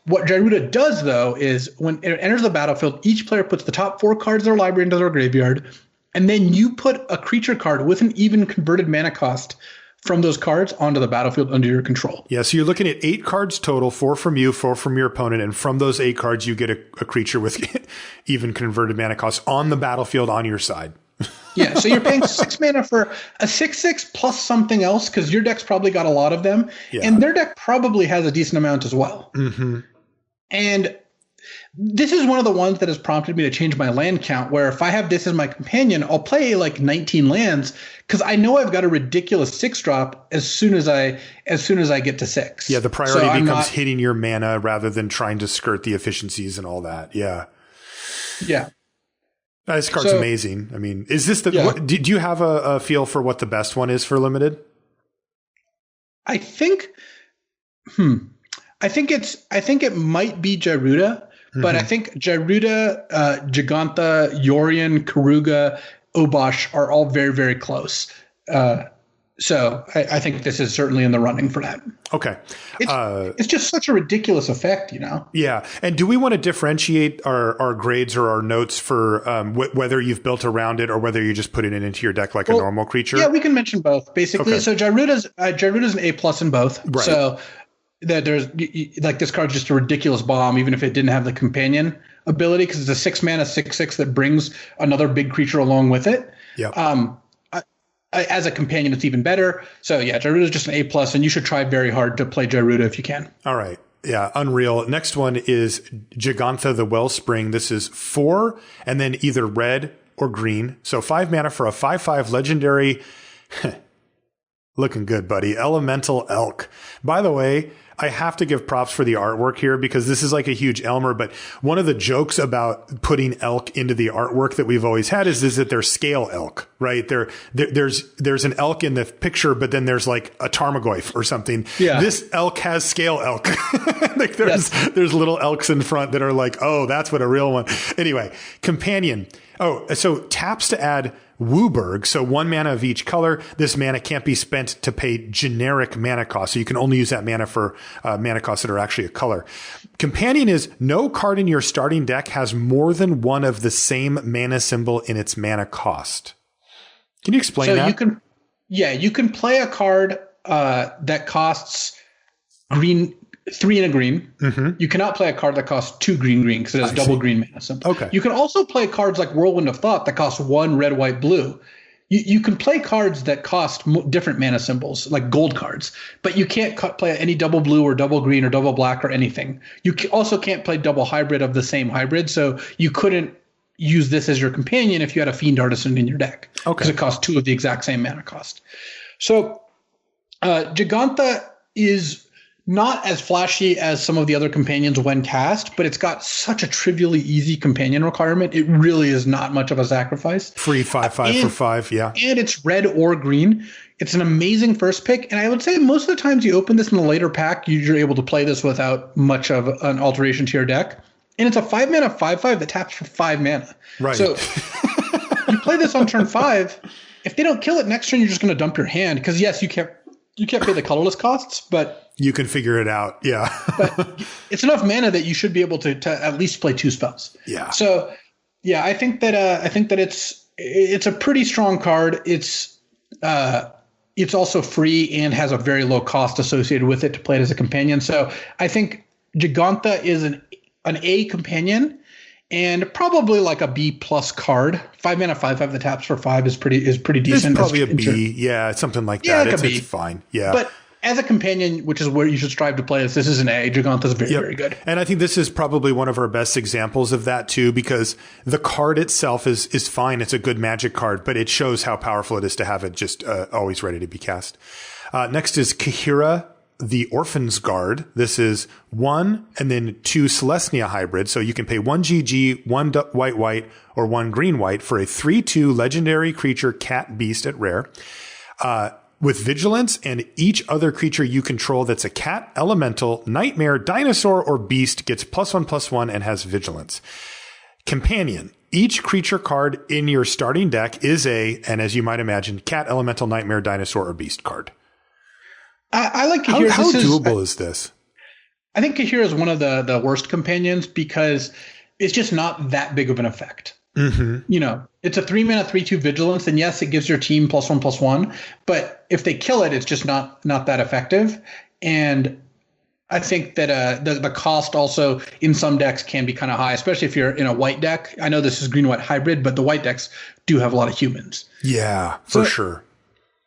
What Gyruda does, though, is when it enters the battlefield, each player puts the top 4 cards of their library into their graveyard, and then you put a creature card with an even converted mana cost from those cards onto the battlefield under your control. Yeah, so you're looking at 8 cards total, 4 from you, 4 from your opponent, and from those 8 cards, you get a creature with even converted mana costs on the battlefield on your side. Yeah, so you're paying 6 mana for a 6/6 plus something else, because your deck's probably got a lot of them, and their deck probably has a decent amount as well. Mm-hmm. And this is one of the ones that has prompted me to change my land count, where if I have this as my companion, I'll play like 19 lands, because I know I've got a ridiculous 6-drop as soon as I get to 6. Yeah, the priority becomes hitting your mana rather than trying to skirt the efficiencies and all that. Yeah. Yeah. This card's amazing. I mean, is this do you have a feel for what the best one is for limited? I think it might be Gyruda, but I think Gyruda, Giganta, Yorion, Karuga, Obosh are all very, very close. So I think this is certainly in the running for that. Okay. It's just such a ridiculous effect, Yeah. And do we want to differentiate our grades or our notes for whether you've built around it or whether you just put it into your deck like a normal creature? Yeah, we can mention both, basically. Okay. So Gyruda's an A+ in both. Right. So that there's like this card's just a ridiculous bomb, even if it didn't have the companion ability, because it's a 6 mana 6/6 that brings another big creature along with it. Yeah. As a companion, it's even better. So yeah, Gyruda is just an A+, and you should try very hard to play Gyruda if you can. All right. Yeah, unreal. Next one is Giganta the Wellspring. This is 4 and then either red or green. So 5 mana for a 5/5 legendary. Looking good, buddy. Elemental Elk. By the way, I have to give props for the artwork here, because this is like a huge Elmer, but one of the jokes about putting elk into the artwork that we've always had is that they're scale elk, right? There's an elk in the picture, but then there's like a Tarmogoyf or something. Yeah. This elk has scale elk. Like there's little elks in front that are like, oh, that's what a real one. Anyway, companion. Oh, so taps to add Wooburg, so 1 mana of each color. This mana can't be spent to pay generic mana cost, so you can only use that mana for mana costs that are actually a color. Companion is no card in your starting deck has more than one of the same mana symbol in its mana cost. Can you explain that? You can play a card that costs green, 3 and a green. Mm-hmm. You cannot play a card that costs 2 green because it has double green mana symbol. Okay. You can also play cards like Whirlwind of Thought that cost 1 red, white, blue. You can play cards that cost different mana symbols, like gold cards, but you can't play any double blue or double green or double black or anything. You also can't play double hybrid of the same hybrid, so you couldn't use this as your companion if you had a Fiend Artisan in your deck, because it costs 2 of the exact same mana cost. So Giganta is not as flashy as some of the other companions when cast, but it's got such a trivially easy companion requirement. It really is not much of a sacrifice. Free 5/5 for 5, yeah. And it's red or green. It's an amazing first pick. And I would say most of the times you open this in a later pack, you're able to play this without much of an alteration to your deck. And it's a 5 mana 5/5 that taps for 5 mana. Right. So you play this on turn 5. If they don't kill it next turn, you're just going to dump your hand. Because yes, you can't pay the colorless costs, but you can figure it out. Yeah. But it's enough mana that you should be able to at least play 2 spells. Yeah. So yeah, I think that it's a pretty strong card. It's also free and has a very low cost associated with it to play it as a companion. So I think Giganta is an A companion, and probably like a B plus card. 5 mana, 5/5 the taps for 5 is pretty decent. It's probably a B, yeah, something like that. Like it's fine, yeah. But as a companion, which is where you should strive to play this is an A. Giganta is very good. And I think this is probably one of our best examples of that too, because the card itself is fine. It's a good Magic card, but it shows how powerful it is to have it just always ready to be cast. Next is Kahira, the Orphan's Guard. This is 1 and then 2 Celestia hybrid. So you can pay 1 GG, 1 white, or 1 green-white for a 3/2 legendary creature cat beast at rare. With vigilance, and each other creature you control that's a cat, elemental, nightmare, dinosaur, or beast gets +1/+1 and has vigilance. Companion. Each creature card in your starting deck is and as you might imagine, cat, elemental, nightmare, dinosaur, or beast card. I like Kahira. How doable is this? I think Kahira is one of the worst companions because it's just not that big of an effect. Mm-hmm. It's a 3 mana 3/2 vigilance, and yes, it gives your team +1/+1. But if they kill it, it's just not that effective. And I think that the cost also in some decks can be kind of high, especially if you're in a white deck. I know this is green-white hybrid, but the white decks do have a lot of humans. Yeah, for sure.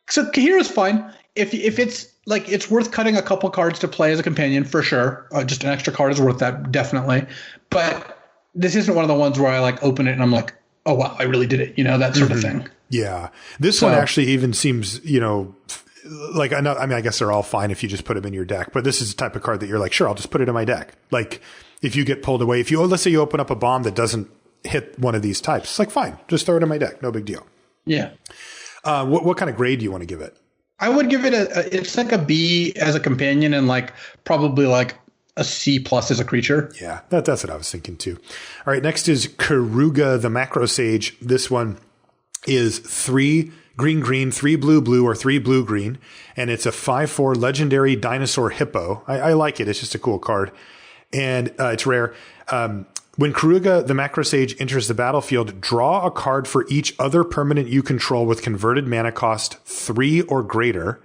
So Kahira is fine if it's like it's worth cutting a couple cards to play as a companion for sure. Just an extra card is worth that definitely, but this isn't one of the ones where I like open it and I'm like, oh wow, I really did it, that sort of thing. Yeah, this one actually even seems, like I know. I mean, I guess they're all fine if you just put them in your deck, but this is the type of card that you're like, sure, I'll just put it in my deck. Like if you get pulled away, let's say you open up a bomb that doesn't hit one of these types, it's like fine, just throw it in my deck, no big deal. Yeah. What kind of grade do you want to give it? I would give it it's like a B as a companion and like probably like a C plus as a creature. Yeah, that's what I was thinking too. All right, next is Karuga the Macro Sage. This one is 3 green, 3 blue, or 3 blue-green, and it's a 5/4 legendary dinosaur hippo. I like it. It's just a cool card, and it's rare. When Karuga the Macro Sage enters the battlefield, draw a card for each other permanent you control with converted mana cost 3 or greater.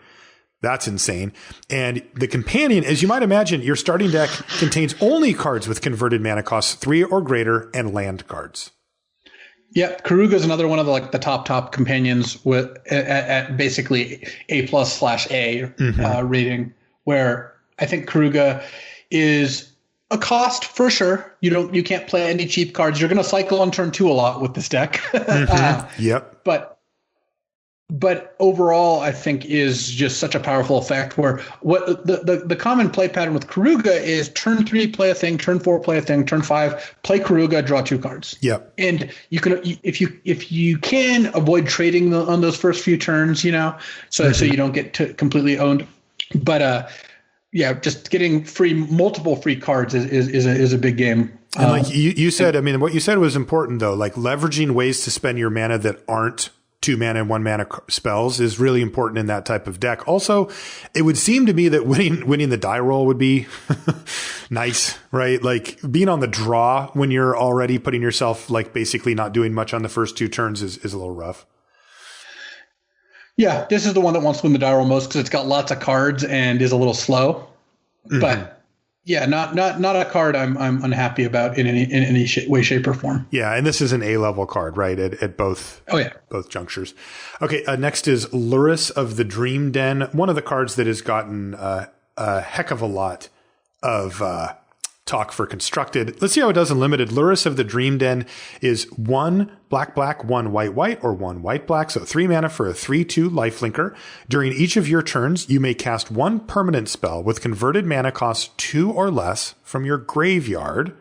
That's insane. And the companion, as you might imagine, your starting deck contains only cards with converted mana costs 3 or greater and land cards. Yep, Karuga is another one of the top companions with at basically A+/A rating, where I think Karuga is a cost for sure. You can't play any cheap cards. You're going to cycle on turn 2 a lot with this deck. Yep. But overall, I think is just such a powerful effect where what the common play pattern with Karuga is turn 3, play a thing, turn 4, play a thing, turn 5, play Karuga, draw 2 cards. Yep. And you can, if you can avoid trading on those first few turns, so you don't get completely owned. But, just getting multiple free cards is a big game. And like you said, I mean, what you said was important though, like leveraging ways to spend your mana that aren't 2 mana and 1 mana spells is really important in that type of deck. Also, it would seem to me that winning the die roll would be nice, right? Like being on the draw when you're already putting yourself like basically not doing much on the first 2 turns is a little rough. Yeah, this is the one that wants to win the die roll most because it's got lots of cards and is a little slow. Mm-hmm. But yeah, not a card I'm unhappy about in any way, shape, or form. Yeah, and this is an A-level card, right? At both. Oh yeah, both junctures. Okay, next is Luris of the Dream Den. One of the cards that has gotten a heck of a lot of talk for Constructed. Let's see how it does in Limited. Luris of the Dream Den is 1 black, 1 white, or 1 white, so 3 mana for a 3/2 lifelinker. During each of your turns, you may cast 1 permanent spell with converted mana cost 2 or less from your graveyard.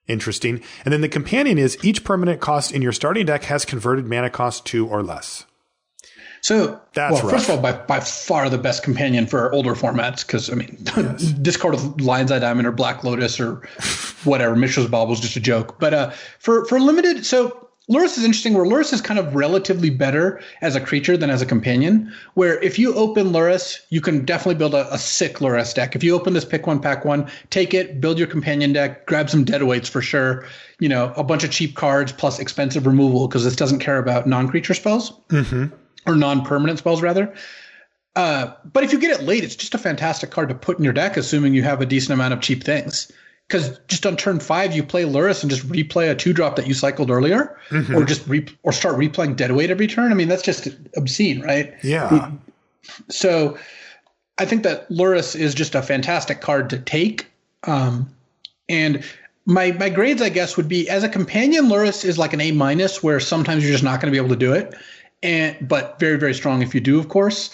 Interesting. And then the companion is each permanent cost in your starting deck has converted mana cost 2 or less. So, rough. First of all, by far the best companion for older formats, because, I mean, yes. Discard of Lion's Eye Diamond or Black Lotus or whatever, Mishra's Bauble was just a joke. But for Limited, so Luris is interesting, where Luris is kind of relatively better as a creature than as a companion, where if you open Luris, you can definitely build a sick Luris deck. If you open this pick 1, pack 1, take it, build your companion deck, grab some deadweights for sure, a bunch of cheap cards plus expensive removal, because this doesn't care about non-creature spells. Mm-hmm. Or non-permanent spells, rather. But if you get it late, it's just a fantastic card to put in your deck, assuming you have a decent amount of cheap things. because just on turn 5 you play Lurrus and just replay a 2-drop that you cycled earlier, or just or start replaying Deadweight every turn. I mean, that's just obscene, right? Yeah. So I think that Lurrus is just a fantastic card to take. And my grades, I guess, would be, as a companion, Lurrus is like an A-, where sometimes you're just not going to be able to do it, but very, very strong if you do, of course.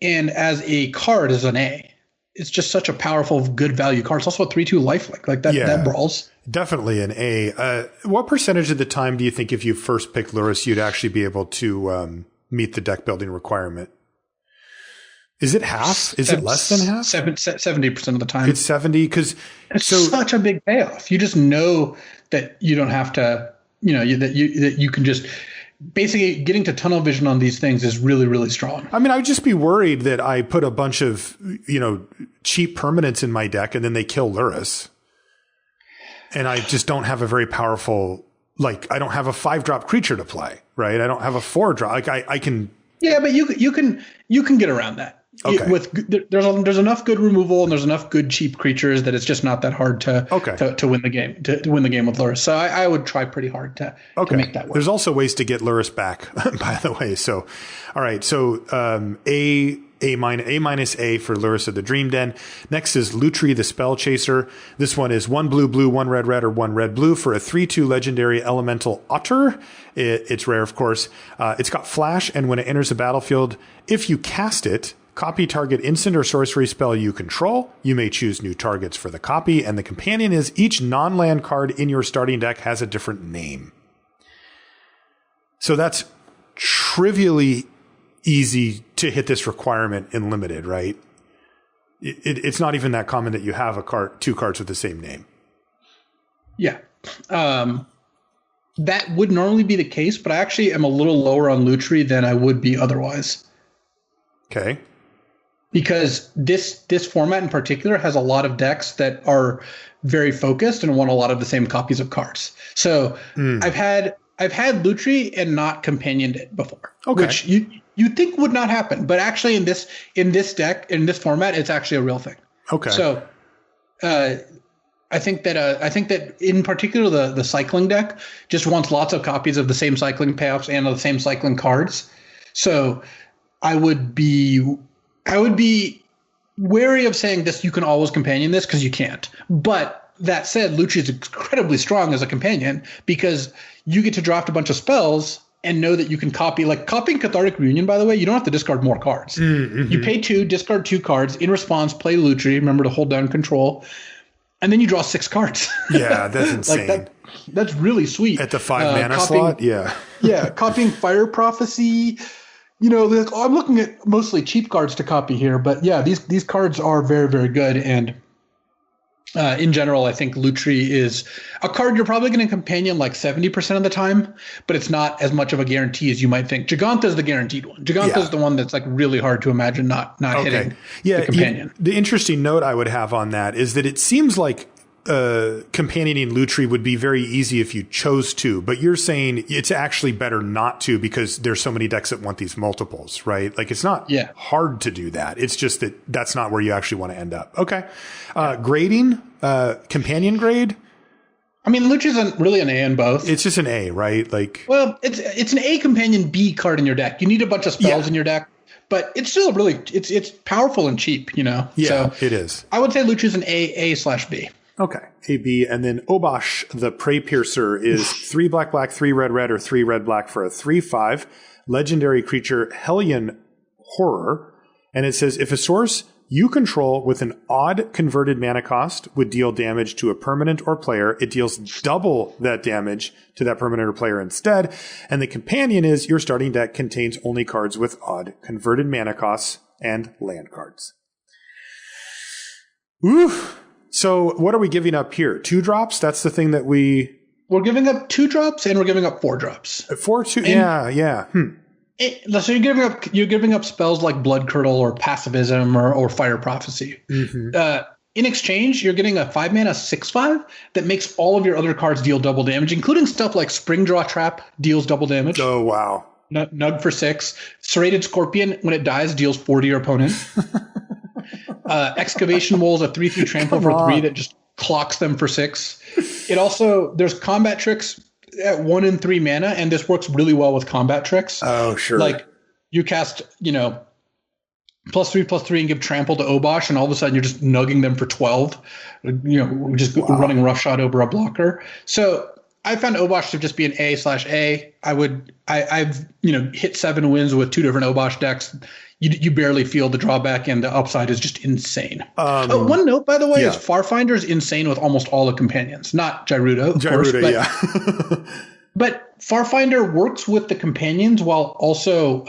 And as a card, is an A. It's just such a powerful, good value card. It's also a 3/2 lifelink. Like that brawls. Definitely an A. What percentage of the time do you think, if you first pick Lurrus, you'd actually be able to meet the deck building requirement? Is it half? Is it less than half? 70% of the time. It's 70 because it's such a big payoff. You just know that you don't have to, that you can just basically getting to tunnel vision on these things is really, really strong. I mean, I would just be worried that I put a bunch of, cheap permanents in my deck and then they kill Lurrus. And I just don't have a very powerful, I don't have a 5-drop creature to play, right? I don't have a 4-drop. I can. Yeah, but you can get around that. Okay. There's enough good removal and there's enough good cheap creatures that it's just not that hard to win the game to win the game with Lurrus. So I would try pretty hard to make that work. There's also ways to get Lurrus back, by the way. So, all right. So A minus A for Lurrus of the Dream Den. Next is Lutri the Spell Chaser. This one is 1 blue blue, 1 red red, or 1 red blue for a 3/2 legendary elemental otter. It's rare, of course. It's got flash, and when it enters the battlefield, if you cast it, copy target instant or sorcery spell you control. You may choose new targets for the copy, and the companion is each non-land card in your starting deck has a different name. So that's trivially easy to hit this requirement in Limited, right? It's not even that common that you have two cards with the same name. Yeah. That would normally be the case, but I actually am a little lower on Lutri than I would be otherwise. Okay. Because this format in particular has a lot of decks that are very focused and want a lot of the same copies of cards. So I've had Lutri and not companioned it before, which you think would not happen, but actually in this deck, in this format, it's actually a real thing. Okay. So I think that in particular the cycling deck just wants lots of copies of the same cycling payoffs and of the same cycling cards. So I would be wary of saying this. You can always companion this because you can't. But that said, Lutri is incredibly strong as a companion because you get to draft a bunch of spells and know that you can copy. Like copying Cathartic Reunion, by the way, you don't have to discard more cards. Mm-hmm. You pay 2, discard 2 cards. In response, play Lutri. Remember to hold down control. And then you draw 6 cards. Yeah, that's insane. That's really sweet. At the 5 mana slot? Yeah. Yeah, copying Fire Prophecy. I'm looking at mostly cheap cards to copy here, but yeah, these cards are very, very good. And in general, I think Lutri is a card you're probably going to companion like 70% of the time, but it's not as much of a guarantee as you might think. Giganta is the guaranteed one. Giganta is the one that's like really hard to imagine not hitting the companion. The interesting note I would have on that is that it seems like companioning Lutri would be very easy if you chose to, but you're saying it's actually better not to because there's so many decks that want these multiples, right? Like it's not hard to do that. It's just that that's not where you actually want to end up. Okay. Grading, companion grade. I mean, Lutri isn't really an A in both. It's just an A, right? Well, it's an A companion B card in your deck. You need a bunch of spells in your deck. But it's still it's powerful and cheap, Yeah, so it is. I would say Lutri is an A/B. Okay. AB. And then Obosh, the Prey Piercer, is 3 black black, 3 red red, or 3 red black for a 3/5 legendary creature, Hellion Horror. And it says, if a source you control with an odd converted mana cost would deal damage to a permanent or player, it deals double that damage to that permanent or player instead. And the companion is your starting deck contains only cards with odd converted mana costs and land cards. Ooh. So what are we giving up here? 2 drops? That's the thing that we're giving up 2 drops and we're giving up 4 drops. 4, 2. Yeah. So you're giving up spells like Blood Curdle or Pacifism or Fire Prophecy. Mm-hmm. In exchange, you're getting a 5 mana 6/5 that makes all of your other cards deal double damage, including stuff like Springdraw Trap deals double damage. Oh wow. Nug for 6. Serrated Scorpion, when it dies, deals 4 to your opponent. Excavation Mole is a 3/3 trample for 3 that just clocks them for 6. It also, there's combat tricks at 1 and 3 mana, and this works really well with combat tricks. Oh, sure. Like you cast, +3/+3 and give trample to Obosh, and all of a sudden you're just nugging them for 12. Just running roughshod over a blocker. So I found Obosh to just be an A/A. I've hit 7 wins with 2 different Obosh decks. You barely feel the drawback, and the upside is just insane. One note, by the way, is Farfinder's insane with almost all the companions, not Gyrudo, of course, but, but Farfinder works with the companions while also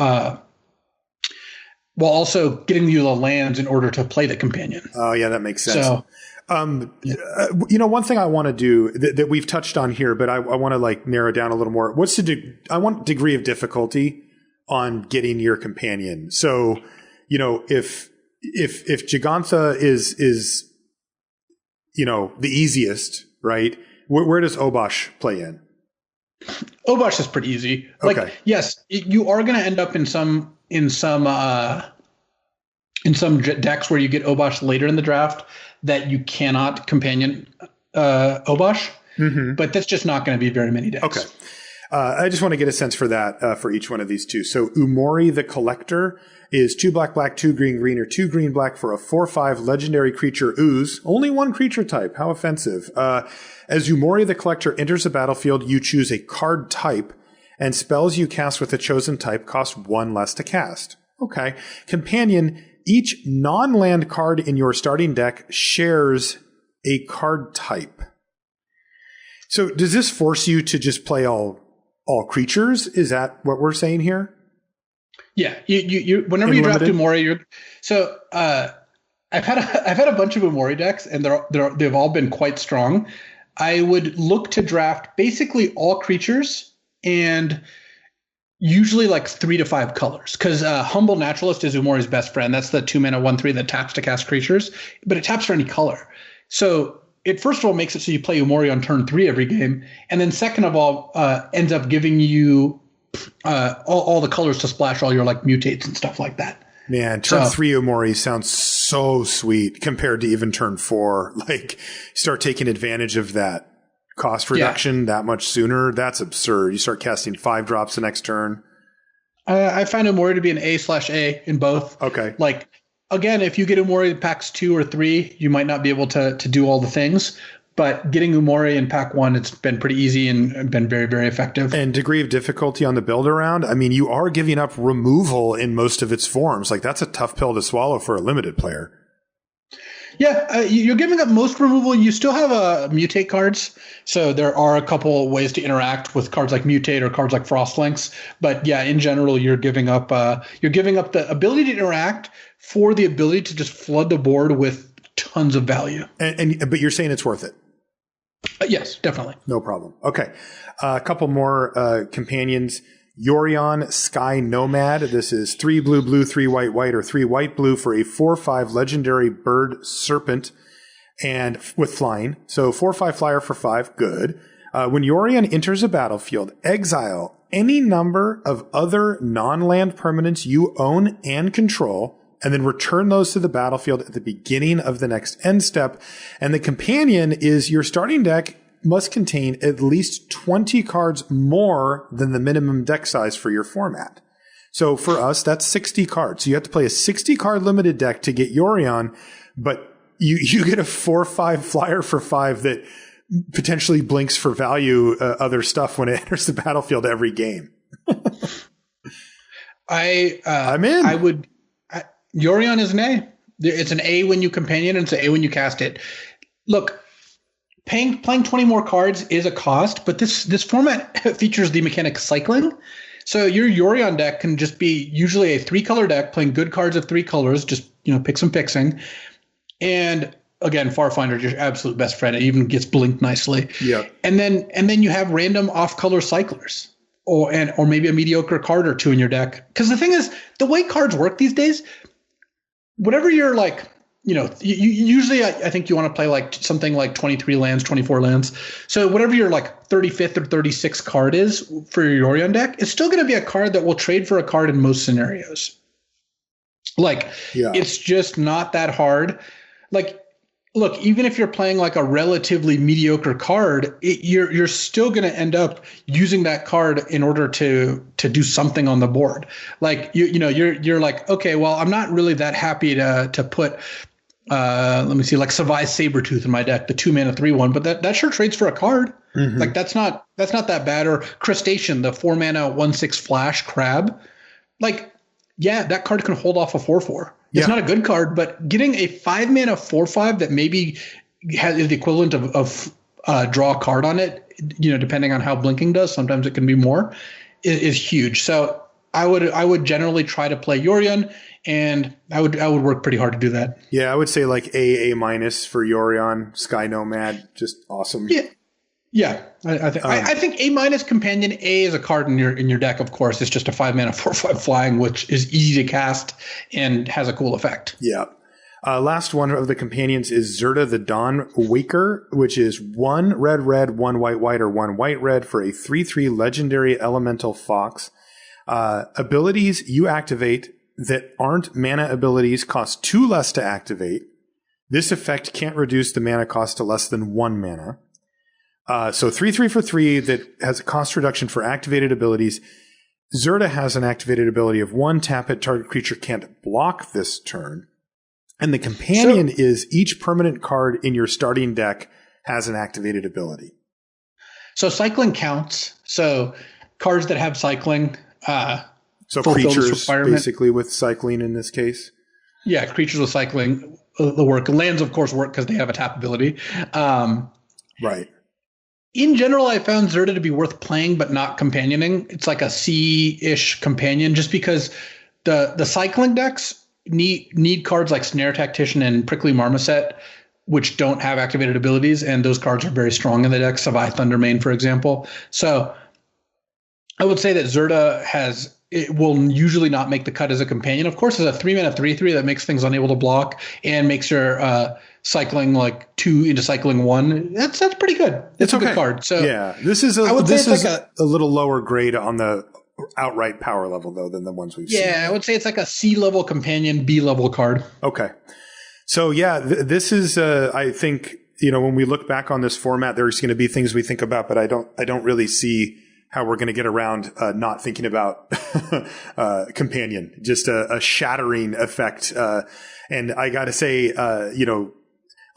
getting you the lands in order to play the companion. Oh yeah, that makes sense. So, one thing I want to do that we've touched on here, but I want to narrow down a little more. I want degree of difficulty on getting your companion. So, if Gigantha is the easiest, right? Where does Obosh play in? Obosh is pretty easy. Okay. Yes, you are going to end up in some decks where you get Obosh later in the draft that you cannot companion Obosh, but that's just not going to be very many decks. Okay. I just want to get a sense for that for each one of these two. So Umori the Collector is 2 black, 2 green, or 2 green black for a 4/5 legendary creature ooze. Only one creature type. How offensive. As Umori the Collector enters the battlefield, you choose a card type, and spells you cast with a chosen type cost 1 less to cast. Okay. Companion, each non-land card in your starting deck shares a card type. So does this force you to just play all creatures? Is that what we're saying here? Yeah, you whenever you draft Umori, I've had a bunch of Umori decks, and they've all been quite strong. I would look to draft basically all creatures, and usually 3 to 5 colors, because Humble Naturalist is Umori's best friend. That's the 2 mana 1/3 that taps to cast creatures, but it taps for any color. So it first of all makes it so you play Umori on turn 3 every game, and then second of all ends up giving you all the colors to splash all your mutates and stuff like that. Man, turn 3 Umori sounds so sweet compared to even turn 4. Start taking advantage of that cost reduction that much sooner. That's absurd. You start casting 5 drops the next turn. I find Umori to be an A/A in both. Okay. Again, if you get Umori packs 2 or 3, you might not be able to do all the things. But getting Umori in pack 1, it's been pretty easy and been very, very effective. And degree of difficulty on the build around, I mean, you are giving up removal in most of its forms. That's a tough pill to swallow for a limited player. Yeah, you're giving up most removal. You still have mutate cards, so there are a couple ways to interact with cards like mutate or cards like Frostlinks. But yeah, in general, you're giving up the ability to interact for the ability to just flood the board with tons of value. But you're saying it's worth it. Yes, definitely. No problem. Okay, a couple more companions. Yorion Sky Nomad. This is 3 blue, 3 white, or 3 white-blue for a 4/5 legendary bird serpent and with flying. So 4/5 flyer for 5. Good. When Yorion enters a battlefield, exile any number of other non-land permanents you own and control, and then return those to the battlefield at the beginning of the next end step. And the companion is your starting deck must contain at least 20 cards more than the minimum deck size for your format. So for us, that's 60 cards. So you have to play a 60-card limited deck to get Yorion, but you get a 4/5 flyer for 5 that potentially blinks for value other stuff when it enters the battlefield every game. I'm in. Yorion is an A. It's an A when you companion, and it's an A when you cast it. Look, playing 20 more cards is a cost, but this format features the mechanic cycling. So your Yorion deck can just be usually a 3-color deck playing good cards of 3 colors, just pick some fixing. And again, Farfinder is your absolute best friend. It even gets blinked nicely. Yeah. And then you have random off-color cyclers, or maybe a mediocre card or 2 in your deck. Because the thing is, the way cards work these days, whatever you're usually I think you want to play something like 23 lands, 24 lands. So whatever your 35th or 36th card is for your Yorion deck, it's still going to be a card that will trade for a card in most scenarios. It's just not that hard. look, even if you're playing like a relatively mediocre card, you're still going to end up using that card in order to do something on the board. Like you're like, okay, well, I'm not really that happy to put let me see, like Savai's Sabretooth in my deck, the 2-mana 3/1, but that sure trades for a card. Mm-hmm. Like that's not that bad. Or Crustacean, the 4-mana 1/6 flash crab. Like, yeah, that card can hold off a 4/4. It's not a good card, but getting a 5-mana 4/5 that maybe is the equivalent of draw a card on it, depending on how blinking does, sometimes it can be more, is huge. So I would generally try to play Yorion, and I would work pretty hard to do that. Yeah, I would say like A- for Yorion, Sky Nomad, just awesome. Yeah. I think A- Companion A is a card in your deck. Of course, it's just a 5-mana 4/5 flying, which is easy to cast and has a cool effect. Yeah. Last one of the companions is Zirda the Dawn Waker, which is 1 red, 1 white, or 1 white for a 3/3 legendary elemental fox. Abilities you activate that aren't mana abilities cost 2 less to activate. This effect can't reduce the mana cost to less than 1 mana. So 3/3 for 3 that has a cost reduction for activated abilities. Zirda has an activated ability of 1 tap it, target creature can't block this turn. And the companion is each permanent card in your starting deck has an activated ability. So cycling counts. So cards that have cycling. So creatures basically with cycling in this case. Yeah, creatures with cycling will work. Lands, of course, work because they have a tap ability. Right. In general, I found Zirda to be worth playing, but not companioning. It's like a C-ish companion, just because the cycling decks need cards like Snare Tactician and Prickly Marmoset, which don't have activated abilities, and those cards are very strong in the deck. Savai Thundermane, for example. So I would say that Zirda it will usually not make the cut as a companion. Of course, as a 3-mana 3/3 that makes things unable to block and makes your cycling like 2 into cycling 1. That's pretty good. It's a good card. So yeah, this is a little lower grade on the outright power level though than the ones we've seen. Yeah, I would say it's like a C level companion, B level card. Okay, so yeah, this is I think when we look back on this format, there's going to be things we think about, but I don't really see how we're going to get around not thinking about companion, just a shattering effect. And I got to say,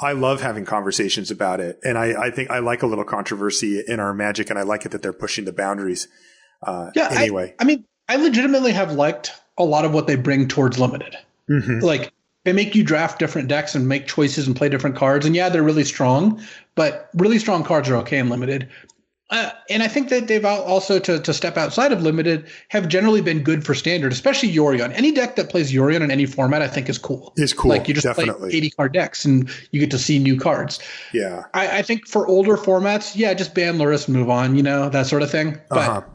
I love having conversations about it. And I think I like a little controversy in our Magic, and I like it that they're pushing the boundaries. Anyway. I mean, I legitimately have liked a lot of what they bring towards Limited. Mm-hmm. Like, they make you draft different decks and make choices and play different cards. And yeah, they're really strong, but really strong cards are okay in Limited. And I think that they've also, to step outside of Limited, have generally been good for Standard, especially Yorion. Any deck that plays Yorion in any format, I think, is cool. Is cool. Like, you just definitely play 80 card decks and you get to see new cards. Yeah. I think for older formats, just ban Lurrus and move on, that sort of thing. But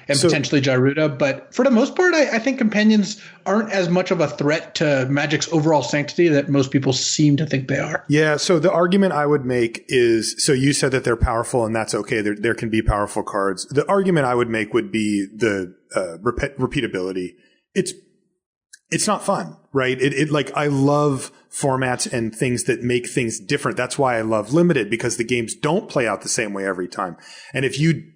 and potentially Gyruda. But for the most part, I think companions aren't as much of a threat to Magic's overall sanctity that most people seem to think they are. Yeah. So the argument I would make is, so you said that they're powerful and that's okay. There can be powerful cards. The argument I would make would be the repeatability. It's not fun, right? Like, I love formats and things that make things different. That's why I love Limited, because the games don't play out the same way every time. And if you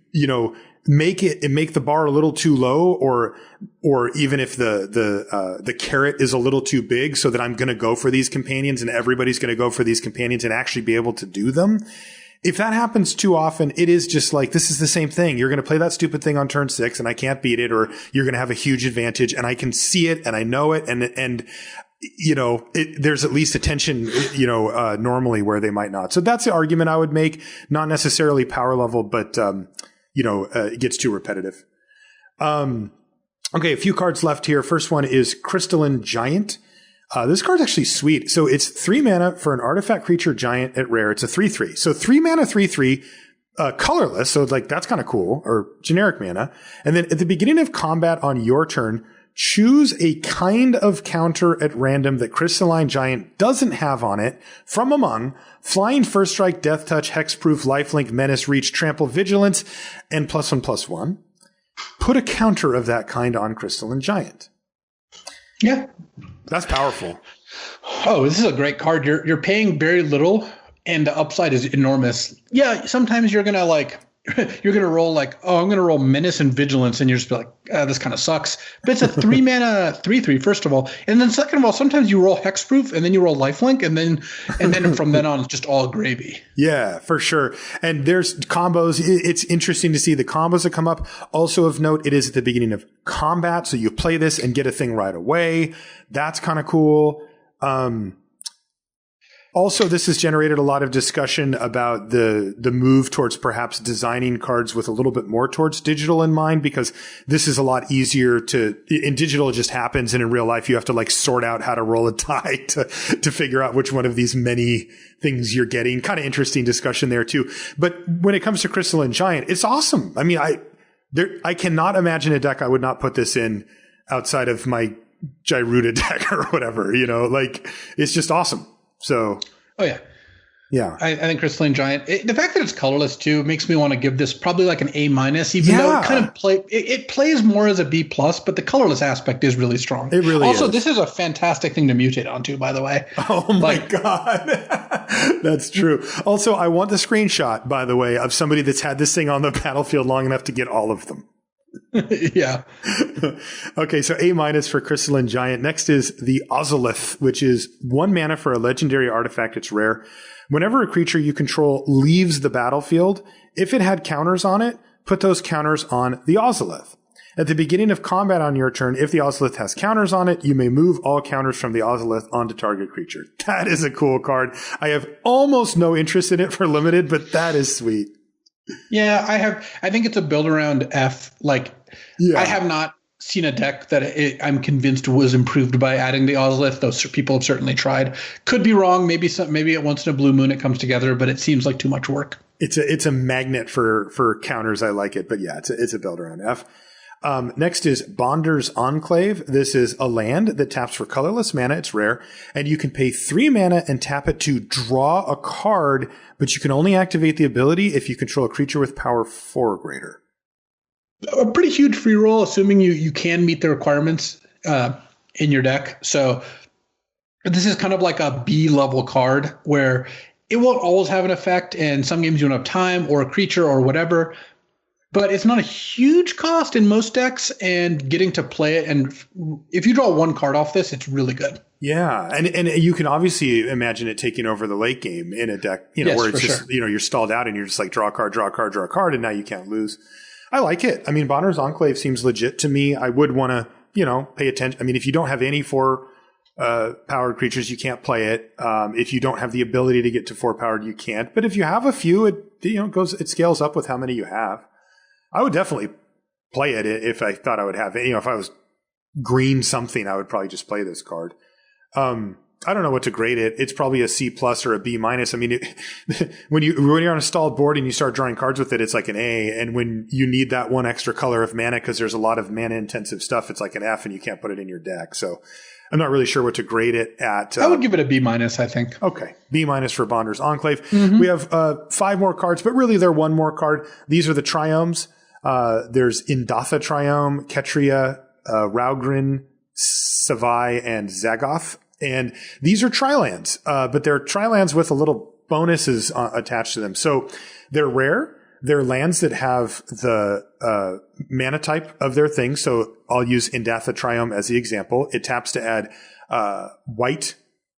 make the bar a little too low, or even if the carrot is a little too big, so that I'm going to go for these companions and everybody's going to go for these companions and actually be able to do them. If that happens too often, it is just like, this is the same thing. You're going to play that stupid thing on turn 6 and I can't beat it, or you're going to have a huge advantage and I can see it and I know it. And there's at least a tension, normally where they might not. So that's the argument I would make. Not necessarily power level, but, it gets too repetitive. Okay, a few cards left here. First one is Crystalline Giant. This card's actually sweet. So it's 3 mana for an artifact creature giant at rare. It's a 3/3. So 3 mana, 3/3, colorless. So like, that's kind of cool, or generic mana. And then at the beginning of combat on your turn, choose a kind of counter at random that Crystalline Giant doesn't have on it from among Flying, First Strike, Death Touch, Hexproof, Lifelink, Menace, Reach, Trample, Vigilance, and +1/+1. Put a counter of that kind on Crystalline Giant. Yeah. That's powerful. Oh, this is a great card. You're paying very little, and the upside is enormous. Yeah, sometimes you're gonna like you're gonna roll like, oh, I'm gonna roll menace and vigilance, and you're just be like, this kind of sucks. But it's a 3 mana 3/3 first of all, and then second of all, sometimes you roll hexproof, and then you roll lifelink, and then from then on it's just all gravy. Yeah, for sure. And there's combos. It's interesting to see the combos that come up. Also of note, it is at the beginning of combat, so you play this and get a thing right away. That's kind of cool. Also, this has generated a lot of discussion about the move towards perhaps designing cards with a little bit more towards digital in mind, because this is a lot easier in digital, it just happens. And in real life, you have to like sort out how to roll a die to figure out which one of these many things you're getting. Kind of interesting discussion there too. But when it comes to Crystalline Giant, it's awesome. I mean, I cannot imagine a deck I would not put this in outside of my Gyruda deck or whatever, like it's just awesome. So, oh yeah, yeah. I think Crystalline Giant. The fact that it's colorless too makes me want to give this probably like an A-, even though it kind of it plays more as a B+, but the colorless aspect is really strong. It really also, is. This is a fantastic thing to mutate onto, by the way. Oh my God. That's true. Also, I want the screenshot, by the way, of somebody that's had this thing on the battlefield long enough to get all of them. Yeah. Okay, so A- for Crystalline Giant. Next is the Ozolith, which is 1 mana for a legendary artifact. It's rare. Whenever a creature you control leaves the battlefield, if it had counters on it, put those counters on the Ozolith. At the beginning of combat on your turn, if the Ozolith has counters on it, you may move all counters from the Ozolith onto target creature. That is a cool card. I have almost no interest in it for limited, but that is sweet. Yeah, I think it's a build around F. I have not seen a deck that I'm convinced was improved by adding the Ozolith. Those people have certainly tried. Could be wrong. Maybe at once in a blue moon it comes together, but it seems like too much work. It's a magnet for counters. I like it, but yeah, it's a build around F. Next is Bonder's Enclave. This is a land that taps for colorless mana. It's rare. And you can pay 3 mana and tap it to draw a card, but you can only activate the ability if you control a creature with power 4 or greater. A pretty huge free roll, assuming you can meet the requirements in your deck. So this is kind of like a B-level card where it won't always have an effect, and some games you don't have time or a creature or whatever. But it's not a huge cost in most decks, and getting to play it. And if you draw 1 card off this, it's really good. Yeah. And you can obviously imagine it taking over the late game in a deck, yes, where it's just, you're stalled out and you're just like draw a card, draw a card, draw a card, and now you can't lose. I like it. I mean, Bonner's Enclave seems legit to me. I would want to, pay attention. I mean, if you don't have any 4 powered creatures, you can't play it. If you don't have the ability to get to 4 powered, you can't. But if you have a few, it scales up with how many you have. I would definitely play it if I thought I would have it. If I was green something, I would probably just play this card. I don't know what to grade it. It's probably a C+ or a B-. I mean, when you're on a stalled board and you start drawing cards with it, it's like an A. And when you need that 1 extra color of mana, because there's a lot of mana intensive stuff, it's like an F, and you can't put it in your deck. So I'm not really sure what to grade it at. I would give it a B-, I think. Okay. B- for Bonder's Enclave. Mm-hmm. We have 5 more cards, but really they're 1 more card. These are the Triomes. There's Indatha Triome, Ketria, Raugrin, Savai, and Zagoth. And these are Trilands, but they're Trilands with a little bonuses attached to them. So they're rare. They're lands that have the mana type of their thing. So I'll use Indatha Triome as the example. It taps to add white,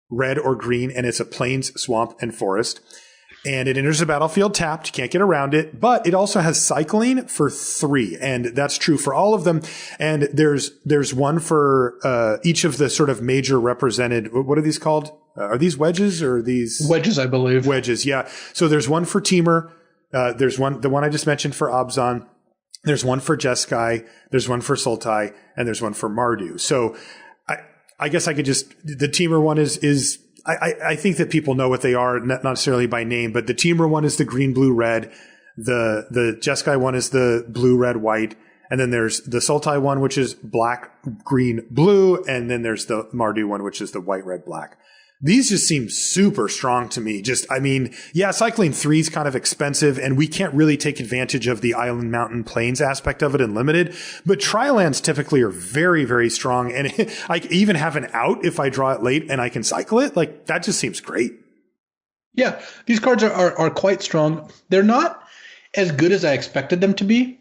red, or green, and it's a plains, swamp, and forest. And it enters the battlefield tapped. You can't get around it. But it also has cycling for 3. And that's true for all of them. And there's one for each of the sort of major represented. What are these called? Are these wedges or are these? Wedges, I believe. Wedges, yeah. So there's one for Temur. There's the one I just mentioned for Abzan. There's one for Jeskai. There's one for Sultai. And there's one for Mardu. So I guess I could the Temur one is I think that people know what they are, not necessarily by name, but the Temur one is the green, blue, red. The Jeskai one is the blue, red, white. And then there's the Sultai one, which is black, green, blue. And then there's the Mardu one, which is the white, red, black. These just seem super strong to me. Cycling 3 is kind of expensive, and we can't really take advantage of the island, mountain, plains aspect of it in limited. But tri-lands typically are very, very strong, and I even have an out if I draw it late and I can cycle it. Like, that just seems great. Yeah, these cards are quite strong. They're not as good as I expected them to be,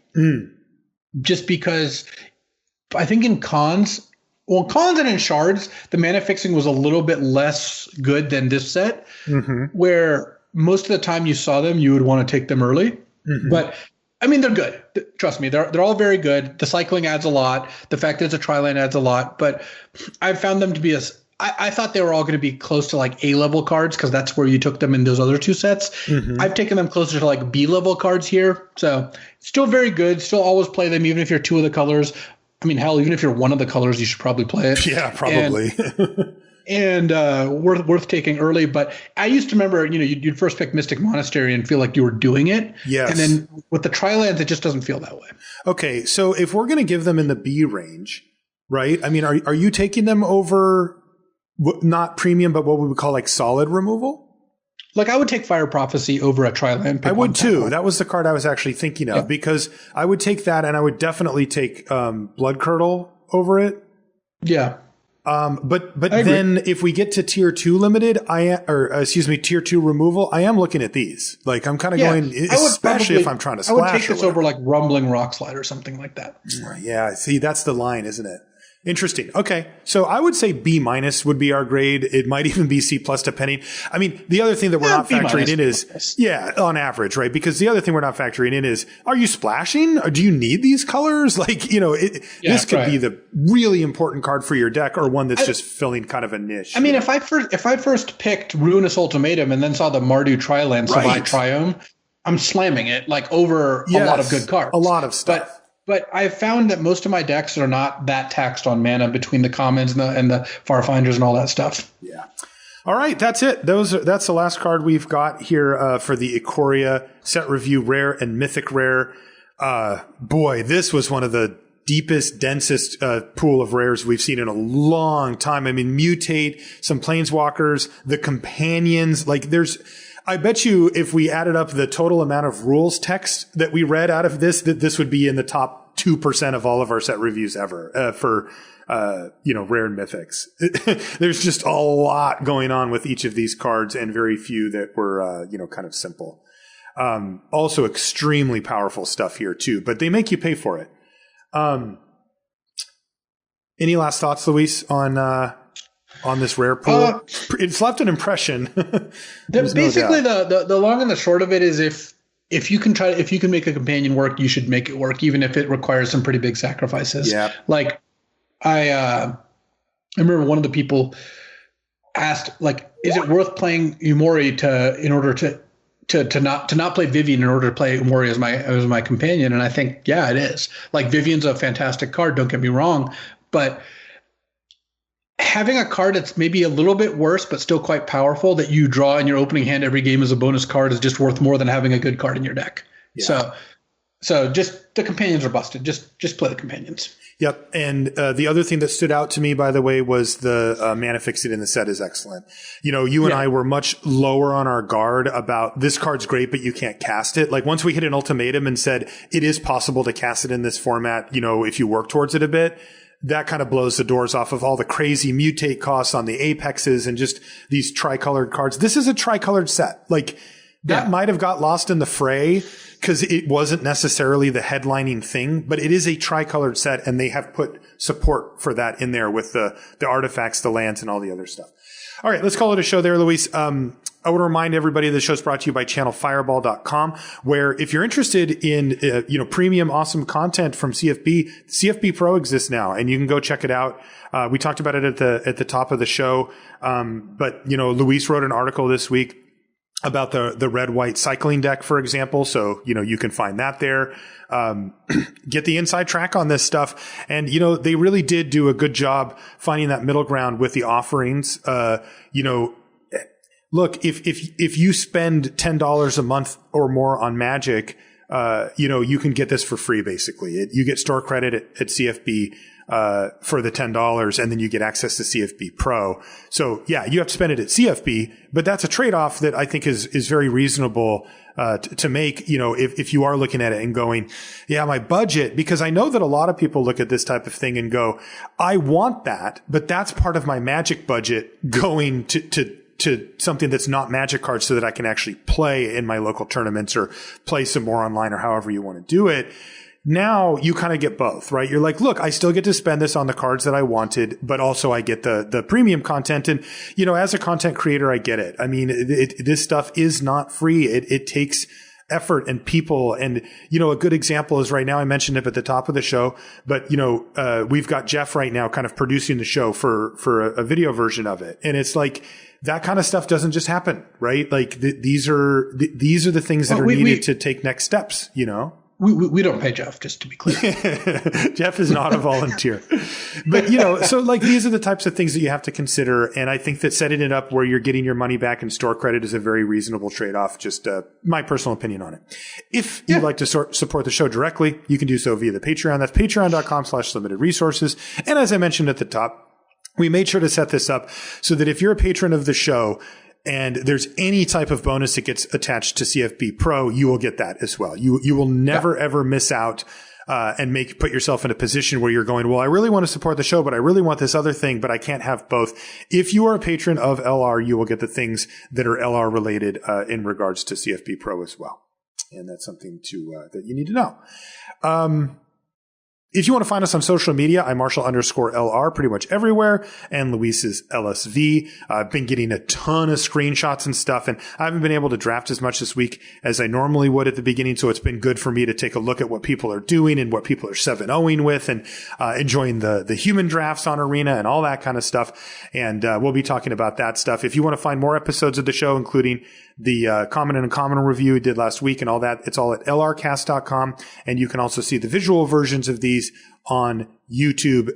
just because I think in cons and in shards, the mana fixing was a little bit less good than this set, where most of the time you saw them, you would want to take them early. But, I mean, they're good. Trust me, they're all very good. The cycling adds a lot. The fact that it's a tri-land adds a lot. But I've found them to be I thought they were all going to be close to like A-level cards because that's where you took them in those other two sets. I've taken them closer to like B-level cards here. So still very good. Still always play them even if you're two of the colors. I mean, hell, even if you're one of the colors, you should probably play it. Yeah, probably. And worth taking early. But I used to remember, you'd first pick Mystic Monastery and feel like you were doing it. Yes. And then with the tri-lands, it just doesn't feel that way. Okay, so if we're going to give them in the B range, right? I mean, are you taking them over not premium, but what we would call like solid removal? Like I would take Fire Prophecy over a tri-land. I would too. That was the card I was actually thinking of because I would take that, and I would definitely take Blood Curdle over it. Yeah. But then if we get to tier 2 limited, tier 2 removal, I am looking at these. Like I'm kind of going, especially if I'm trying to splash. I would take this over like Rumbling Rockslide or something like that. Yeah. See, that's the line, isn't it? Interesting. Okay. So I would say B- would be our grade. It might even be C+ depending. I mean, the other thing that we're not factoring in is, on average, right? Because the other thing we're not factoring in is, are you splashing? Or do you need these colors? Like, this could be the really important card for your deck or one that's just filling kind of a niche. I mean, if I first picked Ruinous Ultimatum and then saw the Mardu Tri-Land Savai Triome, I'm slamming it like over a lot of good cards. A lot of stuff. But I've found that most of my decks are not that taxed on mana between the commons and the Farfinders and all that stuff. Yeah. All right, that's it. That's the last card we've got here for the Ikoria set review, rare and mythic rare. Boy, this was one of the deepest, densest pool of rares we've seen in a long time. I mean, Mutate, some Planeswalkers, the companions, I bet you if we added up the total amount of rules text that we read out of this, that this would be in the top 2% of all of our set reviews ever for rare and mythics. There's just a lot going on with each of these cards and very few that were, kind of simple. Also extremely powerful stuff here too, but they make you pay for it. Any last thoughts, Luis, on this rare pool? It's left an impression. Basically, the long and the short of it is if you can make a companion work, you should make it work, even if it requires some pretty big sacrifices. Yeah. Like I remember one of the people asked, like, is it worth playing Umori in order to not play Vivian in order to play Umori as my companion? And I think, yeah, it is. Like, Vivian's a fantastic card, don't get me wrong, but having a card that's maybe a little bit worse but still quite powerful that you draw in your opening hand every game as a bonus card is just worth more than having a good card in your deck. Yeah. So just the companions are busted. Just play the companions. Yep. And the other thing that stood out to me, by the way, was the mana fixing in the set is excellent. You and I were much lower on our guard about this card's great, but you can't cast it. Like once we hit an ultimatum and said it is possible to cast it in this format, if you work towards it a bit, that kind of blows the doors off of all the crazy mutate costs on the apexes and just these tricolored cards. This is a tricolored set. Like that might have got lost in the fray because it wasn't necessarily the headlining thing, but it is a tricolored set, and they have put support for that in there with the artifacts, the lands, and all the other stuff. All right, let's call it a show there, Luis. I want to remind everybody the show's brought to you by channelfireball.com, where if you're interested in, premium awesome content from CFB Pro exists now, and you can go check it out. We talked about it at the top of the show. But Luis wrote an article this week about the red-white cycling deck, for example. So, you can find that there. Get the inside track on this stuff. And, they really did do a good job finding that middle ground with the offerings. Look, if you spend $10 a month or more on Magic, you can get this for free, basically. You get store credit at CFB. for the $10, and then you get access to CFB Pro. So yeah, you have to spend it at CFB, but that's a trade-off that I think is very reasonable to make, if you are looking at it and going, yeah, my budget, because I know that a lot of people look at this type of thing and go, I want that, but that's part of my Magic budget going to something that's not Magic cards so that I can actually play in my local tournaments or play some more online or however you want to do it. Now you kind of get both, right? You're like, look, I still get to spend this on the cards that I wanted, but also I get the premium content. And, as a content creator, I get it. I mean, this stuff is not free. It takes effort and people. And, a good example is right now, I mentioned it at the top of the show, but, we've got Jeff right now kind of producing the show for a video version of it. And it's like, that kind of stuff doesn't just happen, right? Like these are the things that are needed to take next steps, We don't pay Jeff, just to be clear. Jeff is not a volunteer. But, so like these are the types of things that you have to consider. And I think that setting it up where you're getting your money back in store credit is a very reasonable trade-off. Just my personal opinion on it. If you'd like to support the show directly, you can do so via the Patreon. That's patreon.com/limited resources. And as I mentioned at the top, we made sure to set this up so that if you're a patron of the show, and there's any type of bonus that gets attached to CFB Pro, you will get that as well. You will never, ever miss out and put yourself in a position where you're going, well, I really want to support the show, but I really want this other thing, but I can't have both. If you are a patron of LR, you will get the things that are LR related in regards to CFB Pro as well. And that's something that you need to know. If you want to find us on social media, I'm Marshall_LR pretty much everywhere. And Luis is LSV. I've been getting a ton of screenshots and stuff, and I haven't been able to draft as much this week as I normally would at the beginning. So it's been good for me to take a look at what people are doing and what people are 7-0ing with, and enjoying the human drafts on Arena and all that kind of stuff. And we'll be talking about that stuff. If you want to find more episodes of the show, including the common and uncommon review we did last week and all that, it's all at lrcast.com. And you can also see the visual versions of these on YouTube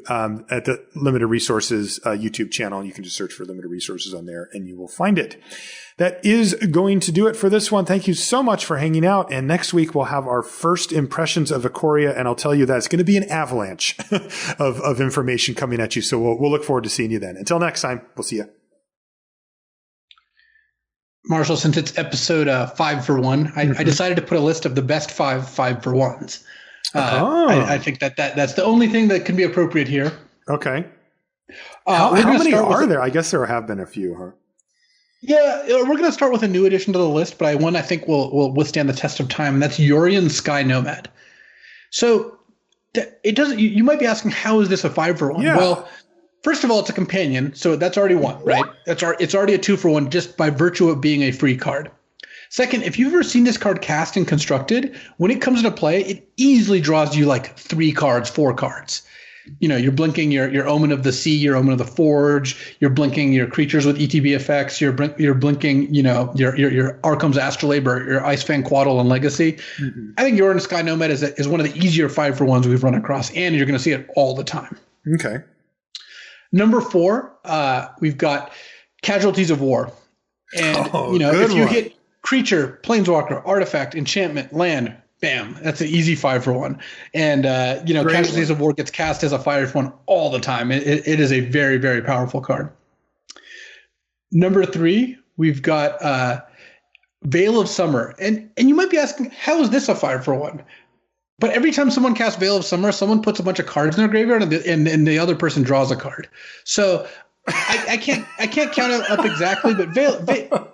at the Limited Resources YouTube channel. You can just search for Limited Resources on there and you will find it. That is going to do it for this one. Thank you so much for hanging out. And next week we'll have our first impressions of Ikoria, and I'll tell you that it's going to be an avalanche of information coming at you. So we'll look forward to seeing you then. Until next time, we'll see you. Marshall, since it's episode 5 for 1, I decided to put a list of the best 5 for 1s. I think that's the only thing that can be appropriate here. Okay. How many are there? I guess there have been a few, huh? Yeah, we're going to start with a new addition to the list, but one I think will withstand the test of time, and that's Yorion Sky Nomad. So it doesn't. You might be asking, how is this a 5 for 1? Yeah. Well, first of all, it's a companion, so that's already 1, right? It's already a 2 for 1 just by virtue of being a free card. Second, if you've ever seen this card cast and constructed, when it comes into play, it easily draws you like 3 cards, 4 cards. You're blinking your Omen of the Sea, your Omen of the Forge. You're blinking your creatures with ETB effects. You're blinking, your Arkham's Astrolabe or your Icefang Quaddle and Legacy. Mm-hmm. I think Yorion Sky Nomad is one of the easier 5 for 1s we've run across, and you're going to see it all the time. Okay. Number 4, we've got Casualties of War. And, if you hit creature, planeswalker, artifact, enchantment, land, bam, that's an easy 5 for 1. And, Casualties of War gets cast as a 5 for 1 all the time. It is a very, very powerful card. Number 3, we've got Veil of Summer. And you might be asking, how is this a 5 for 1? But every time someone casts Veil of Summer, someone puts a bunch of cards in their graveyard, and the other person draws a card. So I can't count it up exactly, but Veil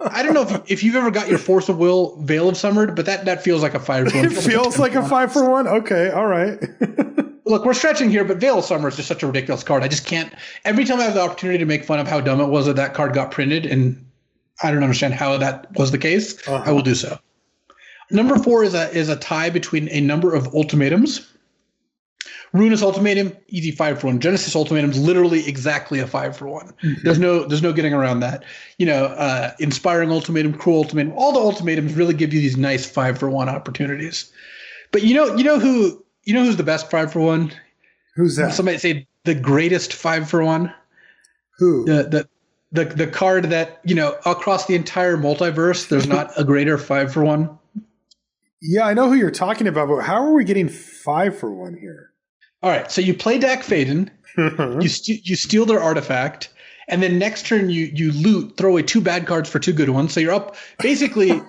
I don't know if you've ever got your Force of Will Veil of Summered, but that feels like a 5 for 1. It feels like a 5 for 1? Okay, all right. Look, we're stretching here, but Veil of Summer is just such a ridiculous card. I just can't. Every time I have the opportunity to make fun of how dumb it was that card got printed, and I don't understand how that was the case, I will do so. Number 4 is a tie between a number of ultimatums. Ruinous Ultimatum, easy 5 for 1. Genesis Ultimatum's literally exactly a 5 for 1. Mm-hmm. There's no getting around that. Inspiring Ultimatum, Cruel Ultimatum, all the ultimatums really give you these nice 5 for 1 opportunities. But who's the best 5 for 1? Who's that? Somebody say the greatest 5 for 1. Who? The card that, across the entire multiverse, there's not a greater 5 for 1. Yeah, I know who you're talking about, but how are we getting 5 for 1 here? All right, so you play Dak Faden, you steal their artifact, and then next turn you loot, throw away 2 bad cards for 2 good ones. So you're up basically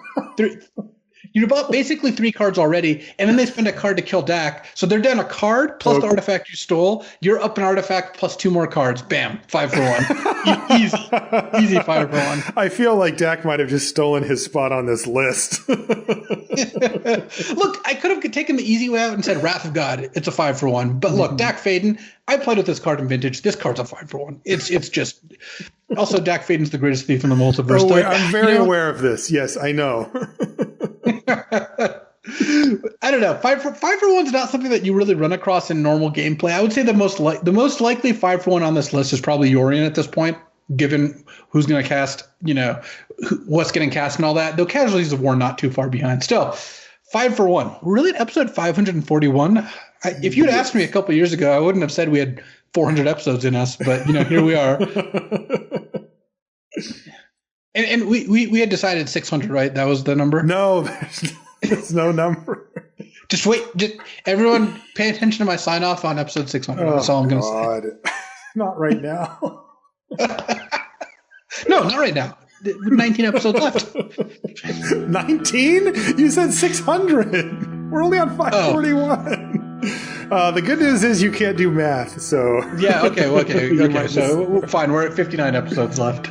you're about basically 3 cards already, and then they spend a card to kill Dak. So they're down a card plus the artifact you stole. You're up an artifact plus 2 more cards. Bam, 5 for 1. Easy 5 for 1. I feel like Dak might have just stolen his spot on this list. Look, I could have taken the easy way out and said Wrath of God. It's a 5 for 1. But look, Dak Faden, I played with this card in Vintage. This card's a 5 for 1. It's just also Dak Faden's the greatest thief in the multiverse. Oh, wait, I'm very aware of this. Yes, I know. I don't know. 5 for 1 is not something that you really run across in normal gameplay. I would say the most likely 5 for 1 on this list is probably Yorion at this point, given who's going to cast, what's getting cast and all that. Though Casualties of War not too far behind. Still, 5 for 1. Really, at episode 541. If you'd asked me a couple years ago, I wouldn't have said we had 400 episodes in us. But here we are. And we had decided 600, right? That was the number? No, there's no number. Just wait. Everyone pay attention to my sign off on episode 600. That's all I'm going to say. Not right now. No, not right now. 19 episodes left. 19? You said 600. We're only on 541. The good news is you can't do math, so... Yeah, okay. So fine, we're at 59 episodes left.